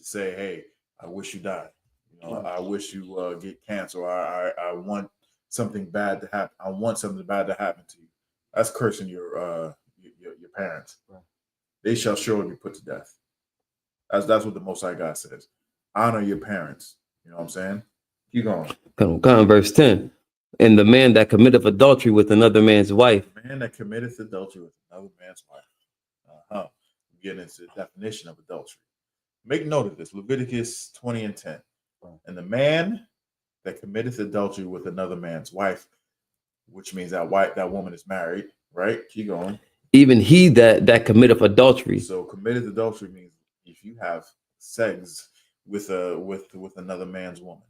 say, hey, I wish you died. You know, I wish you get cancer. Or I want something bad to happen. I want something bad to happen to you. That's cursing your parents. Right. They shall surely be put to death. That's what the Most High God says. Honor your parents. You know what I'm saying? Keep going. Come, verse 10. And the man that committeth adultery with another man's wife. The man that committeth adultery with another man's wife. Getting into the definition of adultery. Make note of this. Leviticus 20 and 10. And the man that committeth adultery with another man's wife, which means that woman is married, right? Keep going. Even he that committeth adultery. So committed adultery means if you have sex with another man's woman,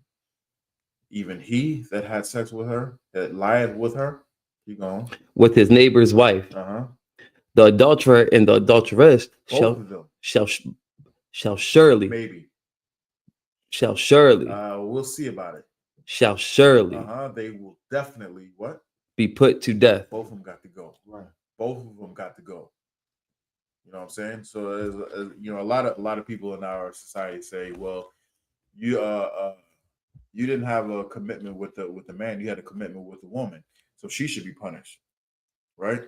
even he that had sex with her, that lied with her, keep going. With his neighbor's wife. The adulterer and the adulteress shall surely. Maybe. Shall surely. We'll see about it. Shall surely. They will definitely what? Be put to death. Both of them got to go. Right. Both of them got to go. You know what I'm saying? So a lot of people in our society say, well, you didn't have a commitment with the man, you had a commitment with the woman, so she should be punished, right?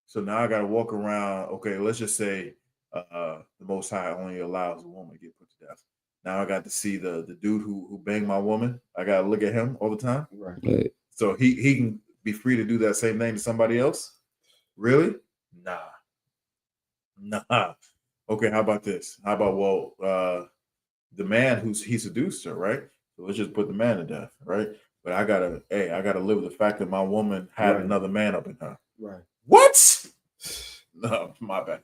So now I got to walk around. Okay, let's just say the Most High only allows a woman to get put to death. Now I got to see the dude who banged my woman. I got to look at him all the time. Right. So he can be free to do that same thing to somebody else. Really? Nah. Okay, how about this? How about the man he seduced her, right? So let's just put the man to death, right? But I gotta live with the fact that my woman had another man up in her. Right. What? No, my bad.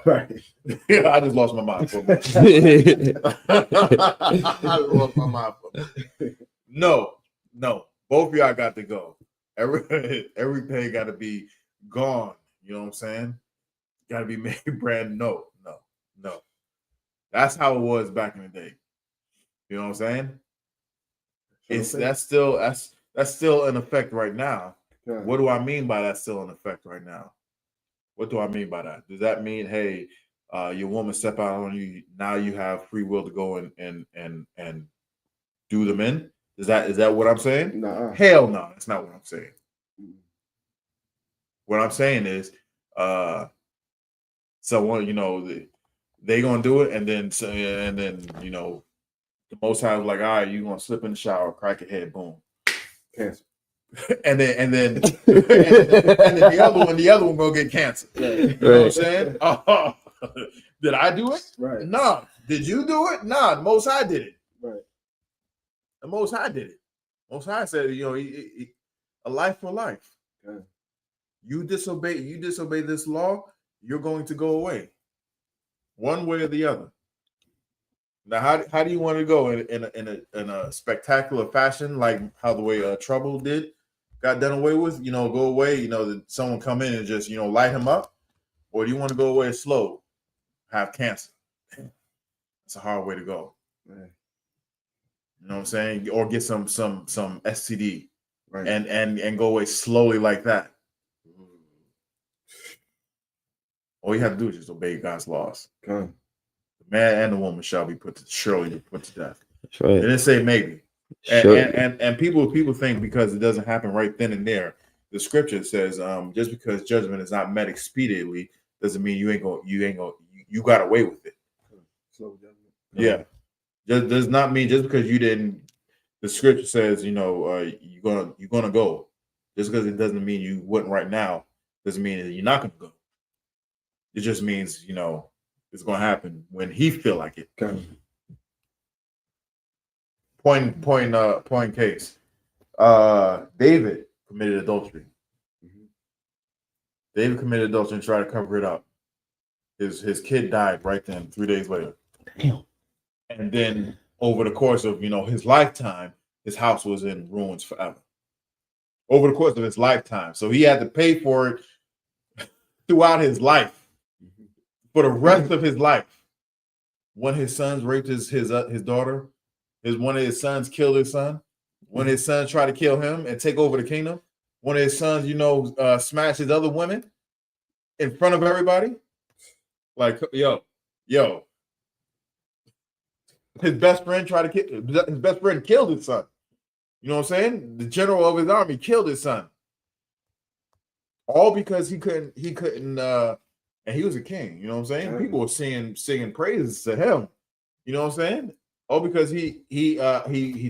Right. Yeah, I just lost my mind for a minute. No. Both of y'all got to go. Everything got to be gone. You know what I'm saying? Got to be made brand no. That's how it was back in the day. You know what I'm saying? That's still in effect right now. Yeah. What do I mean by that's still in effect right now? What do I mean by that? Does that mean, hey, your woman step out on you, now you have free will to go and do them in? Is that what I'm saying? Nuh-uh. Hell no, that's not what I'm saying. What I'm saying is, someone, they gonna do it, and then the Most High was like, all right, you gonna slip in the shower, crack your head, boom, Cancer. and then the other one gonna get cancer. You know what I'm saying? Oh, did I do it? Right. No. Did you do it? No. The Most High did it. Right. The Most High did it. Most High said, a life for life. Yeah. You disobey this law, you're going to go away, one way or the other. Now, how do you want to go in a spectacular fashion, like how the way Trouble got done away with? Go away. That someone come in and just light him up, or do you want to go away slow, have cancer? It's a hard way to go. Right. You know what I'm saying? Or get some STD, Right. and go away slowly like that. All you have to do is just obey God's laws. Come. The man and the woman shall be surely be put to death. That's right. They didn't say maybe. Sure. And people think because it doesn't happen right then and there. The scripture says, just because judgment is not met expediently doesn't mean you got away with it. Slow judgment. Yeah. Just does not mean just because you didn't the scripture says, you're gonna go. Just because it doesn't mean you wouldn't right now, doesn't mean that you're not gonna go. It just means, it's gonna happen when he feel like it. Okay. Point case. David committed adultery. David committed adultery and tried to cover it up. His kid died right then, 3 days later. Damn. And then over the course of his lifetime, his house was in ruins forever. Over the course of his lifetime. So he had to pay for it throughout his life. For the rest of his life. One of his sons raped his daughter. One of his sons killed his son. One of his sons tried to kill him and take over the kingdom. One of his sons, smashed his other women in front of everybody. Like, yo. His best friend his best friend killed his son. You know what I'm saying? The general of his army killed his son. All because he couldn't, and he was a king, you know what I'm saying? People were singing praises to him. You know what I'm saying? All because he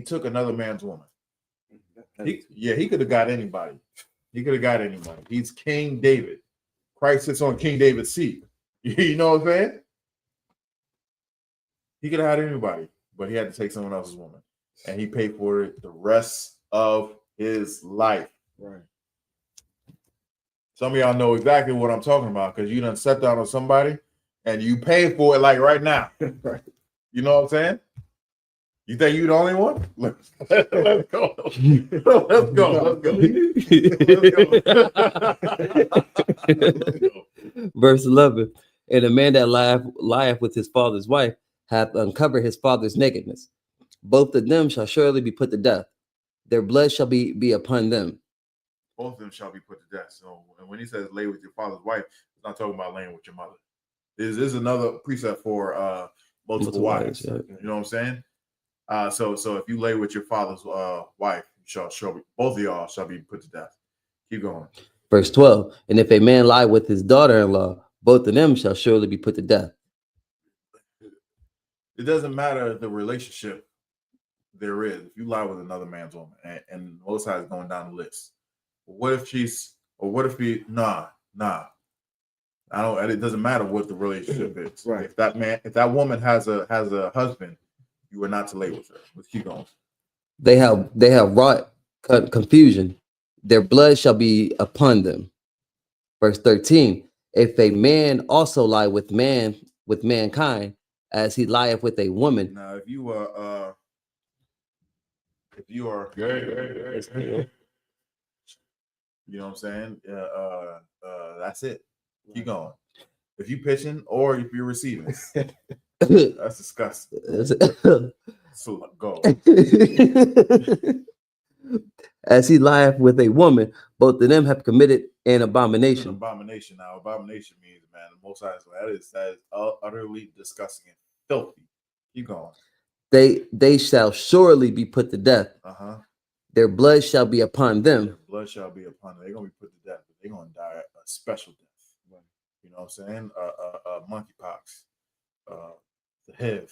took another man's woman. He could have got anybody. He's King David. Christ sits on King David's seat. You know what I'm saying? He could have had anybody, but he had to take someone else's woman. And he paid for it the rest of his life. Right. Some of y'all know exactly what I'm talking about because you done sat down on somebody and you pay for it like right now. Right. You know what I'm saying? You think you the only one? Let's go. Let's go. Verse 11. And a man that lieth with his father's wife hath uncovered his father's nakedness. Both of them shall surely be put to death. Their blood shall be upon them. Both of them shall be put to death. So when he says lay with your father's wife, it's not talking about laying with your mother. This is another precept for multiple wives. Yeah. You know what I'm saying? So if you lay with your father's wife, both of y'all shall be put to death. Keep going. Verse 12. And if a man lie with his daughter-in-law, both of them shall surely be put to death. It doesn't matter the relationship there is. If you lie with another man's woman, and Most High is going down the list. What if nah. I don't. It doesn't matter what the relationship is. Right. If that woman has a husband, you are not to lay with her. Let's keep going. They have wrought confusion. Their blood shall be upon them. Verse 13. If a man also lie with mankind, as he lieth with a woman. Now, if you are you know what I'm saying? That's it. Keep going. If you pitching or if you're receiving, that's disgusting. So go. As he lieth with a woman, both of them have committed an abomination. An abomination. Now, abomination means, man, the Most High, that is utterly disgusting and filthy. Keep going. They shall surely be put to death. Their blood shall be upon them. Their blood shall be upon them. They're gonna be put to death, but they're gonna die a special death. Right. You know what I'm saying? Monkeypox, the HIV,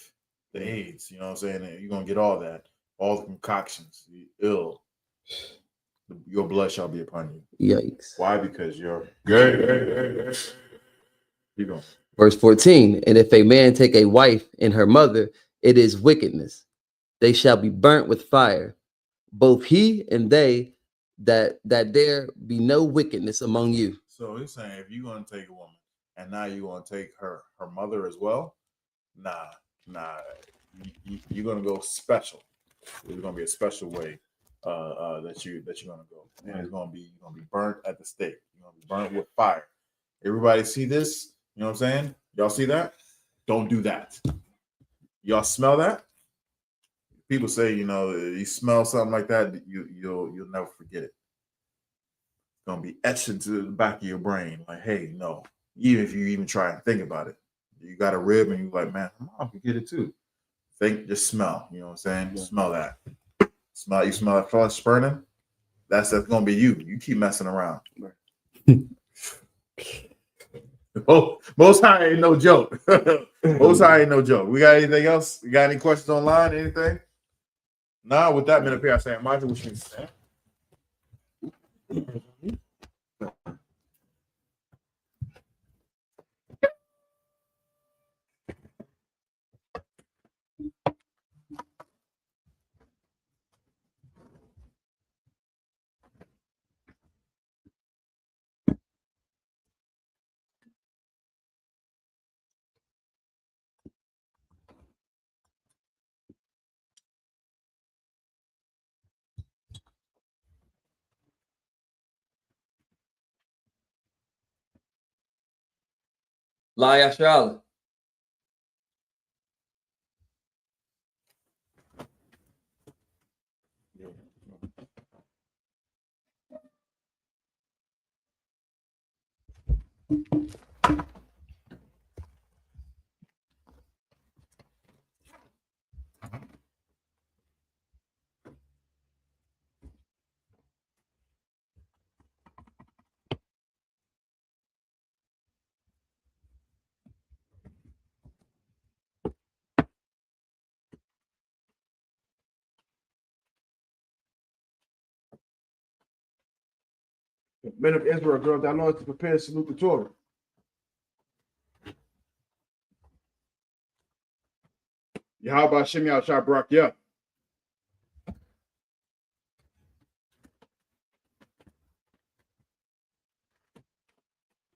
the AIDS. You know what I'm saying? You're gonna get all that, all the concoctions. You're ill. Your blood shall be upon you. Yikes. Why? Because you're good. Keep going. Verse 14. And if a man take a wife and her mother, it is wickedness. They shall be burnt with fire. Both he and they, that there be no wickedness among you. So he's saying if you're going to take a woman and now you're going to take her mother as well, nah, you're going to go special. There's going to be a special way that you're going to go, and you're going to be burnt at the stake. You're going to be burnt with fire. Everybody see this? You know what I'm saying? Y'all see that? Don't do that. Y'all smell that? People say, you smell something like that, you'll never forget it. It's gonna be etched into the back of your brain. Like, hey, no. Even if you even try and think about it, you got a rib and you're like, man, my mom can get it too. Just smell. You know what I'm saying? Yeah. Smell that. You smell that flesh burning? That's gonna be you. You keep messing around. Most High ain't no joke. Most High ain't no joke. We got anything else? You got any questions online? Anything? Now with that, men I say, imagine which means stand. La Yashral. Men of Israel, girl, thou knowest to prepare to salute the Torah. Yahweh Shem Yahshua Barak Yah.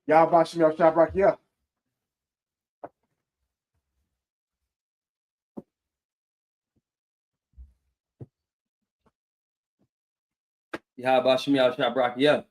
Yahweh Shem Yahshua Barak Yah. Yahweh Shem Yahshua Barak Yah.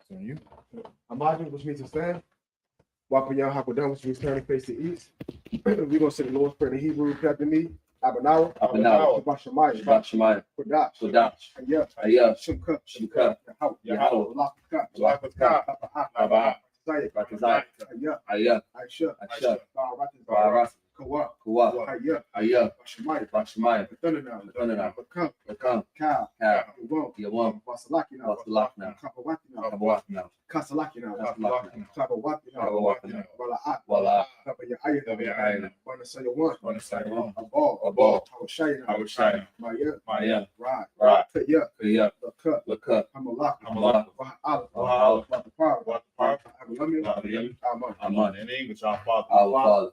So you. Imagine which means to stand. Walk beyond Hakodah, which means turning face to east. We're going to say the Lord's Prayer in Hebrew, after me. Abanawa. Abanawa. Shabbat Shemayim. Shabbat Shemayim. Kodash. Kodash. Hayah. Hayah. Shemka. Shemka. Yahweh. Lafka. Lafka. Abba. Zayah. Rakazai. Hayah. Hayah. I.S.U.P.K. I.S.U.P.K. Baratin. Baras. Kawa. Kuwa. Hayah. Hayah. Shemayim. Shemayim. Batanana. Bakam. Bakam. Ka. Ka. Yawam. Yawam. Wasalakina. Wasalakina. Kapawatina. Kabawatina. Kasalakina. Kasalakina. Kapawatina. Kabawatina. Wala'at. Wala'at. Kapayaayina. Kapayaayina. Wanasayawan. Wanasayawan. Abal. Hawashayina. Hawashayina. Maya. Right. Right. Kaya. Kaya. Lakut. Lakut. Hamalak. Hamalak. Waha'al. Waha'al. Watapar. Watapar. Abalamim. Aman. Aman. In English, our Father. Our Father.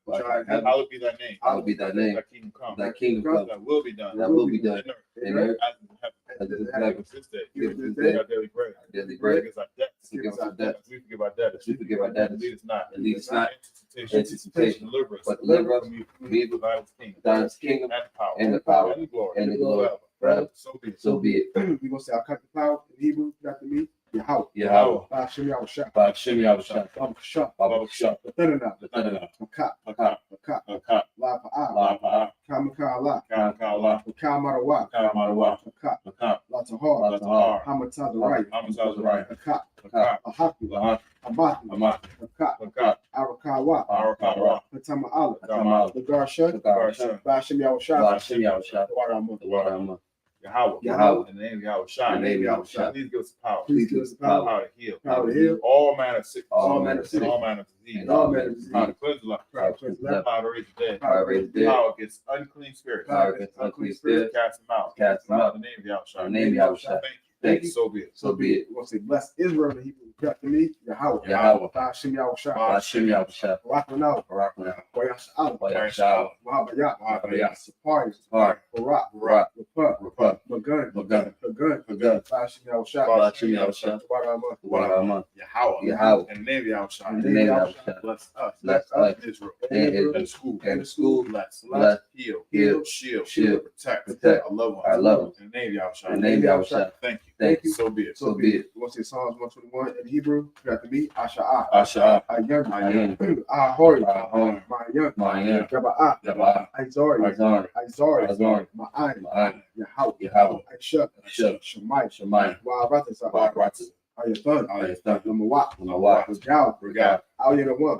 Hallowed be thy name. Hallowed be thy name. Thy kingdom come. Thy kingdom come. That will be done. That will be done. In earth. As As it in is in heaven. heaven. This day. Give us this Our day daily bread. our daily bread. Forgive us our debts. Forgive us our debts. As we forgive our debtors. We forgive our debtors. Lead us not. And lead us not into into temptation. Deliver us. But deliver us from evil. Thine is the kingdom. Thine is the kingdom and the power. and the power and the glory. and the glory forever. So be it. So be it. We're going to say, I'll cut the power in Hebrew, after me. Yahweh. Yahweh. Hashem Yahweh. By Shem Yahweh. Baba Shah. Baba Shah. Batanana. Batanana. Makat. Makat. Makat. Makat. La Pa'a. La Pa'a. Kamakala. Kala. Kamarawa. Kamarawa. Makat. Makat. La Tahar. La Tahar. Hamatah the right. Hamatah right. Makat. Makat. Ahaki. Lahat. Abati. Amat. Makat. Makat. Arakawa. Arakawa. Patama Allah. Tamal. The Garsha. Garsha. Hashem By Yahweh. Shem Yahweh. Warama. The Lord Amma. Yahweh. Yahweh. In the name of Yahweh Shai. In the name of Yahweh Shai. Please give us the power. Please give us the power. Power to heal. Power to heal. All manner of sickness. All manner of sickness. All manner of disease. And all manner of disease. Power to cleanse the life. Power to Left. Power to raise the dead. Power to raise the dead. Power against unclean spirits. Power against unclean spirits. Cast them out. Cast them out. In the name of Yahweh Shai. In the name of Yahweh Shai. Thank you. Thank you. So be it. So be it. We're going to say, bless Israel in Hebrew. After me. Yahweh. Yahweh. Hashem Yahweh. By Shem Yahweh. Rakmanah. Barakna. Wayash'al. Wayash'al. Wahabayah. Wahabayah. Sapari. Sapari. Barak. Barak. Rapah. Rapah. Magun. Magun. Hagun. Hagun. Hashem Yahweh. By Shem Yahweh. Warama. Warama. Yahweh. Yahweh. In the name of Yahweh Shai. In the name of Yahweh. Bless us. Bless us. Israel. And Israel. And the school. And the school. Bless. Bless. Heal. Heal. Shield. Shield. Protect. Protect. Our loved ones. Our loved ones. In the name of Yahweh Shai. In the name of Yahweh Shai. Thank you. Thank you. So be it. So be it. We're going to say Psalms 121 in Hebrew. After me. Asha'ah. Asha'ah. Ayun. Ayun. Ahori. Ahori. Ma'ayun. Ma'ayun. Gaba'ah. Gaba'ah. Aizori. Azari. Aizori. Azari. Ma'ayin. Ma'ayin. Yahweh. Yahweh. I.S.U.P.K. I.S.U.P.K. Shemai. Shemai. Wa'aratasa. Wa'aratasa. Ayathan. Ayathan. Namawat. Namawat. Regal. Regal. Al Yelawam,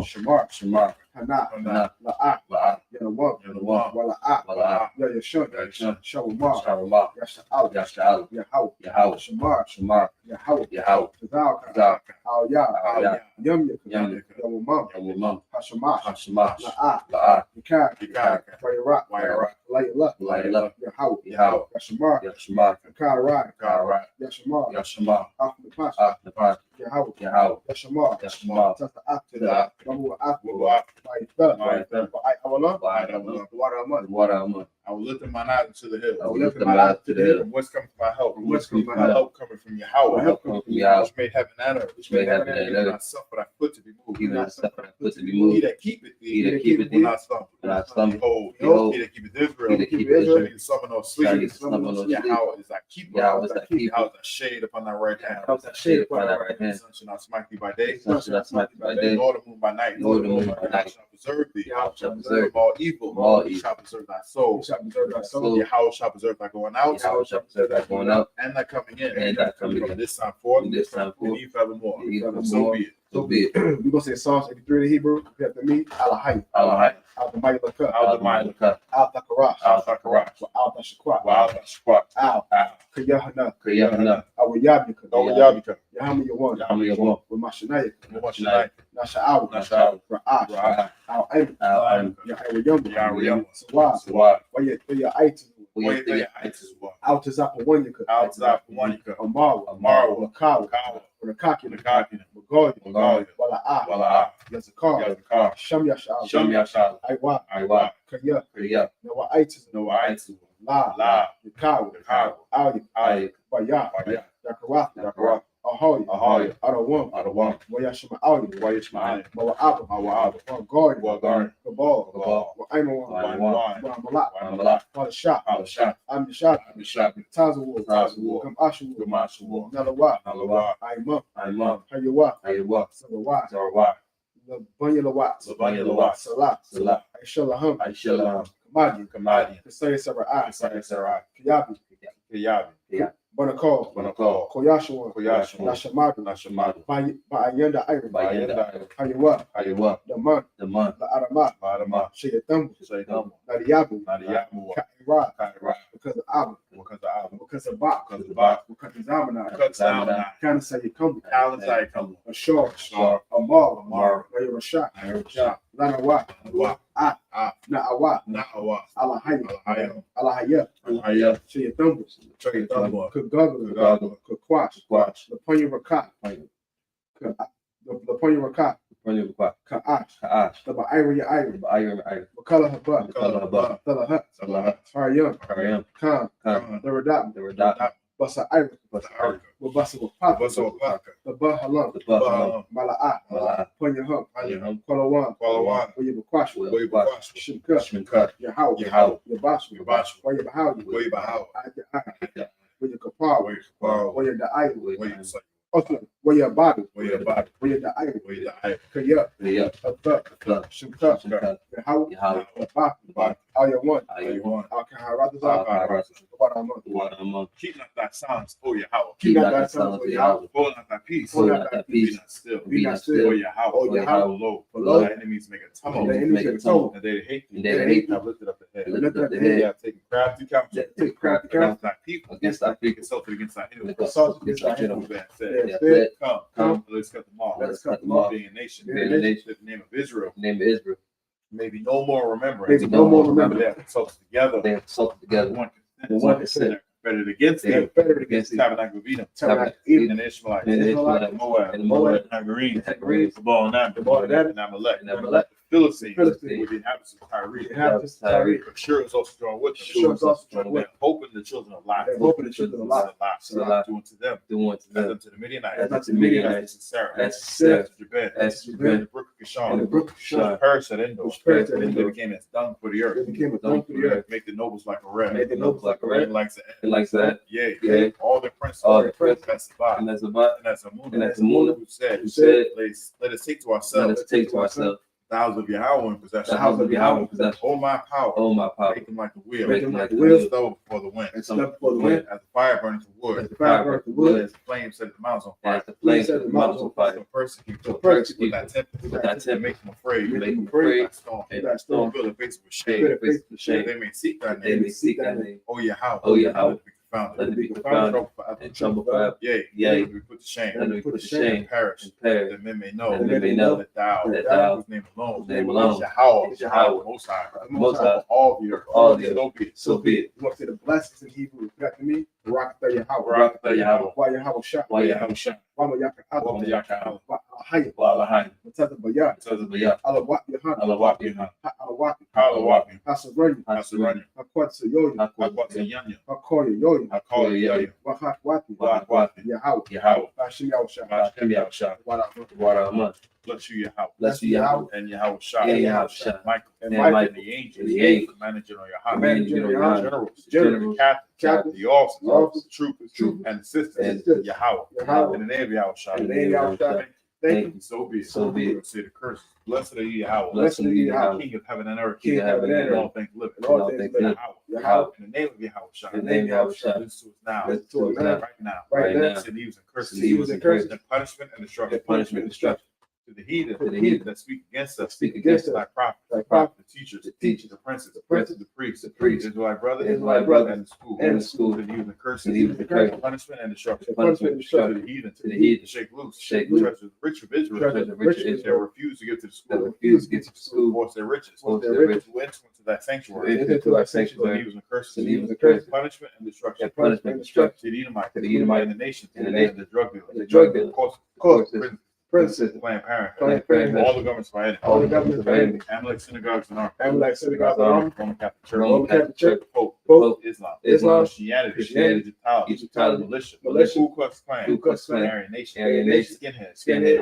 Shamar, Shamar, Hana, Hana, La'ah, La'ah, Yelawam, Yelawam, Wala'ah, Wala'ah, Ya Yashun, Yashun, Shawamar, Sharama, Yasha'al, Yasha'al, Yahaw, Yahaw, Shamar, Shamar, Yahaw, Yahaw, Tazal, Zal, Al Ya, Al Ya, Yum Yum Yaka, Yawamam, Yawamam, Hashamash, Hashamash, La'ah, La'ah, Yakar, Yakar, Wayara, Wayara, Layla, Layla, Yahaw, Yahaw, Yashamar, Yashmar, Yakar, Karat, Yashamar, Yashmar, Ahmapash, Napash, Yahaw, Yahaw, Yashamar, Yashmar, Taza'at, Babu Afu, Wabu Wa'itha, Wa'itha, Wa'awala, Wa'awala, Wa'araman. Water, I will lift up mine eyes to the hill. I will lift my eyes to the hill. From whence comes my help? From whence comes my My help? help coming from My Yahweh. help comes from Yahweh. Which made heaven and earth. Which made heaven and He will earth. not suffer thy foot to be moved. Even the stuff that I put to be He moved. that keepeth He thee that keepeth will thee not stumble. will not stumble. Behold, Behold, he that keepeth Israel. he that keepeth Israel. He suffer no Shall sleep. he slumber no sleep. Yahweh is thy keeper. Yahweh is thy keeper. Yahweh is thy shade upon thy right hand. Yahweh is thy shade upon thy right The hand. sun shall not smite thee by day. The sun shall not smite thee by day. Nor the moon by night. Nor the moon by night. Shall preserve thee. Yahweh shall preserve From all evil. From all He evil. shall preserve thy soul. He shall preserve thy soul. Soul. Yahweh shall preserve thy going out. Yahweh shall preserve thy going out And thy coming in. and thy coming From in. this time forth. From this time forth. And even forevermore. And even So forevermore. be it. So be it. We're going to say Psalms 83 in Hebrew. You have to meet Alahai, Alahai, Al the Mighty Lakah, Al the Mighty Lakah, Al Thakarash, Al Thakarash, Al Thashakwa, Wa Al Shquat, Al Al Kayahana, Kayahana, Al Yabika, Al Yabika, Yahama Yawan, Yahama Yawan, with Mashanaya, Moshanai, Nasha'aw, Nasha'aw, Ra'ash, Ra'ash, Al Aim, Al-Am, Yahayam, Yahayam, Sawab, Swat, Waya Aitu, Waythea Itis, Al Tazapawanyaka, Al Zapawanika, Amar, Amar, Lakaw, Kawa, Rakaki, Nakaki, Magoya, Magalia, Wala'ah, Wala, Yazakar, Yazakar, Sham Yasha'al, Sham Yashal, Aiwa, Iwa, Kaya, Kriya, Nawa Aitu, No Itis, La, La, Yakaw, Kawa, Al Ay, Baya, Baya, Yakarath, Yakara, Ahoy, Ahoy, Arawam, Adawam, Wayashima Audi, Wayishmai, Mawa'ab, Mawa'ab, Wagard, Wagard, Kabal, Kabal, Wa'aimawan, Wan, Wa'amalak, Wa'amalak, Wa'ashah, Al-Shah, Amishah, Abishak, Tazawul, Tazawul, Gamashu, Gamashu, Nalawa, Nalawa, Aimam, Imam, Hayawa, Ayawa, Sabawa, Zarwa, Banyalawa, Labanyalawa, Salah, Salah, Aishalaham, Aishalam, Kamadi, Kamadi, Kasaya Sara'ah, Kasai Sarai, Kiyabi, Kiyabi, Banakal, Banakal, Koyashawan, Koyashawan, Nashamadu, Nashamadu, Ba'ayanda Iron, Bayenda, Hayawa, Hayawa, Daman, the month, La'arama, Badama, Shayatam, Shaydam, Nadiyabu, Nadiyamu, Kaira, Kaira, because of Abu, because of Abu, because of Bach, because of Bach, because of Zamana, because of Zamana, kind of say you come, Kalanzai come, Ashar, Shar, Amar, Amar, Rayurasha, Ayurcha, Lanawa, Wa, Na'awa, Na'awa, Alahaya, Alahaya, Alahaya, Alahaya, Shayatambus, Shaydam, Kagaga, Kagaga, Kakwash, Quash, Laponya Rakat, Laponya Rakat, Ka'ash, Ka'ash, the Ba'ira Ira, Ayam, Makala Haba, Kala Haba, Salahat, Salahat, Haryam, Karyam, Khan, Khan, the Radat, the Radat, Basa Ira, Basa Wabasa Wapaka, Basa Wapaka, the Bahalam, the Bahalam, Mala'at, Mala'at, Ponya Hum, Ayam, Kwalawan, Kwalawan, Wayabakwash, Waybakwash, Shimka, Shminkat, Yahau, Yahau, Yabash, Yabash, Wayabahawi, Waybahaw, Wayakapar, Wayakapar, Wayada'ai, Waysay, Wayabadu, Waybad, Wayada'ai, Waydai, Kaya, Kriya, Abba, Shimka, Shminkat, Yahau, Yahau, Bak, Bak, Ayawan, Ayuan, Al-Kaharatazak, Al-Kaharat, Waraman. Waramam, keep not thy silence, O Yahweh, Keep not thy that silence, silence, O Yahweh, Yahweh. hold not thy peace, Hold not thy be peace, not still, Be not still. O Yahweh, O Yahweh, below, below, thy enemies make a The tumult, enemies make a tumult. and they that hate thee, and they that hate thee, have lifted up the head, lift up the head. head. they have taken crafty counsel Take craft against thy people, against thy people, consulted against thy enemies, Assault against against thy thy enemies. who hath They said, have They said, Come, Come, let's cut them off, let us cut them off. being a nation, Being a nation, in the name of Israel, name of Israel, maybe no more remembrance, Maybe no more remember. they have consulted together, they have consulted together, one the one consent, fettered against they thee, have fettered against thee, tabernacle of Edom, Tabernacle Eden, and the Ishmaelites, and the Israelites, Israelites, Moab, and the Moab, Hagarenes, and Hagarenes, the Baal and Ammon, the Baal and Ammon, and Amalek, and Amalek, the Philistines, Philistines, with the inhabitants of Tyre, the inhabitants of Tyre, but sure is also strong with them. Sure is also strong with They hoping the children of Lot, They hoping the children of Lot, Lot, do unto them, do unto as them, unto the Midianites, as unto the Midianites, as to Sarah, as to Sarah, as to Jabin, as to and Jabin, the brook of and the Kishon, brook of which Shine, perished at Endor, which perished at and they Endor. became as dung for the They earth. became a dung for the earth. Make the nobles like a red, Made the nobles like a red, red. like the and like that, yea, yea, all the princes, all the princes, and and as about, as a moon, and as the moon, who said, who said, let us take to let ourselves us take to ourselves The house of Yahweh in possession. The house of Yahweh in possession. Hold my power. Hold my power. Make them like the wheel. Make them like the And wheel. stubble before the wind. And stubble before the wind. As the fire burns the wood. As the fire burns the wood. As the flame set the mountains on fire. As the flame set the mountains on fire. So persecute. So persecute. With that tempest. With that tempest. Make them afraid. Make them afraid. That storm. And that storm. Fill their faces with Fill shame. their faces with shame. They may seek that They name. may seek that name. Oh Yahweh. Oh Yahweh. Let Let it be confounded. And trouble forever. Yea. Yea. We put to shame. Let it be put to shame. And perish. And perish. That men may know. That men may know. That thou. Whose name alone. Whose name alone. Is Yahweh. Is Yahweh. Most High. Most High. All the earth. All the earth. So be it. So be it. You want to say the blessings in Hebrew? Back to me. Barak Yahweh. Barak Yahweh. Why Yahweh shot? Why Yahweh shot? Wama Yaka Wama Yaka. Hayya. Wallahi. Matata Bayat. Tazabaya. Alawat Yahanna. Alawap Yahanna. Alawat. Halawapi. Hasarani. Hasarani. Hakwatsa Yoya. Hakwatsa Yanya. Hakoya Yoya. Hakoya Yaya. Wahakwati. Wahakwati. Yahweh. Yahweh. Bashim Yahweh shot. Hashem Yahweh Shah. Water a month. Bless you, Yahweh. Bless you, Yahweh. And Yahweh Shah. And Yahweh Shah. Michael. And Michael. Michael. The angels. And the angels. Commanding General Yahanna. Commanding General Yahanna. Generals. Generals. Captains. The officers. Troopers. Troopers. And assistants. And assistants. Yahweh. Yahweh. In the name of Yahweh Shah. In the name of Yahweh Shah. Thank you. So be it. So be it. Say the curse. Blessed are you, Yahweh. Blessed are you, Yahweh. King of heaven and earth. King of heaven and And earth. all things living. And all things living. Yahweh. In the name of Yahweh Shah. In the name of Yahweh Shah. Listen to us now. Listen to us now. Right now. Right now. Sin, evils, and curses. Sin, evils, and curses. And punishment and destruction. And punishment and destruction. To the heathen. To the heathen. That speak against us. Speak against us. Thy prophets. Thy prophets. The teachers. The teachers. The princes. The princes. The priests. The priests. Israelite brothers. Israelite brothers. And the school. And the school. To the evils and curses. To the evils and curses. Punishment and destruction. And punishment and destruction. To the heathen. To the heathen. Shake loose. Shake loose. Treasures rich of Israel. Treasures rich of They Israel. refuse to give to the That school. refuse to get to the school. Force their riches. Force their riches. To enter into that sanctuary. Into our To the sanctuary. evils and curses. To the evils and curses. Punishment and destruction. And punishment and destruction. To the Edomite. To the Edomite. And the nations. And the nations. The drug dealers. And the drug dealers. Courses. Princes. Planned Parenthood. Planned Parenthood. All the governments of our enemy. All the governments of our enemy. Amalek synagogues and army. Amalek synagogues and army. Roman Catholic Church. Roman Catholic Church. Pope. Pope. Islam. Islam. Christianity. Christianity. Egyptology. Militia. Militia. Ku Klux Klan. Ku Klux Klan. Aryan Nation. Aryan Nation. Skinhead. Skinhead.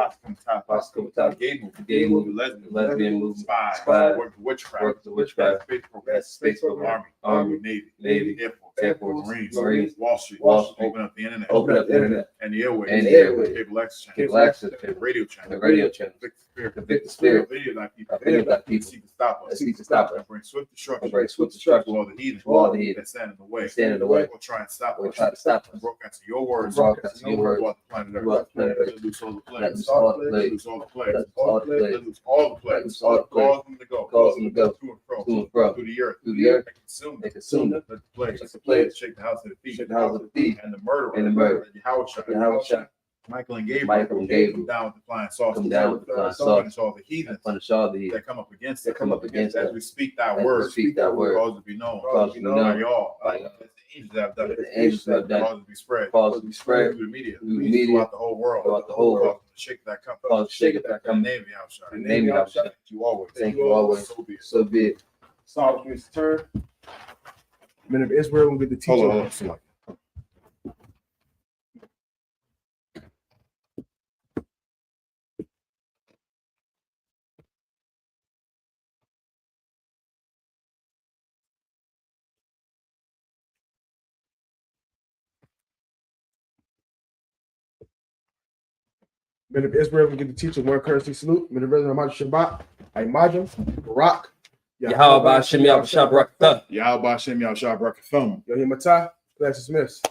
Hospital. Gay movement. Gay movement. Lesbian movement. Spy. Spy. Work the witchcraft. Work the witchcraft. Space program. Space program. Army. Navy. Navy. Air Force. Air Force. Marines. Wall Street. Wall Street. Open up the internet. Open up the internet. And the airways. And the airways. Cable access Cable channels. access channels. Radio channels. The radio channels. Convict the spirit. Convict the spirit. Video that people. Video that people. Seek to stop us. That seek to stop us. And bring swift destruction. And bring swift destruction. To all the heathen. To all the heathen. That stand in the way. That stand in the way. Or try and stop Or us. try to stop us. Broadcast your words. Broadcast your words. Throughout the planet Earth. Throughout the planet Earth. Let loose all the Let plagues. loose all the Let plagues. loose all the plagues. Let loose all the Let plagues. loose all the Let plagues. loose all the plagues. Cause them to go. Cause them to go. To and fro. To and fro. Through the earth. Through the earth. And consume And them. consume them. Let the plagues. Let the plagues. Shake the house of the thief. Shake the house of the thief. And the murderer. And the murderer. Yahweh Shah. Yahweh Shah. Michael and Gabriel. Michael and Gabriel. Come down with the flying saucers. Come down with the flying saucers. Punish all the heathens Punish all the heathen. that come up against That us. come up against as us. we speak thy As we word. speak thy word. Cause it to be known. Cause it to be known. By y'all. By y'all. As the angels have done. As the angels have done. Cause it to be spread. Cause it to be spread. Through the media. Through the media. Throughout the whole world. Throughout the whole world. Cause it to shake that cup. Cause it to shake it that cup. In the name of Yahushua. In the name of Yahushua. Thank you always. Thank you always. So be it. So be it. Psalms means turn. Men of Israel will get the teacher. Hold on. Men of Israel will get the teacher one courtesy salute. Men of Israel, Hamad Shabbat, Imajim, Barak, Yahweh Shem Yahweh Shabbat. Yahweh Shem Yahushua Brakathum. Yohim Matah, class dismissed.